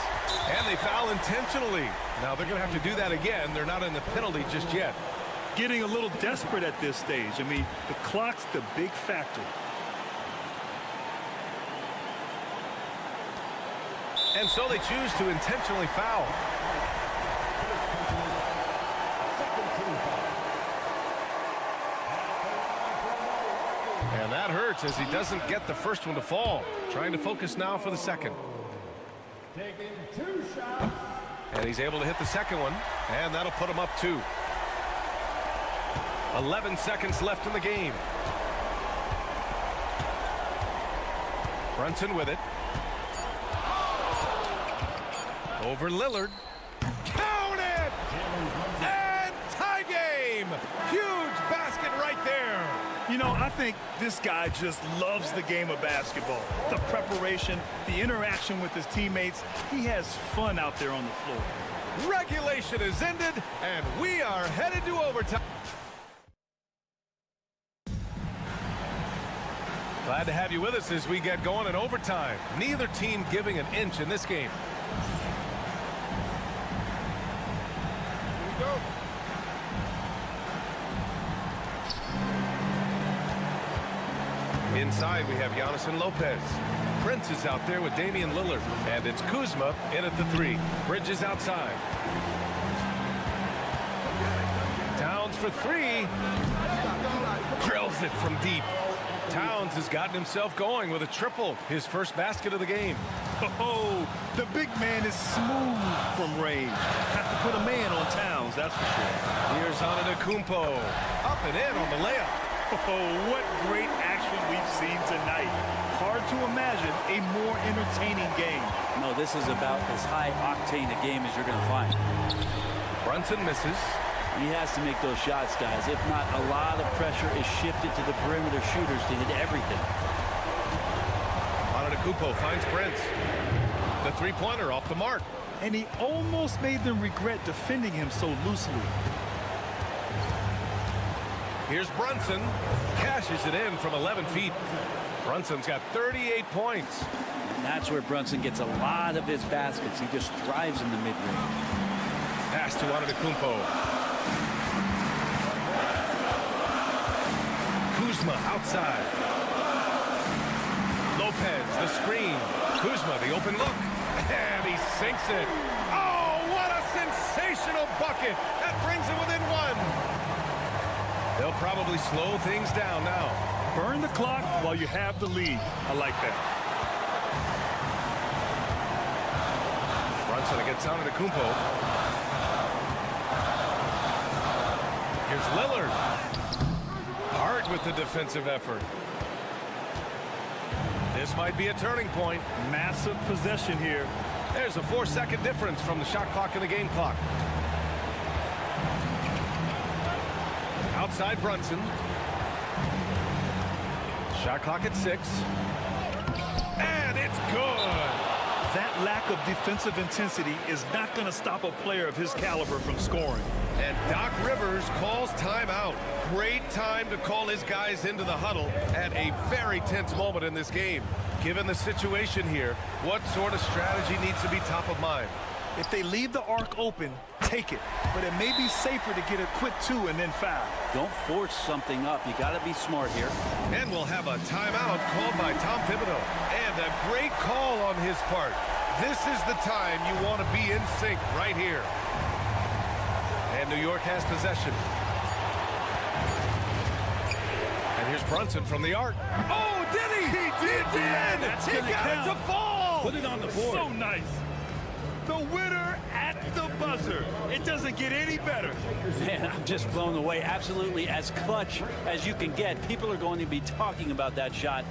And they foul intentionally. Now they're going to have to do that again. They're not in the penalty just yet. Getting a little desperate at this stage. I mean, the clock's the big factor. And so they choose to intentionally foul. And that hurts as he doesn't get the first one to fall. Trying to focus now for the second. Taking 2 shots. And he's able to hit the second one. And that'll put him up 2. 11 seconds left in the game. Brunson with it. Over Lillard. Count it! And tie game! Huge basket right there. You know, I think this guy just loves the game of basketball. The preparation, the interaction with his teammates. He has fun out there on the floor. Regulation is ended, and we are headed to overtime. Glad to have you with us as we get going in overtime. Neither team giving an inch in this game. Here we go. Inside, we have Giannis and Lopez. Prince is out there with Damian Lillard. And it's Kuzma in at the 3. Bridges outside. Towns for 3. Drills it from deep. Towns has gotten himself going with a triple, his first basket of the game. Oh, the big man is smooth from range. Have to put a man on Towns, that's for sure. Here's Antetokounmpo. Up and in on the layup. Oh, what great action we've seen tonight. Hard to imagine a more entertaining game. No, this is about as high-octane a game as you're going to find. Brunson misses. He has to make those shots, guys. If not, a lot of pressure is shifted to the perimeter shooters to hit everything. Antetokounmpo finds Prince. The three-pointer off the mark. And he almost made them regret defending him so loosely. Here's Brunson. Cashes it in from 11 feet. Brunson's got 38 points. And that's where Brunson gets a lot of his baskets. He just thrives in the mid-range. Pass to Antetokounmpo. Kuzma outside. Lopez, the screen. Kuzma, the open look. And he sinks it. Oh, what a sensational bucket. That brings him within 1. They'll probably slow things down now. Burn the clock while you have the lead. I like that. Brunson against Antetokounmpo. Here's Lillard. Hard with the defensive effort. This might be a turning point. Massive possession here. There's a 4-second difference from the shot clock and the game clock. Outside Brunson. Shot clock at 6. And it's good. That lack of defensive intensity is not going to stop a player of his caliber from scoring. And Doc Rivers calls timeout. Great time to call his guys into the huddle at a very tense moment in this game. Given the situation here, what sort of strategy needs to be top of mind? If they leave the arc open, take it. But it may be safer to get a quick 2 and then foul. Don't force something up. You got to be smart here. And we'll have a timeout called by Tom Thibodeau. And a great call on his part. This is the time you want to be in sync right here. And New York has possession. And here's Brunson from the arc. Oh, did he? He did! That's he got it to fall! Put it on the board. So nice. The winner at the buzzer. It doesn't get any better. Man, I'm just blown away. Absolutely as clutch as you can get. People are going to be talking about that shot.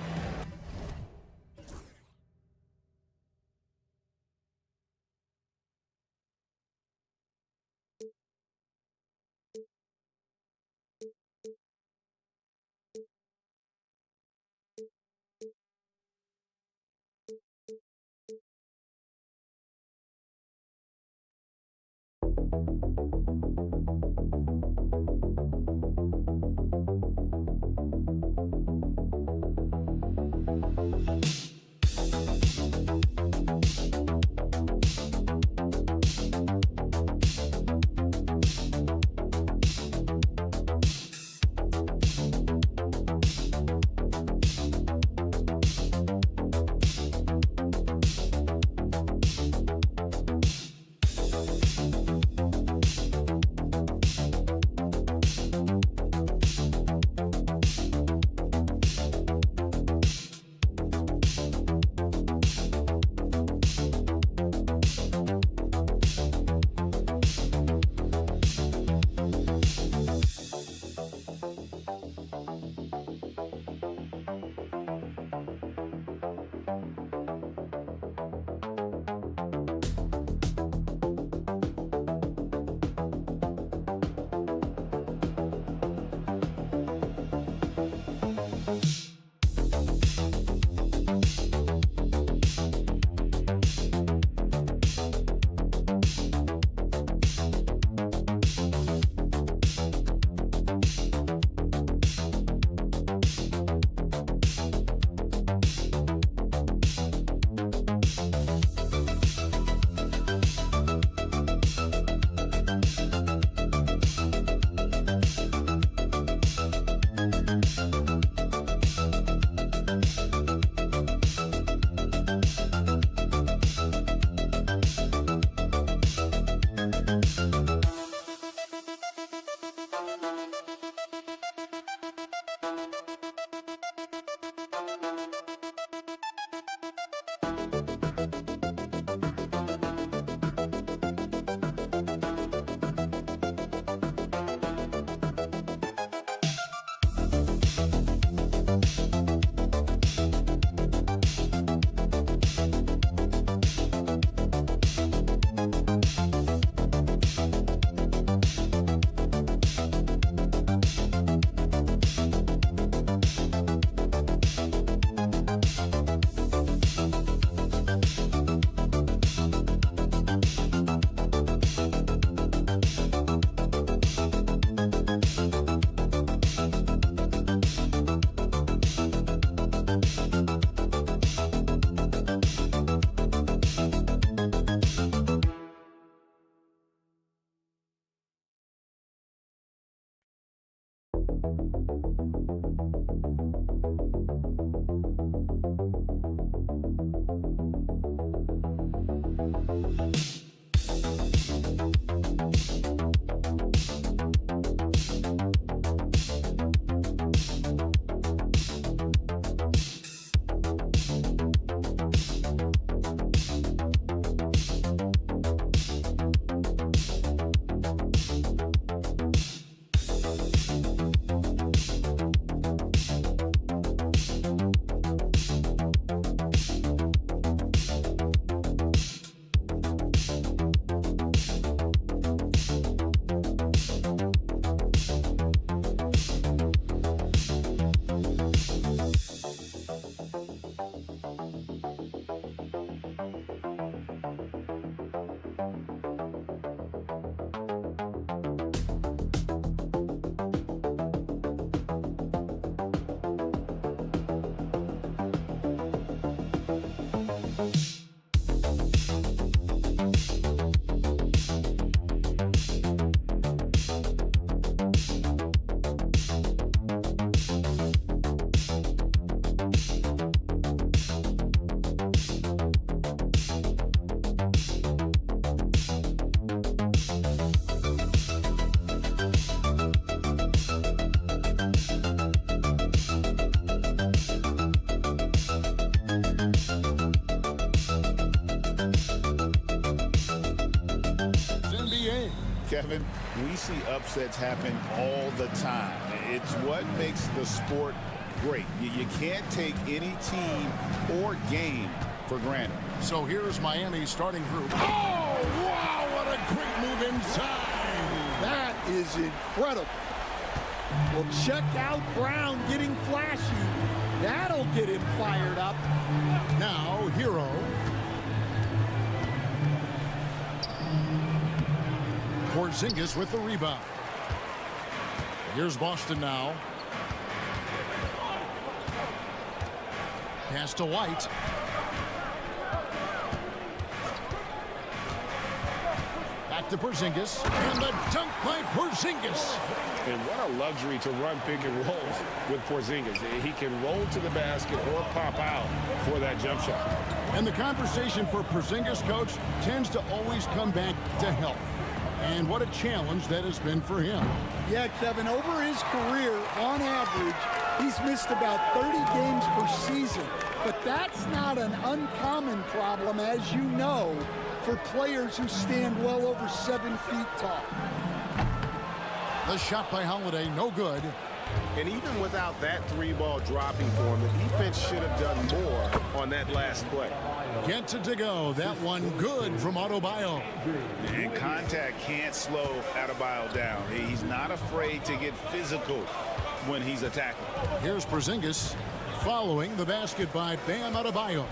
Kevin, we see upsets happen all the time. It's what makes the sport great. You can't take any team or game for granted. So here's Miami's starting group. Oh, wow, what a quick move inside. That is incredible. Well, check out Brown getting flashy. That'll get him fired up. Now, Hero. Porzingis with the rebound. Here's Boston now. Pass to White. Back to Porzingis. And the dunk by Porzingis. And what a luxury to run pick and rolls with Porzingis. He can roll to the basket or pop out for that jump shot. And the conversation for Porzingis, coach, tends to always come back to health. And what a challenge that has been for him. Yeah, Kevin, over his career, on average, he's missed about 30 games per season. But that's not an uncommon problem, as you know, for players who stand well over 7 feet tall. The shot by Holiday, no good. And even without that three-ball dropping for him, the defense should have done more on that last play. Gets it to go. That one good from Adebayo. And contact can't slow Adebayo down. He's not afraid to get physical when he's attacking. Here's Porzingis following the basket by Bam Adebayo.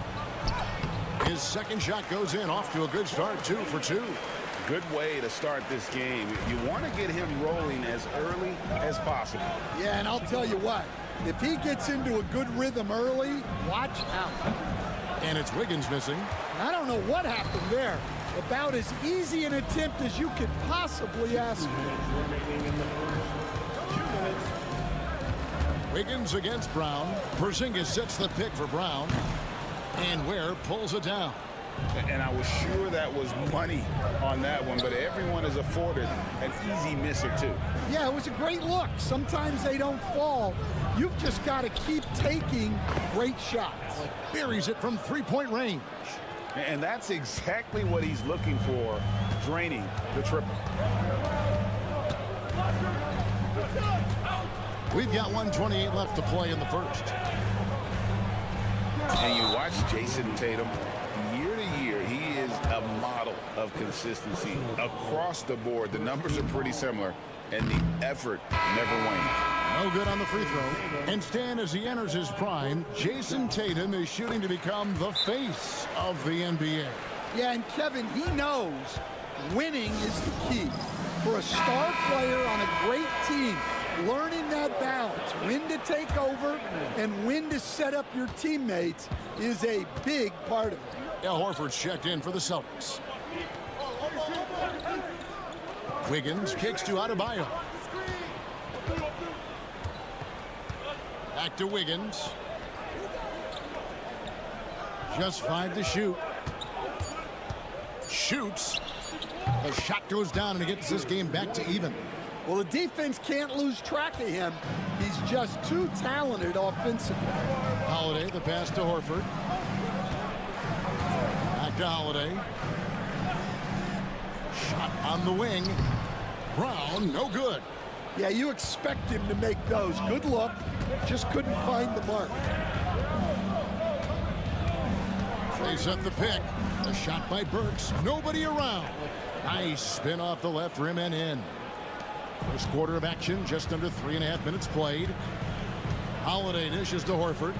His second shot goes in, off to a good start, 2 for 2. Good way to start this game. You want to get him rolling as early as possible. Yeah, and I'll tell you what, if he gets into a good rhythm early, watch out. And it's Wiggins missing. I don't know what happened there. About as easy an attempt as you could possibly ask for. Wiggins against Brown. Porzingis sets the pick for Brown. And Ware pulls it down. And I was sure that was money on that one, but everyone is afforded an easy miss or two. Yeah, it was a great look. Sometimes they don't fall. You've just got to keep taking great shots. Buries it from three-point range. And that's exactly what he's looking for, draining the triple. We've got 1:28 left to play in the first. And you watch Jason Tatum. Year to year, he is a model of consistency across the board. The numbers are pretty similar, and the effort never wanes. No good on the free throw. And Stan, as he enters his prime, Jason Tatum is shooting to become the face of the NBA. Yeah, and Kevin, he knows winning is the key. For a star player on a great team, learning that balance, when to take over and when to set up your teammates, is a big part of it. Al Horford's checked in for the Celtics. Wiggins kicks to Adebayo. Back to Wiggins. Just 5 to shoot. Shoots. The shot goes down and it gets this game back to even. Well, the defense can't lose track of him. He's just too talented offensively. Holiday, the pass to Horford. Back to Holiday. Shot on the wing. Brown, no good. Yeah, you expect him to make those. Good look. Just couldn't find the mark. They set the pick. A shot by Burks. Nobody around. Nice spin off the left rim and in. First quarter of action, just under 3.5 minutes played. Holiday dishes to Horford.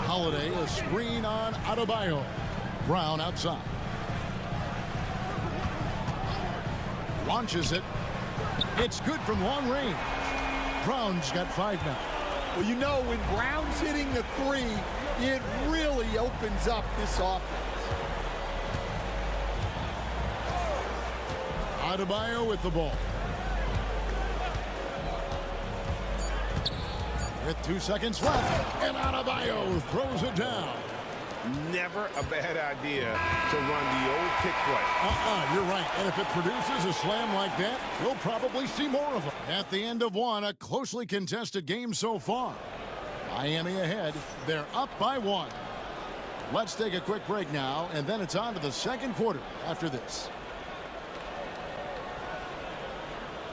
Holiday, a screen on Adebayo. Brown outside. Launches it. It's good from long range. Brown's got 5 now. Well, you know, when Brown's hitting the three, it really opens up this offense. Adebayo with the ball. With 2 seconds left, and Adebayo throws it down. Never a bad idea to run the old pick play. You're right. And if it produces a slam like that, we'll probably see more of them. At the end of one, a closely contested game so far. Miami ahead. They're up by 1. Let's take a quick break now, and then it's on to the second quarter after this.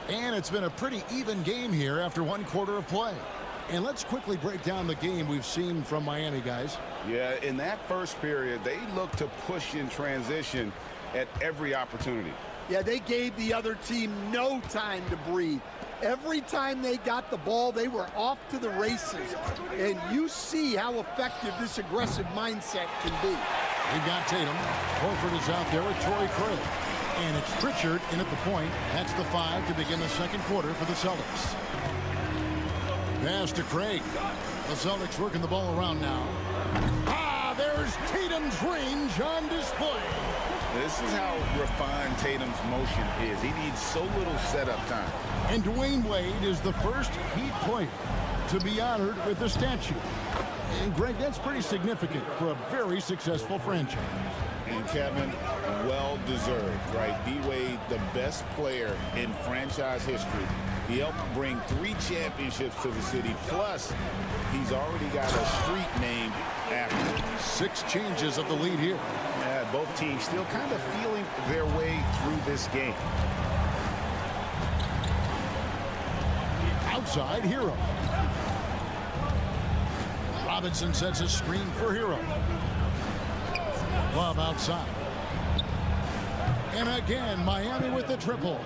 And it's been a pretty even game here after one quarter of play. And let's quickly break down the game we've seen from Miami, guys. Yeah, in that first period, they looked to push in transition at every opportunity. Yeah, they gave the other team no time to breathe. Every time they got the ball, they were off to the races. And you see how effective this aggressive mindset can be. We've got Tatum. Horford is out there with Torrey Craig. And it's Pritchard in at the point. That's the 5 to begin the second quarter for the Celtics. Pass to Craig. The Celtics working the ball around now. There's Tatum's range on display. This is how refined Tatum's motion is. He needs so little setup time. And Dwayne Wade is the first Heat player to be honored with a statue. And Greg, that's pretty significant for a very successful franchise. And Kevin, well deserved, right? D-Wade, the best player in franchise history. He helped bring 3 championships to the city. Plus, he's already got a street named after him. 6 changes of the lead here. Yeah, both teams still kind of feeling their way through this game. Outside, Hero. Robinson sets a screen for Hero. Love outside. And again, Miami with the triple.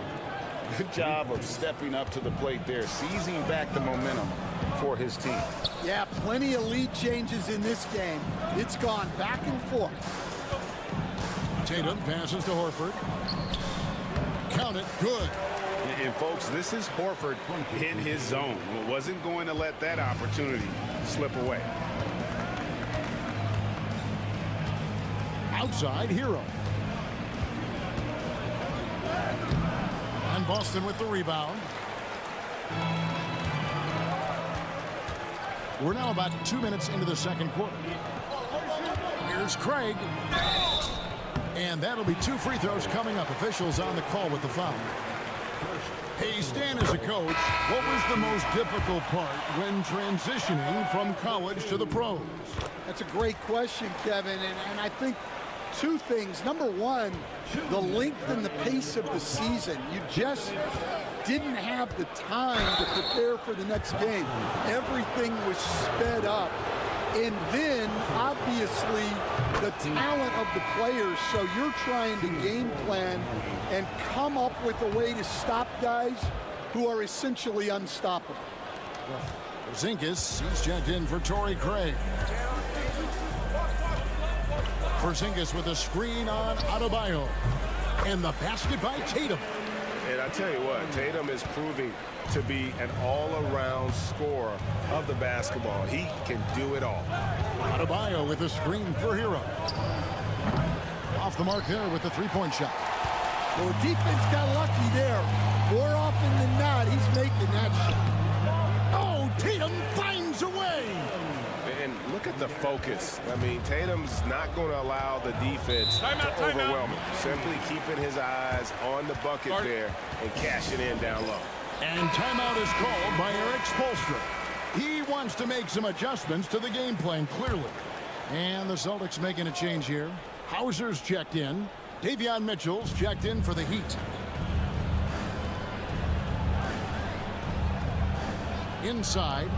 Good job of stepping up to the plate there, seizing back the momentum for his team. Yeah, plenty of lead changes in this game. It's gone back and forth. Tatum passes to Horford. Count it, good. And folks, this is Horford in his zone. Wasn't going to let that opportunity slip away. Outside, Hero. And Boston with the rebound. We're now about 2 minutes into the second quarter. Here's Craig. And that'll be 2 free throws coming up. Officials on the call with the foul. Hey, Stan, as a coach, what was the most difficult part when transitioning from college to the pros? That's a great question, Kevin, and I think 2 things. Number one, the length and the pace of the season. You just didn't have the time to prepare for the next game. Everything was sped up. And then, obviously, the talent of the players. So you're trying to game plan and come up with a way to stop guys who are essentially unstoppable. Porzingis, he's checked in for Torrey Craig. Porzingis with a screen on Adebayo. And the basket by Tatum. And I tell you what, Tatum is proving to be an all-around scorer of the basketball. He can do it all. Adebayo with a screen for Hero. Off the mark there with the 3-point shot. Well, the defense got lucky there. More often than not, he's making that shot. Oh, Tatum finds a way. And look at the focus. I mean, Tatum's not going to allow the defense to overwhelm him. Simply keeping his eyes on the bucket there and cashing in down low. And timeout is called by Eric Spoelstra. He wants to make some adjustments to the game plan, clearly. And the Celtics making a change here. Hauser's checked in. Davion Mitchell's checked in for the Heat. Inside.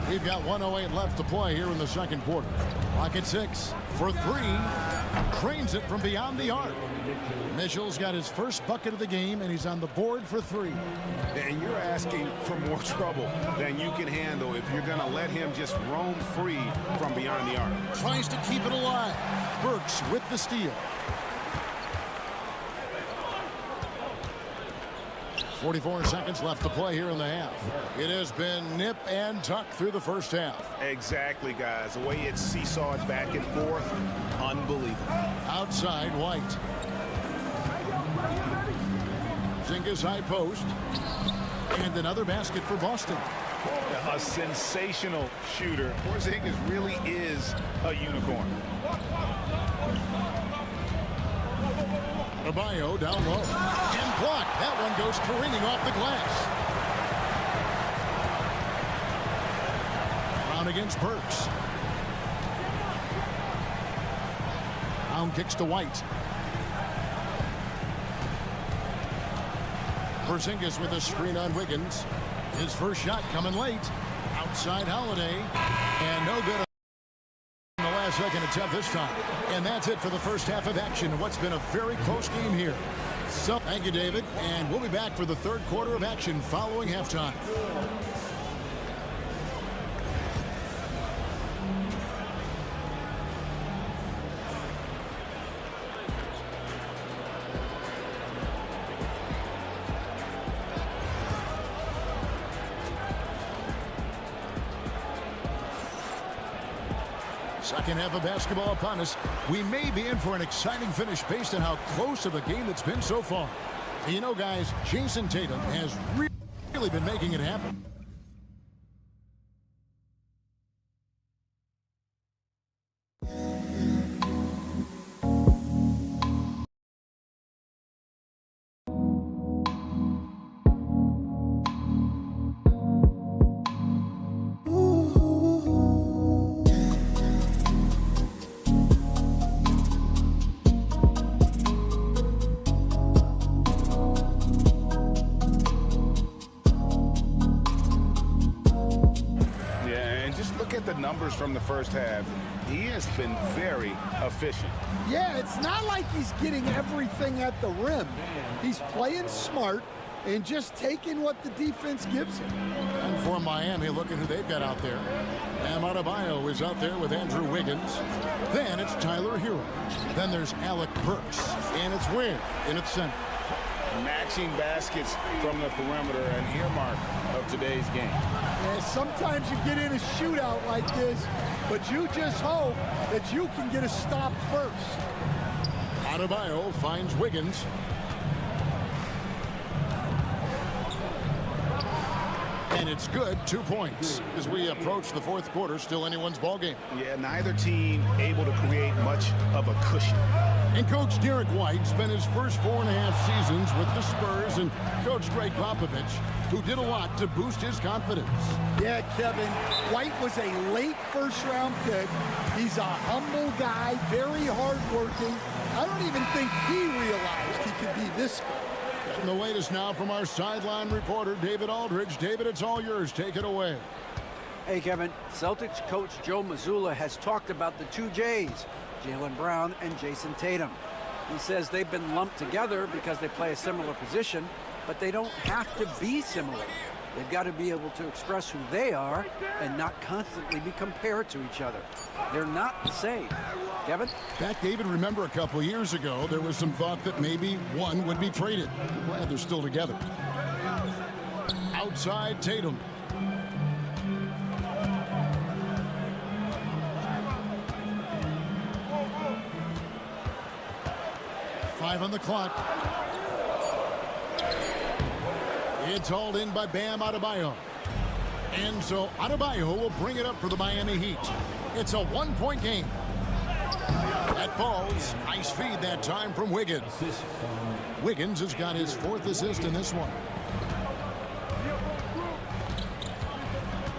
We've got 1:08 left to play here in the second quarter. Clock at 6 for 3. Trains it from beyond the arc. Mitchell's got his first bucket of the game, and he's on the board for 3. And you're asking for more trouble than you can handle if you're going to let him just roam free from beyond the arc. Tries to keep it alive. Burks with the steal. 44 seconds left to play here in the half. It has been nip and tuck through the first half. Exactly, guys. The way it's seesawed back and forth, unbelievable. Outside, White. Porzingis high post. And another basket for Boston. A sensational shooter. Porzingis really is a unicorn. Adebayo down low. And blocked. That one goes careening off the glass. Brown against Burks. Brown kicks to White. Porzingis with a screen on Wiggins. His first shot coming late. Outside Holiday. And no good on the last second attempt this time. And that's it for the first half of action in what's been a very close game here. So, thank you, David. And we'll be back for the third quarter of action following halftime. Second half of basketball upon us. We may be in for an exciting finish based on how close of a game it's been so far. You know, guys, Jason Tatum has really been making it happen. Numbers from the first half. He has been very efficient. Yeah, it's not like he's getting everything at the rim. He's playing smart and just taking what the defense gives him. And for Miami, look at who they've got out there. Bam Adebayo is out there with Andrew Wiggins. Then it's Tyler Hero. Then there's Alec Burks. And it's Ware in its center. Matching baskets from the perimeter, an earmark of today's game. Yeah, sometimes you get in a shootout like this, but you just hope that you can get a stop first. Adebayo finds Wiggins. And it's good, 2 points. As we approach the fourth quarter, still anyone's ball game. Yeah, neither team able to create much of a cushion. And Coach Derek White spent his first 4.5 seasons with the Spurs and Coach Greg Popovich, who did a lot to boost his confidence. Yeah, Kevin, White was a late first-round pick. He's a humble guy, very hardworking. I don't even think he realized he could be this good. And the latest now from our sideline reporter, David Aldridge. David, it's all yours. Take it away. Hey, Kevin. Celtics coach Joe Mazzulla has talked about the two J's, Jaylen Brown and Jason Tatum. He says they've been lumped together because they play a similar position, but they don't have to be similar. They've got to be able to express who they are and not constantly be compared to each other. They're not the same. Kevin? Back, David, remember a couple years ago, there was some thought that maybe one would be traded. I'm glad they're still together. Outside Tatum. Five on the clock. It's hauled in by Bam Adebayo. And so Adebayo will bring it up for the Miami Heat. It's a 1-point game. That falls. Nice feed that time from Wiggins. Wiggins has got his 4th assist in this one.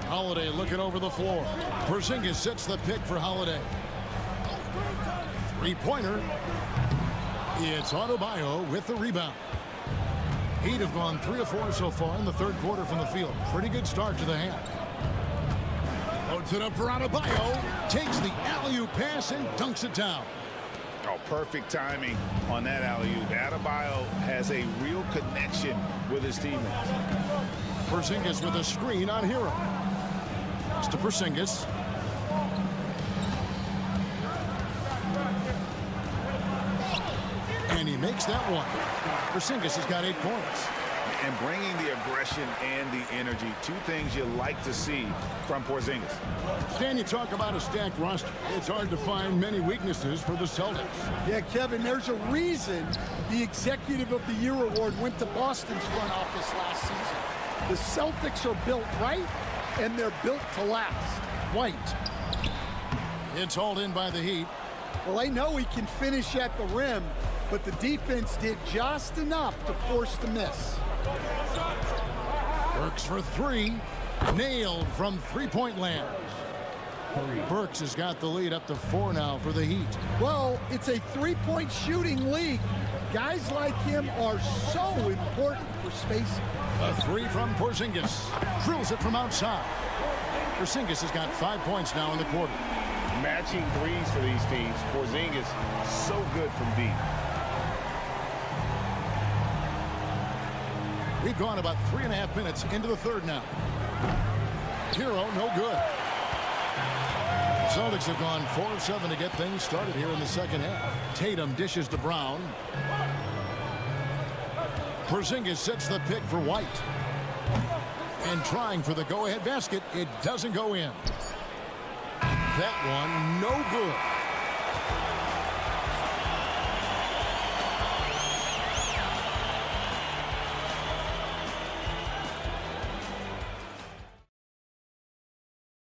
Holiday looking over the floor. Porzingis sets the pick for Holiday. Three-pointer. It's Adebayo with the rebound. Heat have gone 3 of 4 so far in the third quarter from the field. Pretty good start to the half. Loads it up for Adebayo. Takes the alley-oop pass and dunks it down. Oh, perfect timing on that alley-oop. Adebayo has a real connection with his teammates. Porzingis with a screen on Hero. Pass to Porzingis. And he makes that one. Porzingis has got 8 points. And bringing the aggression and the energy, 2 things you like to see from Porzingis. Stan, you talk about a stacked roster. It's hard to find many weaknesses for the Celtics. Yeah, Kevin, there's a reason the Executive of the Year award went to Boston's front office last season. The Celtics are built right, and they're built to last. White. It's hauled in by the Heat. Well, I know he can finish at the rim, but the defense did just enough to force the miss. Burks for 3. Nailed from three-point land. Burks has got the lead up to 4 now for the Heat. Well, it's a three-point shooting league. Guys like him are so important for spacing. A three from Porzingis. Drills it from outside. Porzingis has got 5 points now in the quarter. Matching threes for these teams. Porzingis so good from deep. We've gone about 3.5 minutes into the third now. Hero, no good. The Celtics have gone 4 of 7 to get things started here in the second half. Tatum dishes to Brown. Porzingis sets the pick for White. And trying for the go-ahead basket. It doesn't go in. That one, no good.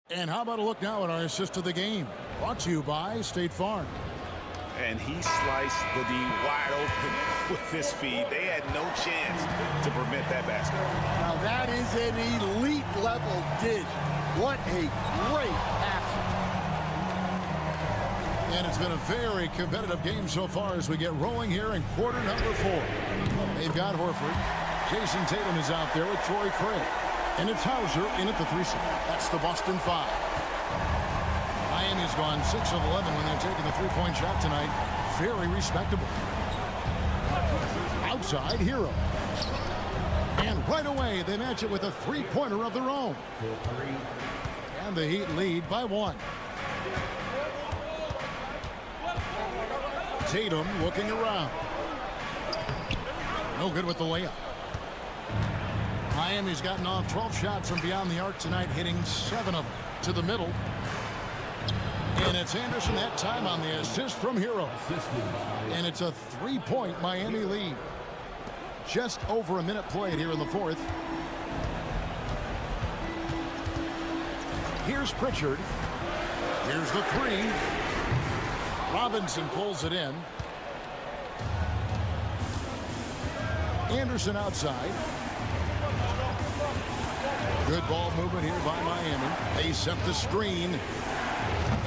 And how about a look now at our assist of the game? Brought to you by State Farm. And he sliced the D wide open with his feed. They had no chance to prevent that basket. Now that is an elite level dish. What a great pass. And it's been a very competitive game so far as we get rolling here in quarter number 4. They've got Horford. Jason Tatum is out there with Troy Craig. And it's Hauser in at the 3-seed. That's the Boston 5. Miami's gone 6 of 11 when they've taken the three-point shot tonight. Very respectable. Outside, Hero. And right away, they match it with a three-pointer of their own. And the Heat lead by 1. Tatum looking around. No good with the layup. Miami's gotten off 12 shots from beyond the arc tonight, hitting 7 of them to the middle. And it's Anderson that time on the assist from Hero. And it's a 3-point Miami lead. Just over a minute played here in the fourth. Here's Pritchard. Here's the 3. Robinson pulls it in. Anderson outside. Good ball movement here by Miami. They set the screen.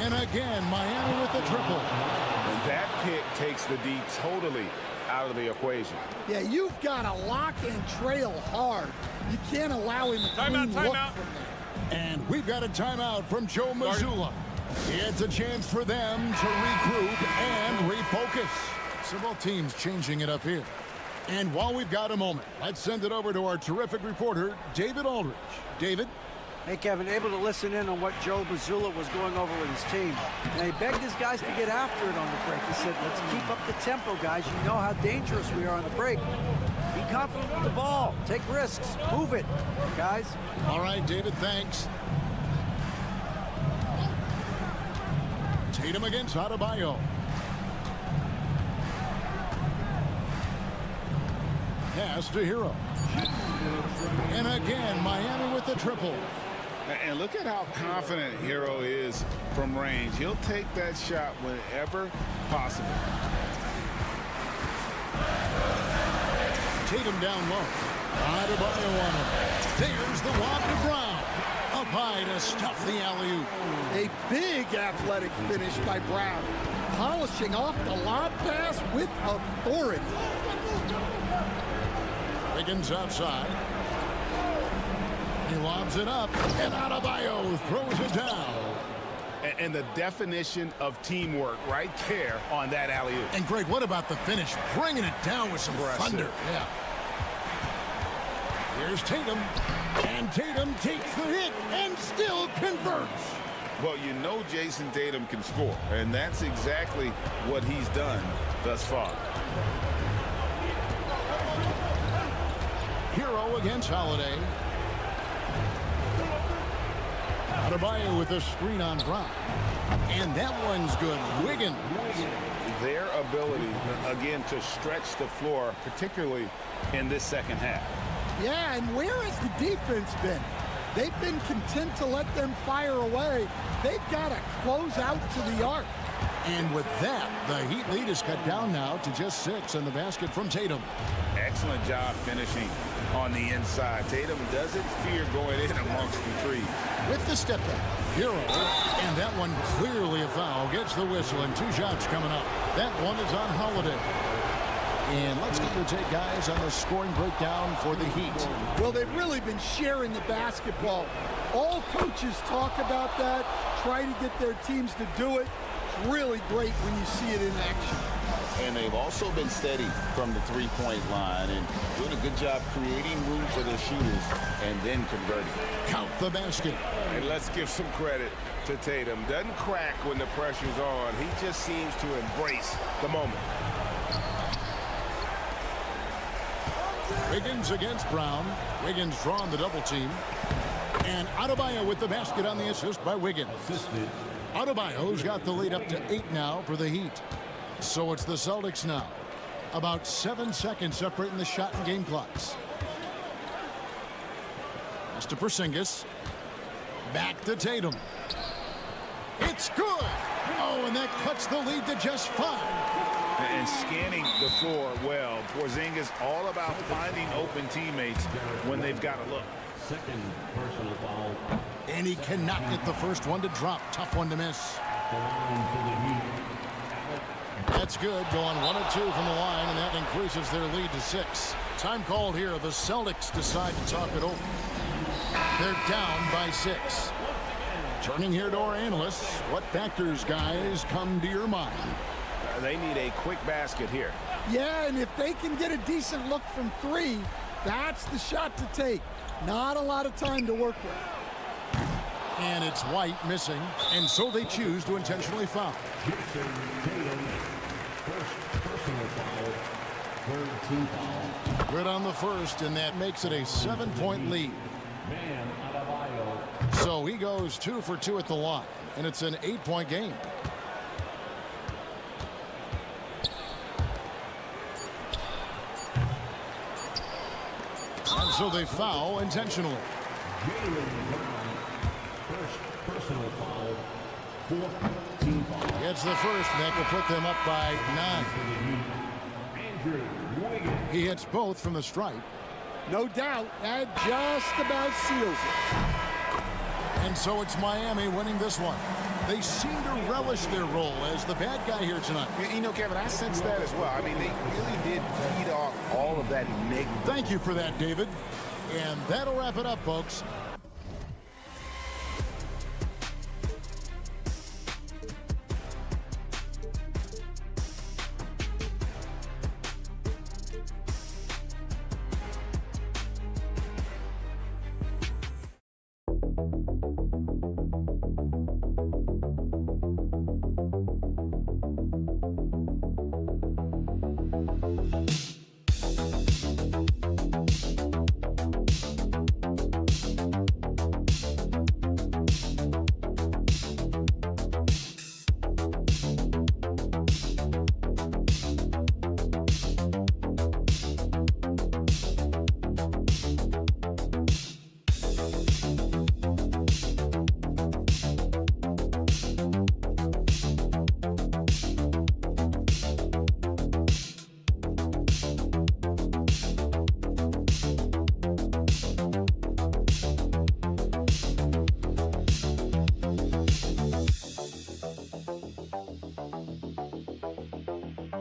And again, Miami with the triple. And that pick takes the D totally out of the equation. Yeah, you've got to lock and trail hard. You can't allow him to clean look from there. And we've got a timeout from Joe Mazzulla. It's a chance for them to regroup and refocus. So both teams changing it up here. And while we've got a moment, let's send it over to our terrific reporter, David Aldridge. David? Hey, Kevin, able to listen in on what Joe Mazzulla was going over with his team. And he begged his guys to get after it on the break. He said, let's keep up the tempo, guys. You know how dangerous we are on the break. Be confident with the ball. Take risks. Move it, guys. All right, David, thanks. Tatum against Adebayo. Pass to Hero. And again, Miami with the triple. And look at how confident Hero is from range. He'll take that shot whenever possible. Tatum down low. Adebayo on him. There's the lob to Brown. Up high to stuff the alley-oop. A big athletic finish by Brown. Polishing off the lob pass with authority. Wiggins outside. He lobs it up, and Adebayo throws it down. And the definition of teamwork right there on that alley-oop. And Greg, what about the finish? Bringing it down with some thunder. Yeah. Here's Tatum. And Tatum takes the hit and still converts. Well, you know Jason Tatum can score, and that's exactly what he's done thus far. Hero against Holiday. Adebayo with a screen on Brown. And that one's good. Wiggins. Their ability, again, to stretch the floor, particularly in this second half. Yeah, and where has the defense been? They've been content to let them fire away. They've got to close out to the arc. And with that, the Heat lead is cut down now to just 6 in the basket from Tatum. Excellent job finishing on the inside. Tatum doesn't fear going in amongst the trees. With the step back, Hero, and that one clearly a foul. Gets the whistle, and 2 shots coming up. That one is on Holiday. And let's get your take, guys, on the scoring breakdown for the Heat. Well, they've really been sharing the basketball. All coaches talk about that, try to get their teams to do it. It's really great when you see it in action. And they've also been steady from the three-point line and doing a good job creating room for their shooters and then converting. Count the basket. And let's give some credit to Tatum. Doesn't crack when the pressure's on. He just seems to embrace the moment. Wiggins against Brown. Wiggins drawing the double team. And Adebayo with the basket on the assist by Wiggins. Adebayo's got the lead up to 8 now for the Heat. So it's the Celtics now. About 7 seconds separating the shot and game clocks. Pass to Porzingis. Back to Tatum. It's good. Oh, and that cuts the lead to just 5. And scanning the floor well. Porzingis all about finding open teammates when they've got a look. Second personal foul. And he cannot get the first one to drop. Tough one to miss. The line for the Heat. That's good. Going 1 of 2 from the line, and that increases their lead to 6. Time called here. The Celtics decide to talk it over. They're down by 6. Turning here to our analysts. What factors, guys, come to your mind? They need a quick basket here. Yeah, and if they can get a decent look from 3, that's the shot to take. Not a lot of time to work with. And it's White missing, and so they choose to intentionally foul. Houston, Tatum. First personal foul. Third team foul. Good on the first, and that makes it a 7-point lead. Bam Adebayo. So he goes 2 for 2 at the line, and it's an 8-point game. And so they foul intentionally. Jaylen Brown. First personal foul. Fourth team foul. Gets the first, and that will put them up by 9. Andrew Wiggins. He hits both from the stripe. No doubt, that just about seals it. And so it's Miami winning this one. They seem to relish their role as the bad guy here tonight. You know, Kevin, I sense that as well. I mean, they really did feed off all of that negative. Thank you for that, David. And that'll wrap it up, folks.